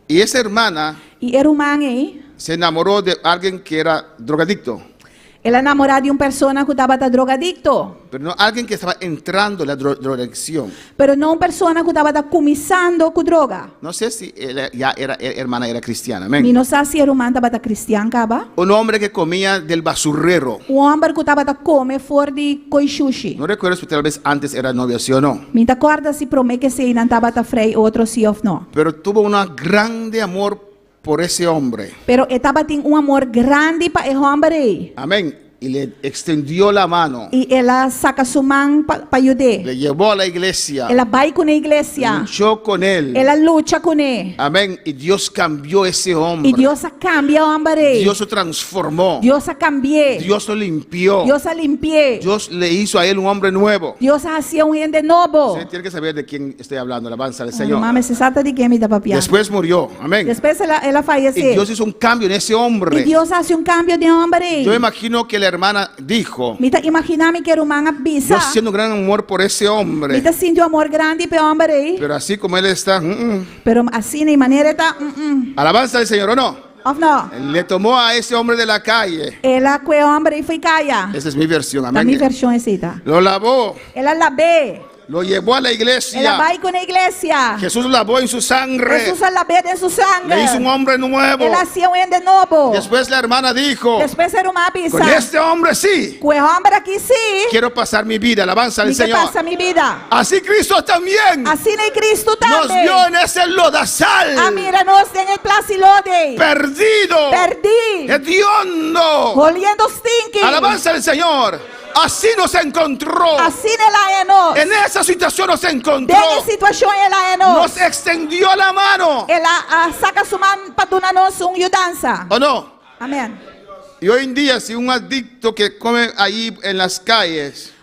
Y esa hermana E era irmão aí. se enamoró de alguien que era drogadicto. Ela namorada de uma pessoa que estava drogadicto. Pero no alguien que estaba entrando en la drogadicción. Pero não uma pessoa que estava começando com droga. No sé si ella ya era hermana, era cristiana. E Amén. não sei se era humano estava cristiano, caba. Un hombre que comía del basurero. Homem que estava comer fora de coixuxi. No recuerdo si tal vez antes era novia, sí o no. Me acorda se promete que se não estava frei outro sim ou não. Pero tuvo un grande amor por ese hombre. Pero estava tem amor grande para o homem. Amén. Y le extendió la mano. E ela saca sua mão para ajudar. Le llevó a la iglesia. Ela vai com a igreja. Luchó con él. Ela luta com ele. Amén. Y Dios cambió ese E hombre. Deus a cambia o homem. Dios lo transformó. Deus a cambiou. Dios lo limpió. Deus a limpiou. Dios le hizo a él un hombre nuevo. Deus hacía um ende novo. Usted tiene que saber de quién estoy hablando. Alabanza al Não Señor. mames, se trata de quem me dá papiar. Después murió. Amén. Depois ela Y faleceu. Dios hizo un cambio en ese E hombre. Deus hace um cambio de homem. Yo imagino que la hermana dijo: Me tá imaginando que era uma bisa. yo siento un gran amor por ese Me hombre. tá sentindo amor grande pelo homem. Pero así como él está, Pero assim de maneira tá. alabanza al Señor, ¿o no? Of não. Le tomó a ese hombre de la calle. Ela com o homem foi caia. Esa es mi versión, Da minha amén. versão é essa. Lo lavó, Ela labé. Lo llevó a la Ela iglesia. vai com a igreja. Jesús lavó en su sangre. Jesus a lavar em sua sangue. Le hizo un hombre nuevo. Ela hacía um ende novo. Después la hermana dijo, Depois era uma abisa. con este hombre sí, Com o homem aqui sim. quiero pasar mi vida. Alabanza al E que Señor. passa minha vida. Así Cristo también Assim nem Cristo nos também. dio en ese lodazal. A mira nós tem el placilode. Perdido. Perdi. Hediondo. Olhando stinky. Alabanza al Señor. Así nos encontró. Assim ela é nós. En esa situación nos encontró. Dessa situação ela é Nos nós. extendió la mano. Ela saca sua mão para dar nós ajudança. ¿O no? Amém. Y hoy en día, si un adicto que come ahí en las calles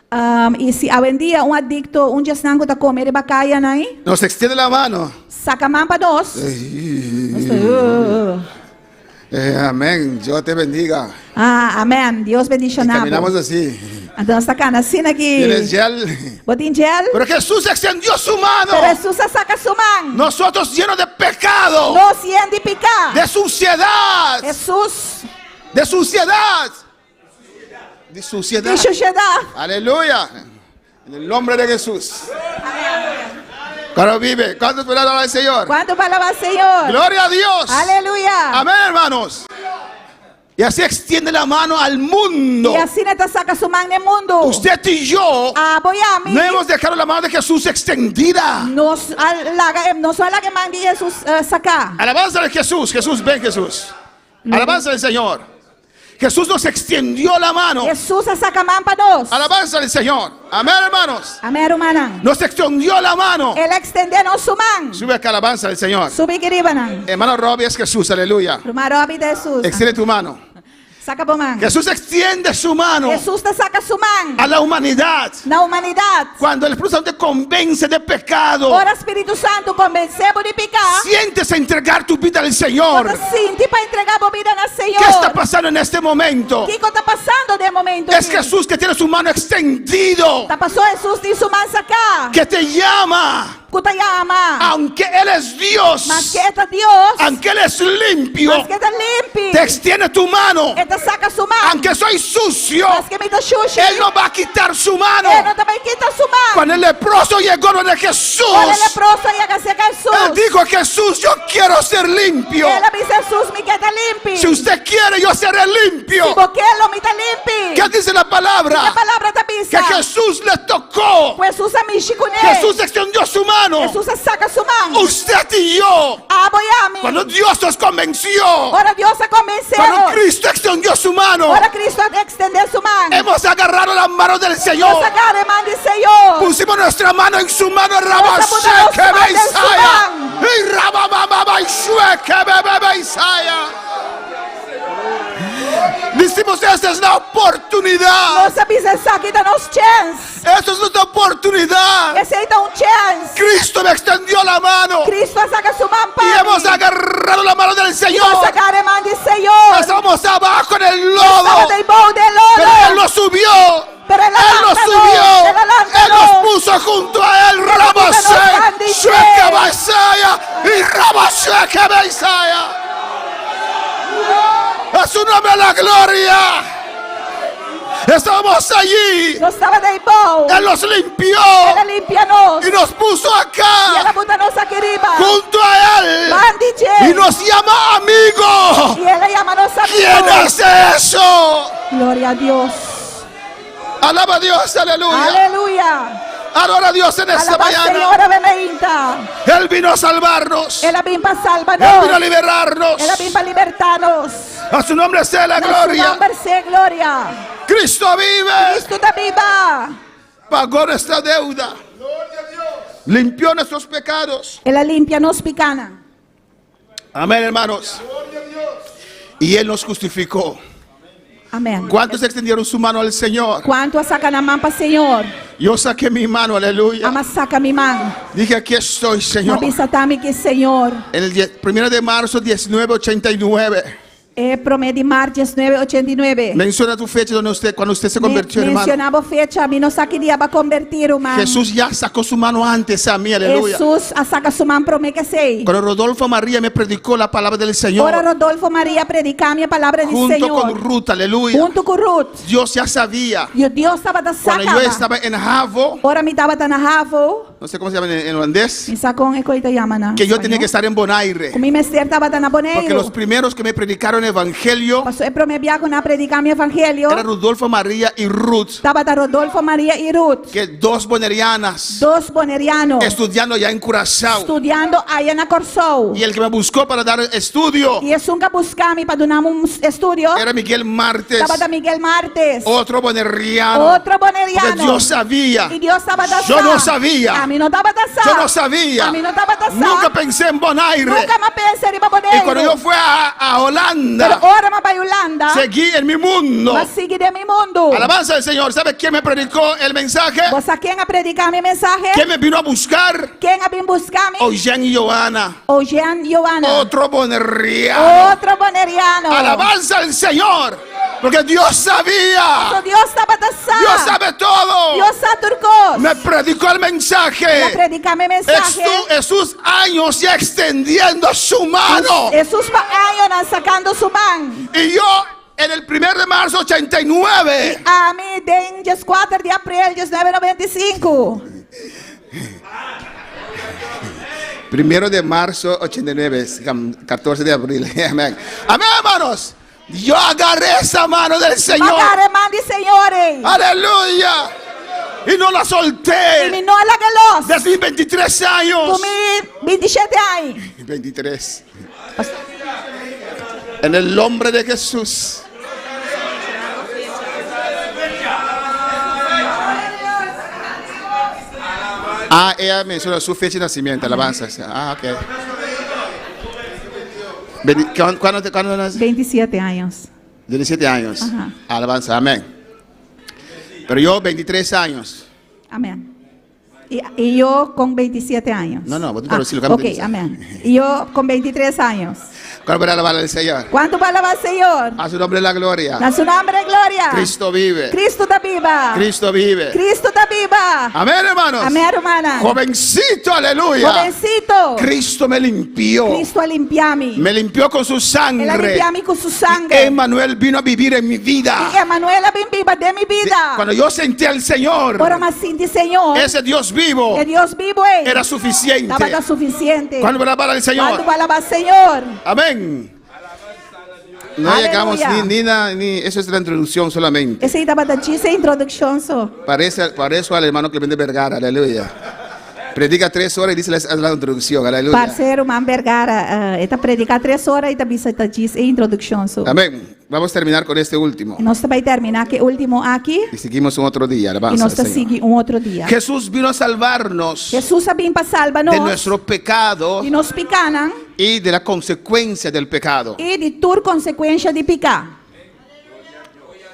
E se hoje em dia adicto, dia sangue está comendo bacaia, né? nos extiende la mano, Saca a mão para nós. amén, Dios te bendiga. Amém. Deus bendiga Y nós. caminamos así. Então sacando assim aqui. Tienes gel. Botin gel. Pero Jesús extendió su mano. Pero Jesus saca sua mão. Nosotros llenos de pecado, Nós iam de picar. de suciedad, Jesus. de suciedad, de suciedad. De suciedade. Aleluya. En el nombre de Jesús. Claro vive. ¿Cuántos pueden alabar al Señor? Quanto palavra, Senhor? Gloria a Dios. Aleluia. Amén, hermanos. Y así extiende la mano al mundo. E assim neta saca sua mão no mundo. Usted y yo Apoiame. no hemos dejado la mano de Jesús extendida. Nós alaga que mão de Jesus sacar. Alabanza de Jesús. Jesús, ven Jesús. Alabanza del Señor. Jesús nos extendió la mano. Jesus saca a mão para nós. Alabanza del Señor. Amén, hermanos. Amém, irmã. Nos extendió la mano. Ele extendeu nossa mão. Sube acá, alabanza del Señor. Subi querida. Hermano Robbie es Jesús, aleluya. Primero de Jesus. Extiende tu mano. Saca a mão. Jesús extiende su mano Jesus saca sua mão. a la humanidad. Na humanidade. Cuando el Espíritu Santo te convence de pecado, Ora Espírito Santo convencemos de picar. sientes a entregar tu vida al Señor. Ora sinti para entregar a vida ao Senhor. ¿Qué está pasando en este momento? O que está passando de momento? Es Jesús que tiene su mano extendido, Está passou Jesus de sua mão sacar. que te llama, Escuta e ama. aunque Él es Dios, Mas que é Deus. aunque Él es limpio, Mas que é limpo. te extiende tu mano, Ele saca sua mão. aunque soy sucio, Mas que me dá xuxa. Él no va a quitar su mano. Ele também quita sua mão. Cuando el leproso llegó donde Jesús, Quando ele é próximo e a Jesus. Él dijo: Jesús, yo quiero ser limpio. Ele diz Jesus me quer limpo. Si usted quiere, yo seré limpio. Se você não me dá limpo. ¿Qué dice la A palabra? palavra da Que bisa. Jesús le tocó. Jesus a me chiconé. Jesús extendió su mano. Jesus saca sua mão. Usted y yo, Apoiame. cuando Dios nos convenció, Ora Deus a convenceu. cuando Cristo extendió su mano, Ora Cristo a extender sua mão. hemos agarrado la mano del Nós Señor. agarra a mão do Senhor. Pusimos nuestra mano en su mano, Pusimos nuestra Rabasheke mano en su Beisaya. mano. Y Rabababa Ishweke Bebe Beisaya. Decimos, esta es la oportunidad. Nossa bisa aqui dá nos chance. Esta es nuestra oportunidad. Esse aí dá chance. Cristo me extendió la mano Cristo saca sua mão y para hemos mim. agarrado la mano del Nós Señor. agarra a mão do Senhor. Estamos abajo en el Estava lodo, debaixo de pero Él lodo. nos subió. Pero Él Él nos subió. Él nos subió. puso junto a Él. Rabasheke Shweke Beisaya y Rabasheke Beisaya. A su nombre la gloria. Estamos allí. Nós estava debaixo. Él nos limpió Ela limpia-nos. y nos puso E acá ela bota nos aqui riba. junto a Él Bandije. y nos llama amigo. E ela chama nossa ¿Quién amigo. hace eso? Glória a Deus. Alaba a Dios, aleluya. Aleluia. Adora a Dios en esta Alaba a mañana. Senhora Benedita. Él vino a salvarnos. Él Ela vem para vino a salvar-nos. liberarnos. Ela vem para libertar-nos. A su nombre sea la Nosso gloria. nome sea glória. Cristo vive. Cristo da viva. Pagó nuestra deuda. Limpió nuestros pecados. Ela limpia nos picana. Amén, hermanos. Y Él nos justificó. Amém. ¿Cuántos extendieron su mano al Señor? Quanto a saca na mão para Senhor. Yo saqué mi mano, aleluya. Ama saca minha mão. Dije, aquí estoy, Señor. Mabisa tami que Senhor. En el 1 de marzo 1989, Promedi Martes 9:89. Menciona tu fecha cuando usted se convirtió, hermano. Mencionava fecha, mi no saque dia para convertir, hermano. Jesús ya sacó su mano antes a mí, aleluya. Jesus a saca su mão para mim que sei. Cuando Rodolfo María me predicó la palabra del Ora Señor, Rodolfo Maria predicar a minha palavra do junto Senhor. con Ruth, aleluya. Junto com Ruth. Dios ya sabía. E o Deus estava da Cuando yo sacada. estaba en Javo, Ora me estava na Ravo. no sé cómo se llama en holandés, Me sacou em coita yamana. que yo tenía que estar en Bonaire. Com minha mestre estava na Porque Boneiro. los primeros que me predicaron el evangelio Pastor para me viajar na predicar meu evangelho. era Rodolfo María y Ruth, Estava da Rodolfo Maria e Ruth. que dos bonerianas Dos bonerianos. estudiando ya en Curazao. Estudando aí na Corsou. Y el que me buscó para dar estudio E esse nunca buscar-me para dar estudio. era Miguel Martes, Estava da Miguel Martes. otro boneriano. Outro Porque boneriano. Dios sabía. E Deus estava da Yo no sabía. A mim não estava da Yo no sabía. A mim não estava da Nunca pensé en Bonaire. Nunca me pensei em Y cuando Boneiro. yo fui a Holanda, Pero ora me para Holanda. seguí en mi mundo. Mas segui de mi mundo. Alabanza del Señor. ¿Sabe quién me predicó el mensaje? Você quem a predicar minha mensagem? ¿Quién me vino a buscar? Quem a vir buscar-me? Ojen y Joana. O Jean Joana. Otro boneriano. Outro boneriano. Alabanza al Señor. Porque Dios sabía. So Deus estava da Dios sabe todo. Deus sabe turcos. Me predicó el Ela mensaje. predicar minha mensagem. Jesús años ya extendiendo su mano. Jesus para sacando su mão. Y yo en el 1 de marzo 89. A mim, em 4 de abril de 1995. 1 de marzo 89, 14 de abril. Amén. Amén, hermanos. Yo agarré esa mano del Señor. Agarre mão de senhores. Aleluya. Y no la E solté. me não alaguelos. Desde mis 23 años. Comi 27 anos. 23. En el nombre de Jesús. Ella menciona su fecha de nacimiento, alabanza. Ok. ¿Cuándo nació? 27 anos. 17 años. Ajá. Alabanza, amén. Pero yo 23 años. Amém. E eu com 27 anos. No, vos te lo decís, lo cambio de Ok, misa. amém. E eu com 23 anos. ¿Cuál para alabar al Señor? Quanto para alabar o Senhor? A su nombre la gloria. Na seu nome é glória. Cristo vive. Cristo da viva. Cristo vive. Cristo da viva. Amén, hermanos. Amém, hermana. Jovencito, aleluya. Jovencito. Cristo me limpió. Cristo a limpiar-me. Me limpió con su Ele sangre. limpiar-me com seu sangue. Emmanuel vino a vivir en mi vida. E Emanuela bem viva de minha vida. Cuando yo sentí al Señor, Ora, mas sim de Senhor. ese Dios vivo Que Deus vivo é. era suficiente. Estava da suficiente. Cuando me alabar al Quando Señor. vai alabar o Senhor. Amén. No Aleluya. llegamos ni eso es la introducción solamente. Esse aí estava da dica introdução só. Parece al hermano Clemente Vergara, aleluya. Predica 3 horas y dice la introducción, aleluya. Parceiro, Man Vergara, está predicar 3 horas e também está dica introdução só. Amén. Vamos a terminar con este último. E nós vai terminar que último aqui Y seguimos un otro día, e alabanza nós al está Señor. seguir outro dia. Jesús vino a salvarnos Jesus vem para salvar de nós nuestro pecado e nos picanan y de la consecuencia del pecado. e de tur consequência de picar.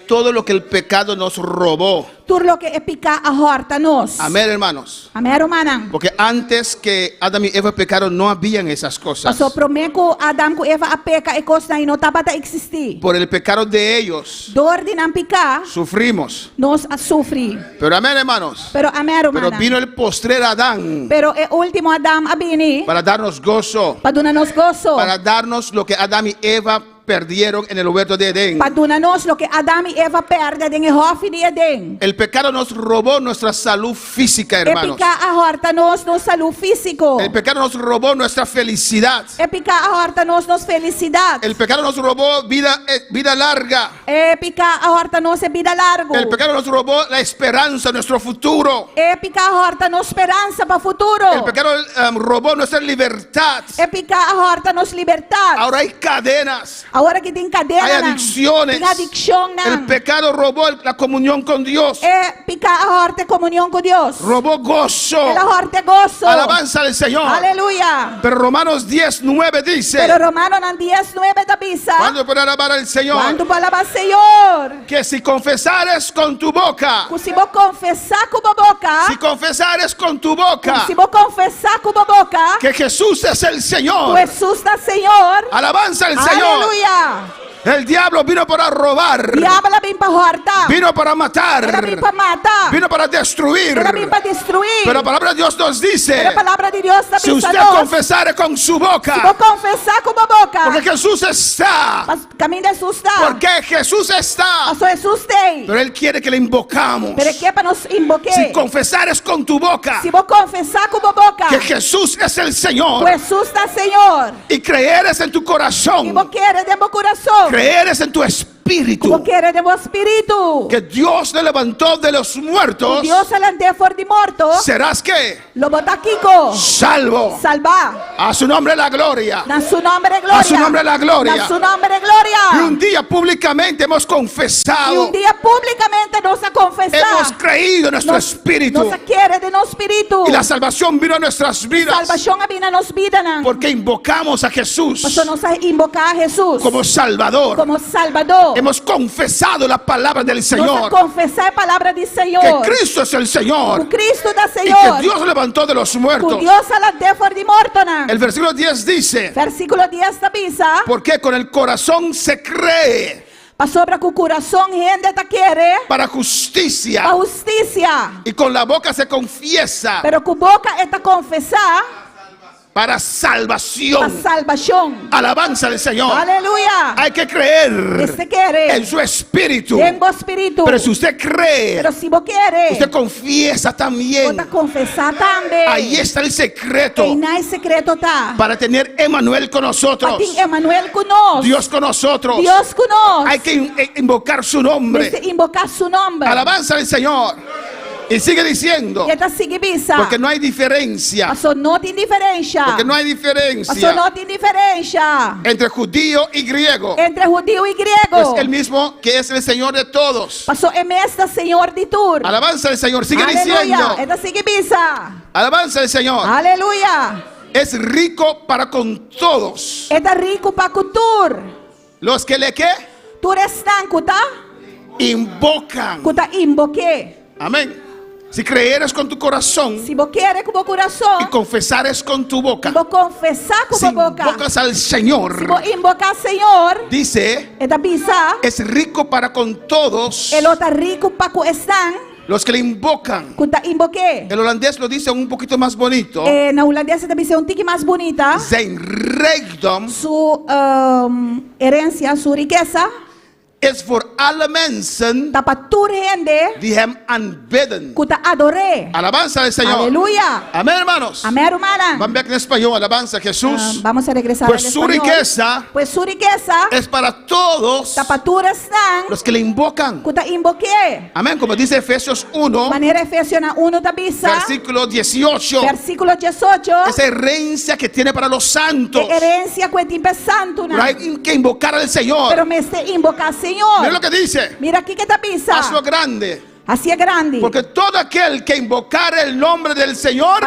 Todo lo que el pecado nos robó. Tur lo que é picar a horta nós. Amén, hermanos. Amém, hermanan. Porque antes que Adán y Eva pecaron no habían esas cosas. Passou promeco Adam com Eva a peca e coisa aí não estava a existir. Por el pecado de ellos Dor de não picar, sufrimos. nós a sofrer. Pero amén, hermanos. Pero amém, Pero hermana. vino el postrer Adán Pero é último Adam a bini para darnos gozo, para donar-nos gozo. para darnos lo que Adán y Eva perdieron en el huerto de Edén. Para donar-nos lo que Adam e Eva perdem em Hof de Eden. El pecado nos robó nuestra salud física, É hermanos. picar a horta nós no saúde físico. El pecado nos robó nuestra felicidad. É picar a horta nós nos felicidade. El pecado nos robó vida larga. É picar a horta nós é vida largo. El pecado nos robó la esperanza, nuestro futuro. É picar a horta nós esperança para futuro. El pecado robó nuestra libertad. É picar a horta nós liberdade. Ahora hay cadenas, Agora que tem cadena, hay adicciones. tem adicção, El pecado robó la comunión con Dios. é picar a horta comunhão com Deus. Robó gozo. É a horta gozo. Alabanza al Señor. Aleluia. Pero Romanos 10:9 dice, Pero Romano nan 10:9 da bisa. cuando puede alabar al Señor, Quando palavra Senhor. que si confesares con tu boca, Se vou confessar com a boca. si confesares con tu boca Se vou confessar com a boca. que Jesús es el Que Señor, Jesus da Senhor. alabanza al Señor, Aleluia. El diablo vino para robar, Diablo vem para roubar. vino para matar, Ele vem para matar. vino para destruir. Ele vem para destruir. Pero la palabra de Dios nos dice, Pero a palavra de Deus está si usted pensando. confesare con su Se vou boca, confessar com a boca. porque Jesús está, Mas caminho de Jesus está. porque Jesús está, Pastor Jesus tem. pero Él quiere que le invocamos. Pero que é para nos invocar. Si confesares con tu boca Se vou confessar com a boca. que Jesús es el Señor Jesus está Senhor. y creeres en tu E corazón, vou querer de meu coração. creeres en tu espíritu Vou querer de meu espírito. que Dios le levantó de los muertos, Deus alante for de morto. serás que Lo bota Kiko. salvo. Salvar. A su nombre la gloria. Na su nombre gloria. A su nombre la gloria. Na su nombre Y gloria. un día públicamente hemos E confesado, dia publicamente nos a confessar. hemos creído en nuestro espíritu Nos querer de nosso espírito. y la salvación vino a nuestras vidas Salvação a vida nos vida. porque invocamos a Jesús Pastor, nos a invocar a Jesus. como Salvador. Como Salvador. Hemos confesado la palabra del Nos a Señor, confessar a palavra de que Senhor. Cristo es el Señor O Cristo da y que Senhor. Dios levantó de los O muertos. Deus alante for de morto. Não. El versículo 10 dice, Versículo 10 da bisa. porque con el corazón se cree Pastor, para que o coração rende ta querer. para justicia A justiça. y con la boca se confiesa Pero com boca é ta confessar. para A salvación. salvação. Alabanza del Señor. Aleluia. Hay que creer Este querer. en su espíritu. Tem bom espírito. Pero si usted cree, Pero se você querer. usted confiesa también. Bota confessar também. Ahí está el secreto E na secreto tá. para tener Emmanuel con nosotros. Tem Emmanuel conosco. Dios con nosotros. Deus conosco. Hay que invocar su nombre. Este invocar su nombre. Alabanza del Señor. Y sigue diciendo, E tá seguindo. porque no hay diferencia. Pastor, não tem diferença. Porque no hay Pastor, diferencia não tem diferença. entre judío y griego. Entre judío e Es grego. el mismo que es el Señor de todos. Pastor, é mestre Senhor de tudo. Alabanza del Señor. Sigue Aleluia. diciendo. É tá seguindo. Alabanza del Señor. Aleluia. Es rico para con todos. É tá rico para cultura. Los que le ¿qué? Tu estanco, tá? Invocan. Kuta invoque. Amén. Si creeres con tu corazón Se você quer com o y coração, confesares con tu boca, vou confessar com si a boca. invocas al Se Señor, vou invocar Senhor, dice, é da bisa. es rico para con todos Ele tá rico para o están. los que le invocan. Kuta invoque. El holandés lo dice un poquito más bonito. Na holandesa também é um tique mais bonita. Zijn rijkdom Sua herência, sua riqueza, is voor alle mensen tá para toda gente die hem aanbidden. que tá adore. Alabanza del Señor. Aleluia. Amén, hermanos. Amém, hermana. Van back en español. Alabanza a Jesús. Vamos a regresar Pues al su español. riqueza Pues su riqueza es para todos tá para toda están los que le invocan. que tá invoque. Amén. Como dice Efesios 1, Maneira Efésios 1 da bisa. versículo 18. Versículo 18. Esa herencia que tiene para los santos. Herência que tem santo, Pero né? hay que invocar al Señor. Pero me este invocar Senhor. Mira lo que dice. Mira aqui que tá bisa. Hazlo grande. Assim é grande. Porque todo aquel que invocar el nombre del Señor,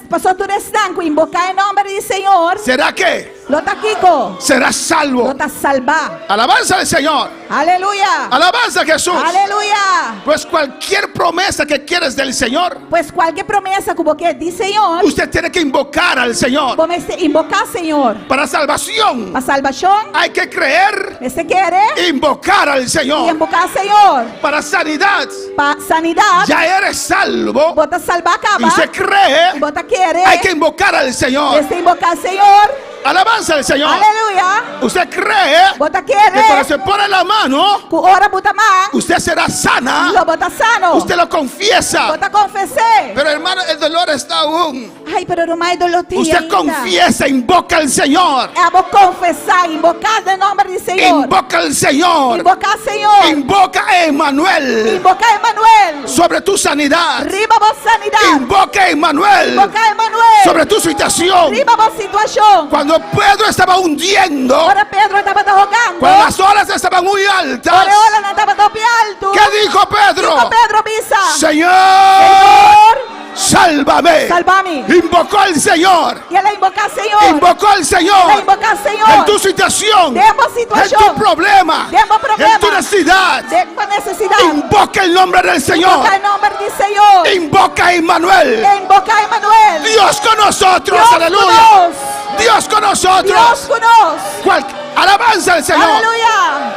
Passou tu estanco invocar em nome do Senhor. ¿será qué? Lota Kiko. Será salvo. Lota salvar. Alabanza al Señor. Aleluia. Alabanza a Jesús. Aleluia. Pues cualquier promesa que quieres del Señor, Pues qualquer promessa que você diz Senhor, usted tiene que invocar al Señor. vamos invocar Senhor. Para salvación Para salvação, hay que creer, você quer invocar al Señor. invocar Senhor. Para sanidad, Para sanidade, ya eres salvo bota salvar y acaba. se cree, Bota querer, hay que invocar al Señor. você invocar Senhor. Alabanza al Señor. Aleluia. Usted cree Bota que cuando querer, se pone la mano, com ora bota mão, usted será sana. lo bota sano. Usted lo confiesa. Bota confessar. Pero hermano, el dolor está aún. Ai, pero não mais dolor tinha Usted ainda. confiesa, invoca al Señor. É vou confessar, invocar no nome do Senhor. Invoca al Señor. Invocar Senhor. Invoca a Emmanuel Invocar Emmanuel. sobre tu sanidad. Riba vossa sanidade. Invoca a Emmanuel Invocar Emmanuel. sobre tu situación. Riba vossa situação. Cuando Pedro estaba hundiendo, Ora Pedro estava rogando. cuando las olas estaban muy altas, Ora não estava tão alto. ¿qué dijo Pedro? Dijo Pedro bisa. Señor, Senhor, sálvame. salva-me. Invocó al Señor. E ela invocar Senhor. Invocó al Ela Señor invocar Senhor. en tu situación, Demos en situação. tu problema, Demos problema. en tu necesidad. Demos necessidade. Invoca el nombre del Señor. Invocar em nome do Senhor. Invoca a Emmanuel. E invocar Emmanuel. Dios con nosotros. Dios Aleluya. conosco. Dios con nosotros. Dios conosco. Alabanza al Señor. Aleluia.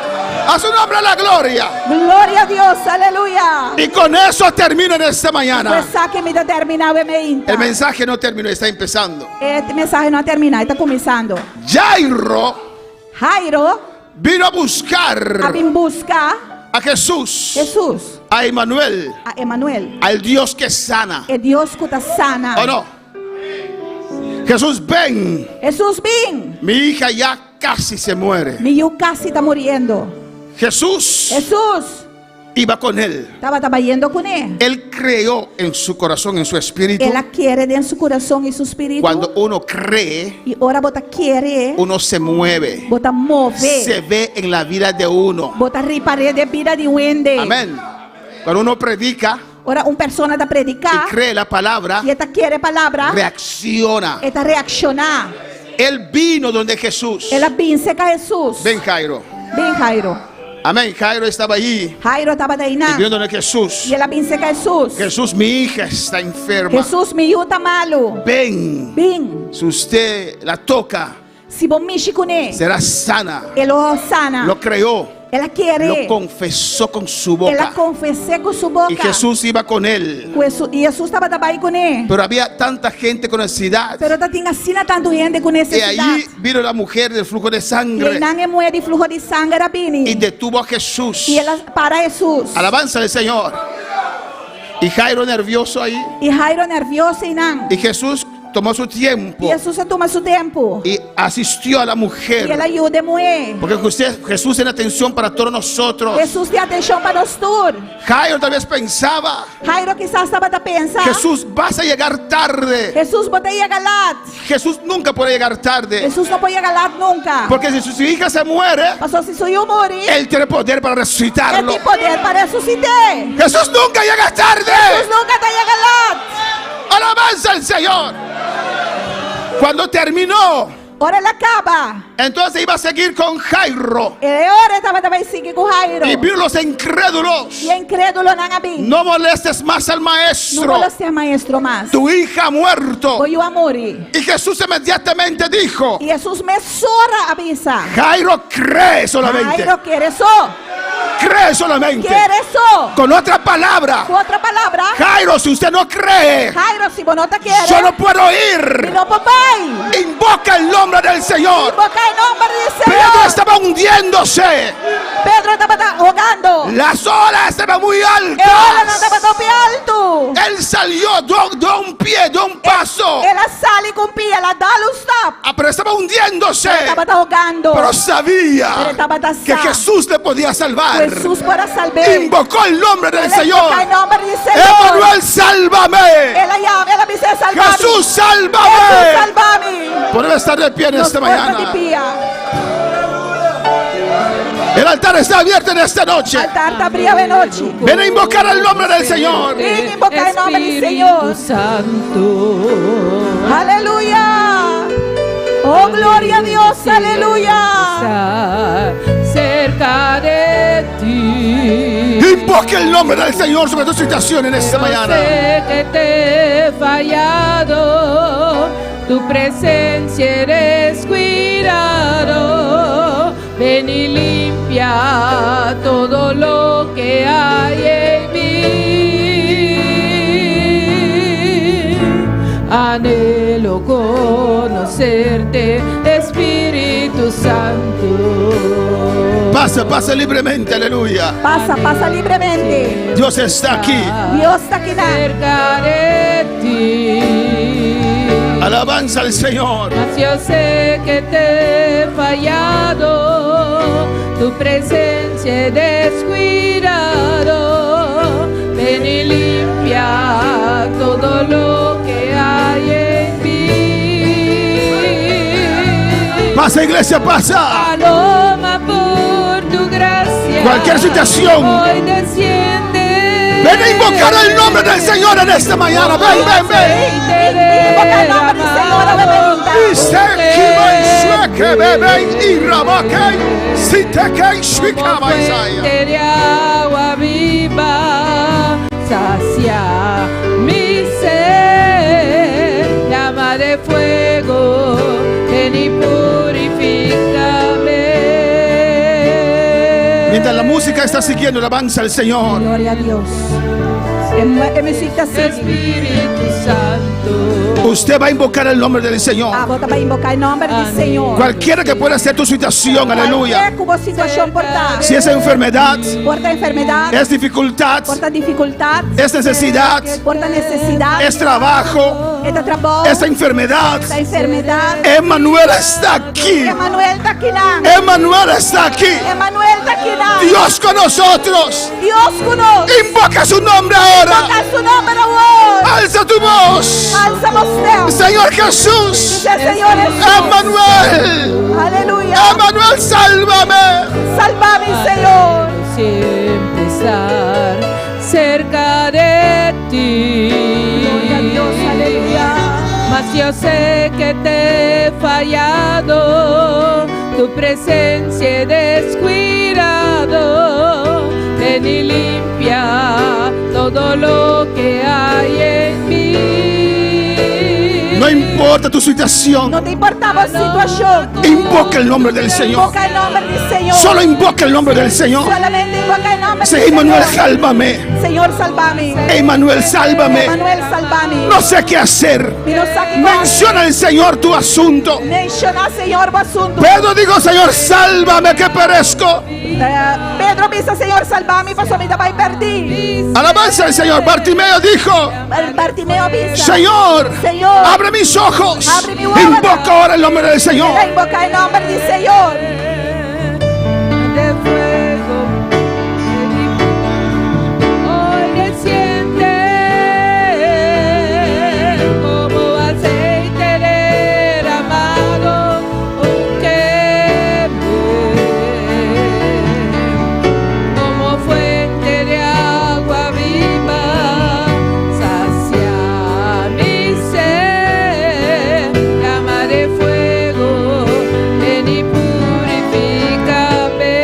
A su nombre la gloria. Gloria a Dios, aleluya. Y con eso termino en esta mañana. Pues saque mi determinado El mensaje no terminó, está empezando. Este mensaje no ha terminado, está comenzando. Jairo Jairo vino a buscar a quien busca a Jesús, Jesús, a Emmanuel, a Emmanuel, al Dios que sana. el Dios que está sana. ¿O no? Jesús, ven. Jesús, ven. Mi hija ya casi se muere. Mi hijo casi está muriendo. Jesús Jesús iba con él. estaba yendo con él. Él creyó en su corazón, en su espíritu. Él la quiere en su corazón y su espíritu. Cuando uno cree, Y ahora bota quiere, uno se mueve. bota move, Se ve en la vida de uno. bota ripare de vida de wende. Amén. Cuando uno predica Ahora una persona da y predicar cree la palabra, y esta quiere palabra, reacciona. esta reacciona. Él vino donde Jesús. Él vince a Jesús. Ven, Jairo. Ven, Jairo. Amén. Jairo estaba allí. Jairo estaba de ahí. Y vino donde Jesús. Y él vince a Jesús. Jesús, mi hija está enferma. Jesús, mi hijo está malo. Ven. Ven. Si usted la toca, Si vos mishi con él, será sana. él lo sana. Lo creyó. Él la quiere. Lo confesó con su Él la boca. confesó con su boca. Y Jesús iba con él. Y Jesús estaba ahí con él. Pero había tanta gente con necesidad. Pero tinha assim tanta gente com Y necessidade. allí vino la mujer del flujo de E sangre não é mulher de fluxo de sangue y bini. detuvo a Jesús. E ela para Jesus. Alabanza al Señor. Y Jairo nervioso ahí. E Jairo nervioso e não. Y Jesús tomó su tiempo E Jesus toma seu tempo. y asistió a la E ela mujer. ajuda a mulher. Porque Jesús tiene atención para todos nosotros. Jesus tem atenção para nós todos. Jairo tal vez pensaba, Jairo quizás estava a pensar. Jesús, vas a llegar tarde. Jesus botei chegar lá. Jesús nunca puede llegar tarde. Jesus não pode chegar lá nunca. Porque si su hija se muere, Passou se sou eu morrer. Él tiene poder para Ele resucitarlo. tem poder para ressuscitar. Jesús nunca llega tarde. Jesus nunca está chegando lá. Alabanza al Señor. Cuando terminó, Ora ela acaba. entonces iba a seguir con Jairo. E ora estava também seguindo com Jairo. Y vino los incrédulos. E incrédulo não habia. No molestes más al Não maestro. vou ser maestro mais. Tu hija ha muerto. Foi o amor. E Y Jesús inmediatamente dijo, Jesus me sora avisa. Jairo, cree solamente. Jairo quer só. Cree solamente. Quer só. Con otra palabra, Com outra palavra. Jairo, si usted no cree, Jairo, se você não quer. yo no puedo E ir. não papai. Invoca el nombre del Señor. Invoca o nome do Pedro Senhor. estaba hundiéndose. Pedro estava rogando. Las olas estaban muy E ela não altas. estava tão alto. Él salió de un pie, de un paso. Ela sale com pia, ela dá o stop. Ah, pero estaba hundiéndose. Estava rogando. Pero sabía Ele estava que Jesús le podía salvar. Jesus para salvar. Invocó el nombre del Ela Señor. invoca o nome do Senhor. Emanuel, sálvame. Ela me dice salvar. Jesús, Jesus, sálvame. salva-me. Podemos estar de pie en esta Nos porta de mañana. pia. El altar está abierto en esta noche. Altar está abrido de noche. Ven a invocar el nombre del Señor. Ven a invocar el nombre del Señor. Santo. Aleluya. Oh, gloria a Dios. Aleluya. Estar cerca de ti. Invoque el nombre del Señor sobre tu situación en esta Yo mañana. sé que te he fallado, tu presencia he descuidado. Ven y limpia todo lo que hay en mí. Anhelo conocerte, Espíritu Santo. Pasa libremente, aleluya. Pasa libremente. Dios está aquí. Dios está aquí. Cerca de ti. Alabanza al Señor. Mas yo sé que te he fallado, tu presencia he descuidado. Ven y limpia todo lo que hay en mí. Pasa, iglesia, pasa. Paloma, por tu gracia, Cualquier situación. hoy desciende. Ven a invocar el nombre del Señor en esta mañana. Ven, ven, ven. Invoca el nombre del Señor, aleluya. Dice que ven, sueque, beben y rabaque. Si te caen, suica, Isaiah. Fuente de agua viva, sacia mi sed, llama de fuego, ven y purifícame. música está siguiendo, alabanza al Señor. Gloria a Dios. A música sigue. Espíritu Santo. Usted va a invocar el nombre del Señor. Você vai invocar em nome do Senhor. Cualquiera que pueda ser tu situación, aleluya. Qualquer situação portar. Si es enfermedad, Porta enfermidade. es dificultad, Porta dificuldade. es necesidad, Porta necessidade. es trabajo, Esta trabalho. esta enfermedad. Esta enfermidade. Emmanuel está aquí. Emanuel está aqui não. Emmanuel está aquí. Emanuel está aqui não. Dios con nosotros. Deus conosco. Invoca su nombre ahora. Toca su nombre hoje. Alza tu voz. Alza você. Señor Jesús. Dice el Señor Jesús. Emmanuel. Aleluya. Emmanuel, sálvame. Salva-me, Senhor. Siempre estar cerca de ti. Gloria a Dios, aleluya. Mas yo sé que te he fallado, tu presencia he descuidado. Ven y limpia todo lo que hay en mí. No importa tu situación. Não te importava a situação. Invoca el nombre del Señor. Invoca o nome do Senhor. Solo invoca el nombre del Señor. Solamente invoca o nome do Sí, Emmanuel, Senhor. sálvame. Senhor, salva-me. Emmanuel, sálvame. Emanuel, salva-me. No sé qué hacer. E não sabe que Menciona al Señor tu asunto. mencionar, Senhor, o assunto. Pedro digo, Señor, sálvame que perezco. Pedro disse, Senhor, salva-me, para sua vida vai perder. Alabanza al Señor. Bartimeo dijo, Bartimeu disse, Señor, Senhor, abre mis ojos. Abre mi ojos. Invoca ahora el nombre del Señor. vai invocar o nome do Senhor. De fuego, hoy desciende como aceite derramado, unqueme como fuente de agua viva, sacia mi sed, llama de fuego, ven y purifícame.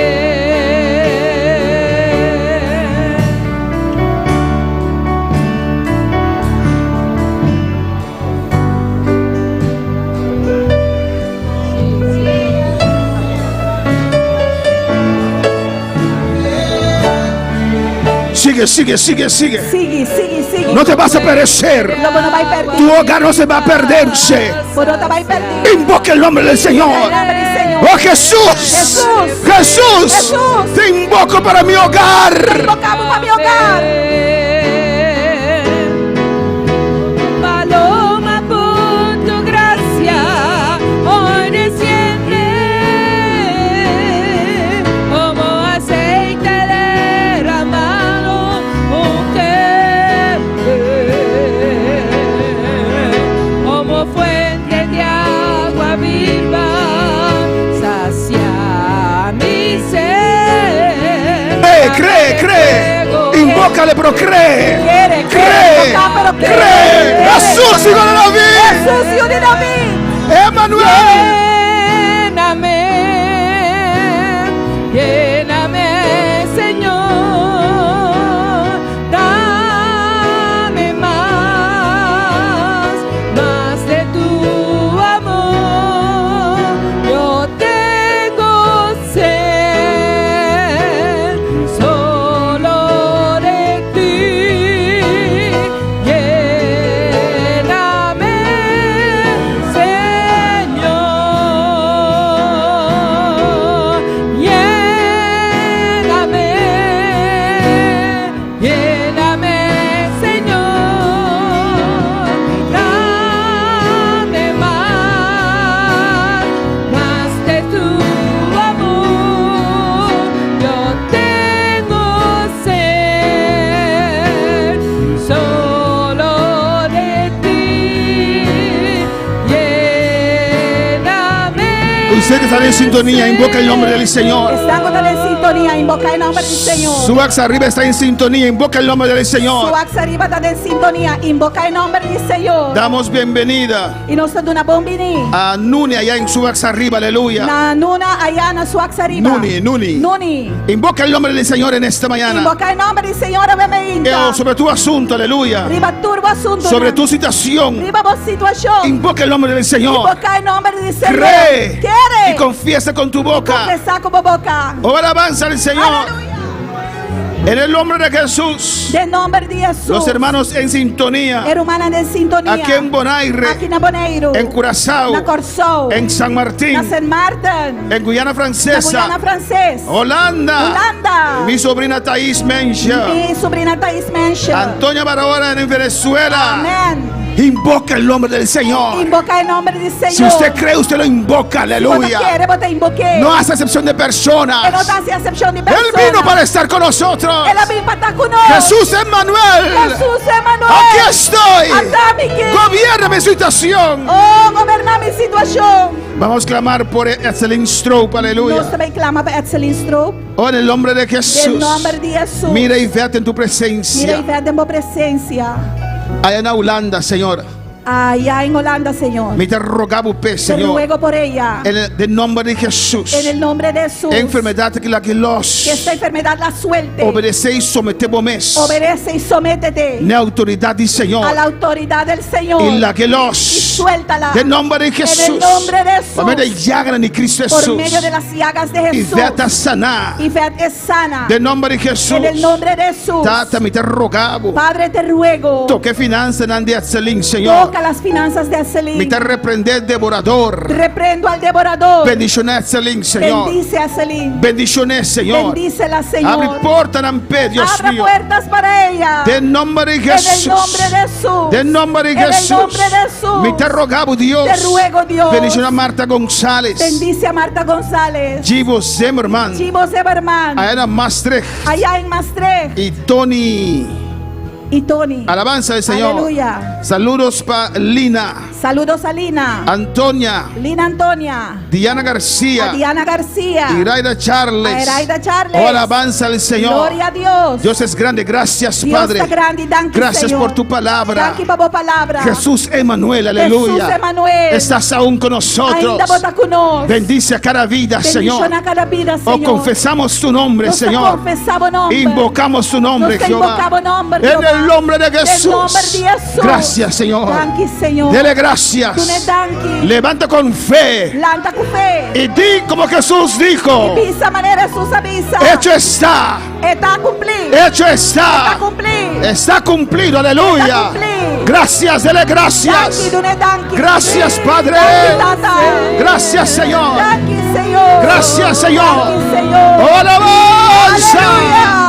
Sigue, sigue, sigue, sigue. Sigue, sigue, sigue. No te vas a perecer. Lobo não vai perder. Tu hogar no se va a perderse. Por não vai perder. Invoca el nombre del Señor. Em nome do Senhor. Oh Jesús. Jesús. Jesús. Jesús. Te invoco para mi hogar. Invocamos para meu hogar. Paloma, por tu gracia, hoy desciende como aceite derramado, unqueme como fuente de agua viva, sacia mi sed. Cree, cree. Invócale, pero cree. Quiere, Cree. invocar, pero cree. Cree. Jesús, hijo de David. Jesús, Hijo de David. Emmanuel. Lléname, lléname, Señor, dame más de tu amor. Yo tengo sed solo de ti. Lléname, Señor, lléname, lléname, Señor, dame más de tu amor. Yo tengo sed solo de ti. Lléname. Usted que está en sintonía, invoca el nombre del Señor. Estamos em sintonia, invocar o nome do Senhor. Su ax arriba está en sintonía, invoca el nombre del Señor. Sua arriba está em sintonia, invocar o nome do Senhor. Damos bienvenida E nós estamos na bombini. a Nuni allá en su ax arriba, aleluya. Na Nuna, allá na sua arriba. Nuni, Nuni. Nuni. Invoca el nombre del Señor en esta mañana. Invocar o nome do Senhor, Oh, sobre tu asunto, aleluya. Riba turbo assunto. Sobre tu situación, Riba boa situação. invoca el nombre del Señor. Invocar o nome do Senhor. Cree y Quere. confiesa con tu boca. Confessar com a boca. Oh, alabanza al Señor. Aleluia. En el nombre de Jesús. De nombre de Jesús. Los hermanos en sintonía. Hermana en sintonía. Aquí en Bonaire. Aquí na Bonaire. En Curazao. Na Corsou. En San Martín. Na San Martin. En Guyana Na Francesa. Guyana Francesa. Holanda. Holanda. Mi sobrina Thais Mencha. Mi sobrina Thais Mencha. Antonia Barahona en Venezuela. Amén. Invoca el nombre del Señor. Invoca el nombre del Señor. Si usted cree, usted lo invoca. Aleluya. Quiere, vos te invoqué. No hace excepción de personas. Que no hace excepción de Él personas. vino para estar con nosotros. Él vino para estar con nosotros. Jesús Emmanuel. Jesús Emmanuel. Aquí estoy. Andame. Gobierna mi situación. Oh, goberna mi situación. Vamos a clamar por Etzelyn Stroop. Aleluya. Nós também clama para Etzelyn Stroop. Oh, en el nombre de Jesús. En nombre de Jesús. Mira y vete en tu Mira presencia. y vete en tu presencia. Allá en Holanda, Señor. Allá en Holanda, Señor. Me te rogamos, Te Señor. ruego por ella. En el nombre de Jesús. En el nombre de Jesús. Enfermedad que la que los Que esta enfermedad la suelte. obedece y sometemos. Obedece y sométete En la autoridad del Señor. a la autoridad del Señor. Y la que Y los. suéltala. En nombre de En Jesús. el nombre de Jesús. Por medio de llagas en Cristo Por Jesús. medio de las llagas de Y Jesús. vete a sanar. Y vete sana. En nombre de Jesús. En el nombre de Jesús. Tata, me te rogamos. Padre, te ruego. Toque finanzas en Etzelyn, Señor. Toca las finanzas de Me Etzelyn. te reprender devorador. Reprendo al devorador. Bendición a Etzelyn, Señor. Bendice a Etzelyn. Bendiciones, Señor. Bendícela, Señor. Abre puertas en pie, Dios Abra mío. puertas para ella. De nombre de En Jesús. el nombre de Jesús. De nombre de En el Jesús. nombre de Jesús. Me te rogamos, Dios. Te ruego, Dios. Bendición a Marta González. Bendice a Marta González. Givo Zimmerman. Chivo Zeberman. Allá en Maastricht. Allá en Maastricht. Y Tony. Y Tony. Alabanza del Señor. Aleluya. Saludos para Lina. Saludos a Lina. Antonia. Lina Antonia. Diana García. A Diana García. Iraida Charles. A Iraida Charles. Oh, alabanza al Señor. Gloria a Dios. Dios es grande. Gracias, Dios Padre. está grande. Danke, Gracias Señor. por tu palabra. Danke por tu palabra. Jesús Emmanuel, aleluya. Jesús Emmanuel. Estás aún con nosotros. Ainda vos estás con nos. Bendice a cada vida, Señor. Bendición a cada vida, Oh, Señor. confesamos tu nombre, Nos Señor. confesamos nombre. Invocamos tu nombre, Nos Jehová. invocamos nombre, En Jehová. el nombre de Jesús. En el nombre de Jesús. Gracias, Señor. Danke, Señor. Dele Tu ne gracias. danke. Levanta con fe Lanta con fe. y di como Jesús dijo: Pisa manera Jesús avisa. hecho está, Está cumplido. hecho está, Está cumplido. está cumplido, aleluya. Está cumplido. Gracias, dele Danke, gracias. tu ne danke. Gracias, Padre. Danke, Tata. Gracias, Señor. Danke, Señor. Gracias, Señor. Danke, Señor. Oh, alabanza. Aleluya.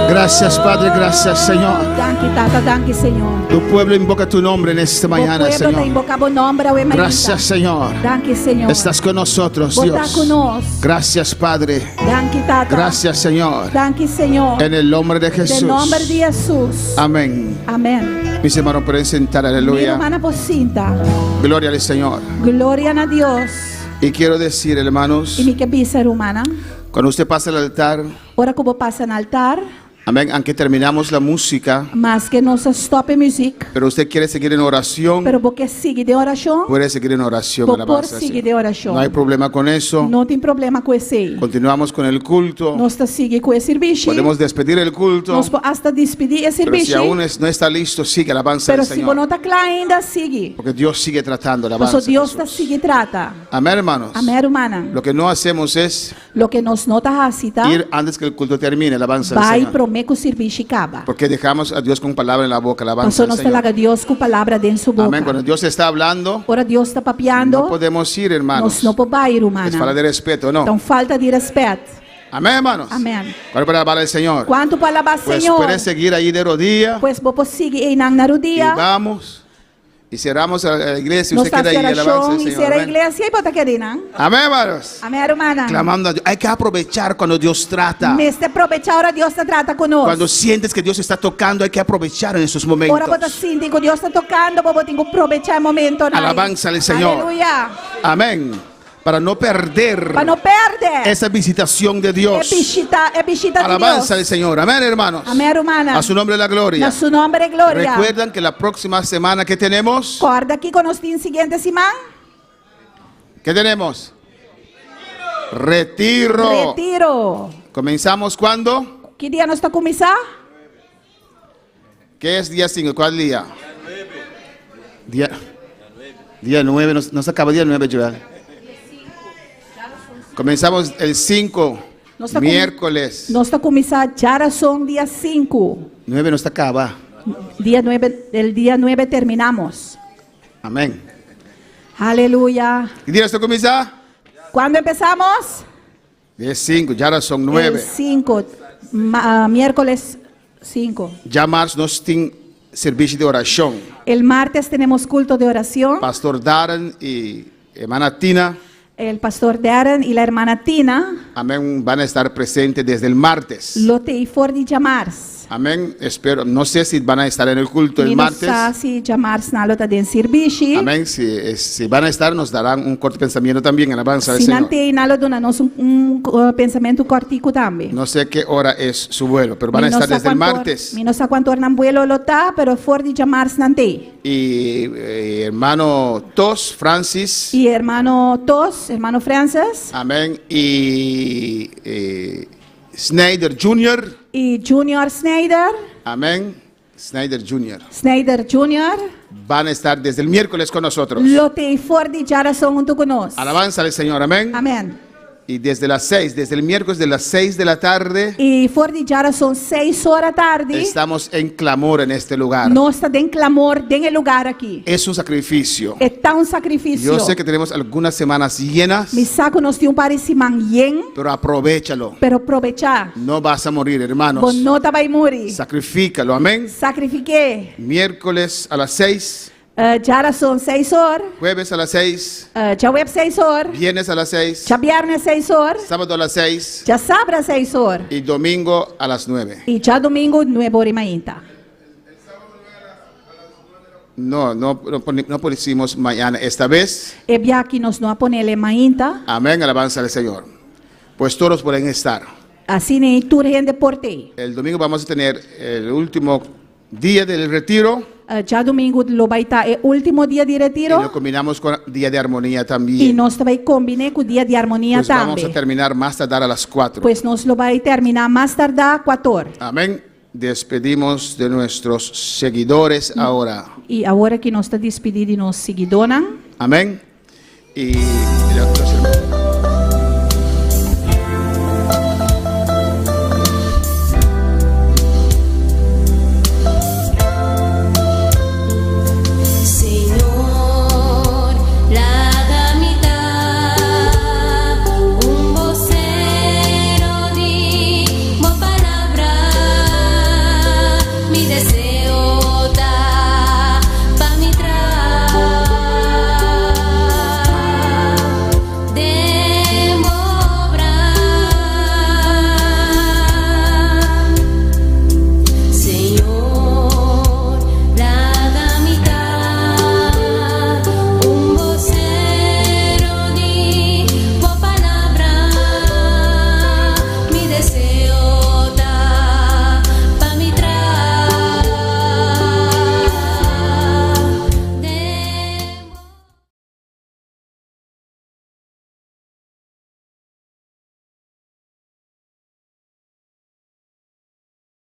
Gracias, Padre, gracias, Señor. Danke, Tata, danke, Señor. Tu pueblo invoca tu nombre en esta mañana, O pueblo te Señor. invocamos nombre hoy mañana. Gracias, Señor. Danke, Señor. Estás con nosotros, Vos Dios. estás con nos. Gracias, Padre. Danke, Tata. Gracias, Señor. Danke, Señor. En el nombre de En Jesús. nombre de Jesús. Amén. Amén. Mis hermanos, pueden sentar, Mi aleluya. hermana Pocinta. Gloria al Señor. Gloria a Dios. Y quiero decir, hermanos, Y mi que pisa hermana. cuando usted pasa al altar, Ora como pasa no altar. amén, aunque terminamos la música, Mas que não se stop music. pero usted quiere seguir en oración, Pero porque sigue de oração. puede seguir en oración. Por alabanza al sigue Señor. de oração. No hay problema con eso. Não tem problema com esse aí. Continuamos con el culto. Nós está sigue com esse serviço. Podemos despedir el culto. Nós hasta despedir esse Pero si serviço. aún no está listo, sigue alabanza Pero al se não Señor. está claro ainda, sigue. Porque Dios sigue tratando alabanza. Nosso Deus Jesús. está sigue trata. Amén, hermanos. Amém, hermana. Lo que no hacemos es Lo que nos nota hasita, ir antes que el culto termine. Alabanza al vai Señor. pro meco serviço acaba. Porque dejamos a Dios con palabra en la boca. Alabanza Pastor, al nós Señor. talaga Deus com palavra dentro sua boca. Amén. Cuando Dios está hablando, Ora Deus está papiando, no podemos ir, hermanos. nós não podemos ir, Es falta humana. de respeto, ¿no? Então, falta de respeito. Amén, hermanos. Amém. ¿Cuál para alabar al Señor? Quanto para alabar Pues Senhor, puedes seguir ahí de rodillas. pois vou seguir aí na Y dia. vamos. Y cerramos la iglesia. Nós Usted queda ahí. Alabanza estamos al e Señor. será a Amén. igreja e bota querida. Amén, hermanos. Amém, hermana. Clamando a Dios. Hay que aprovechar cuando Dios trata. Neste aproveitar, ora Deus te trata conosco. Cuando sientes que Dios está tocando, hay que aprovechar en esos momentos. Ora bota sinti que Deus está tocando, vou botar aproveitar o momento. Alabanza al Señor. Aleluia. Amén. Para no perder Para não perder. esa visitación de É Dios. bichita de Alabanza al Deus. Señor. Amén, hermanos. Amém, hermana. A su nombre la gloria. Na su nombre é glória. Recuerdan que la próxima semana que tenemos, Acorda aqui com nós tem seguinte semana. ¿qué tenemos? Retiro. Retiro. ¿Comenzamos cuándo? Que dia nós está começar? ¿Qué es día 5? ¿Cuál día? Día 9. No se acaba el día 9, Joel. Comenzamos el 5, Nós está miércoles. Nós está começar já são dia 5. 9 no se acaba. Dia 9, el dia 9 terminamos. Amén. Aleluia. ¿Qué día se comienza? Quando empezamos? Día 5, ya son El 9. 5, miércoles 5. Ya marzo nos tiene servicio de oración. El martes tenemos culto de oración. Pastor Darren y hermana Tina, El pastor Darren y la hermana Tina amén, van a estar presentes desde el martes. lo te for de llamars. Amén. Espero, no sé si van a estar en el culto el Não martes. sabe se llamars na lota de serviço. Amén. Si van a estar, nos darán un corto pensamiento también. Alabanza al Se não Señor. tem na lota, nós pensamento cortico também. No sé qué hora es su vuelo, pero van a estar desde el martes. Mi no sa quanto hora não vuelo lota, pero for de llamars não tem. Y hermano Tos, Francis. E hermano Tos, hermano Francis Amén. Y Snyder Jr. e Junior Snyder, Amén. Snyder Jr. Snyder Junior, Van a estar desde el miércoles con nosotros. lo te for de geração junto conosco. Alabanza al Señor. Amén. Amém. Y desde las 6, desde el miércoles de las 6 de la tarde, E for de geração 6 horas da tarde. estamos en clamor en este lugar. Nós está em clamor em lugar aqui. Es un sacrificio. É tão sacrifício. Yo sé que tenemos algunas semanas llenas, Me saco nós temos para esse manhã, pero aprovechalo. pero aproveitar. No vas a morir, Bom, hermanos. não tá vai morrer. Sacrifícalo. Amén. Sacrifiquei. Miércoles a las 6, Geração 6 horas. jueves a las 6, Já web 6 horas. viernes a las 6, Já viernes 6 horas. sábado a las 6 Já sábado 6 horas. y domingo a las 9. E já domingo 9 horas e meia. No pusimos mañana esta vez. E bia que nós não ponele mainta. Amén, alabanza al Señor. Pues todos pueden estar. Assim nem tu rende portei. El domingo vamos a tener el último día del retiro Já domingo lo vai estar é último dia de y lo retiro. combinamos con día de armonía E también. nós também combinei com o dia de harmonia Pues vamos a também. terminar más tardar a las 4. Pois nós lo vai terminar mais tardar 4 horas. Amén. Despedimos de nuestros seguidores ahora. E agora que nós está despedindo de nós seguidores, Amén. Y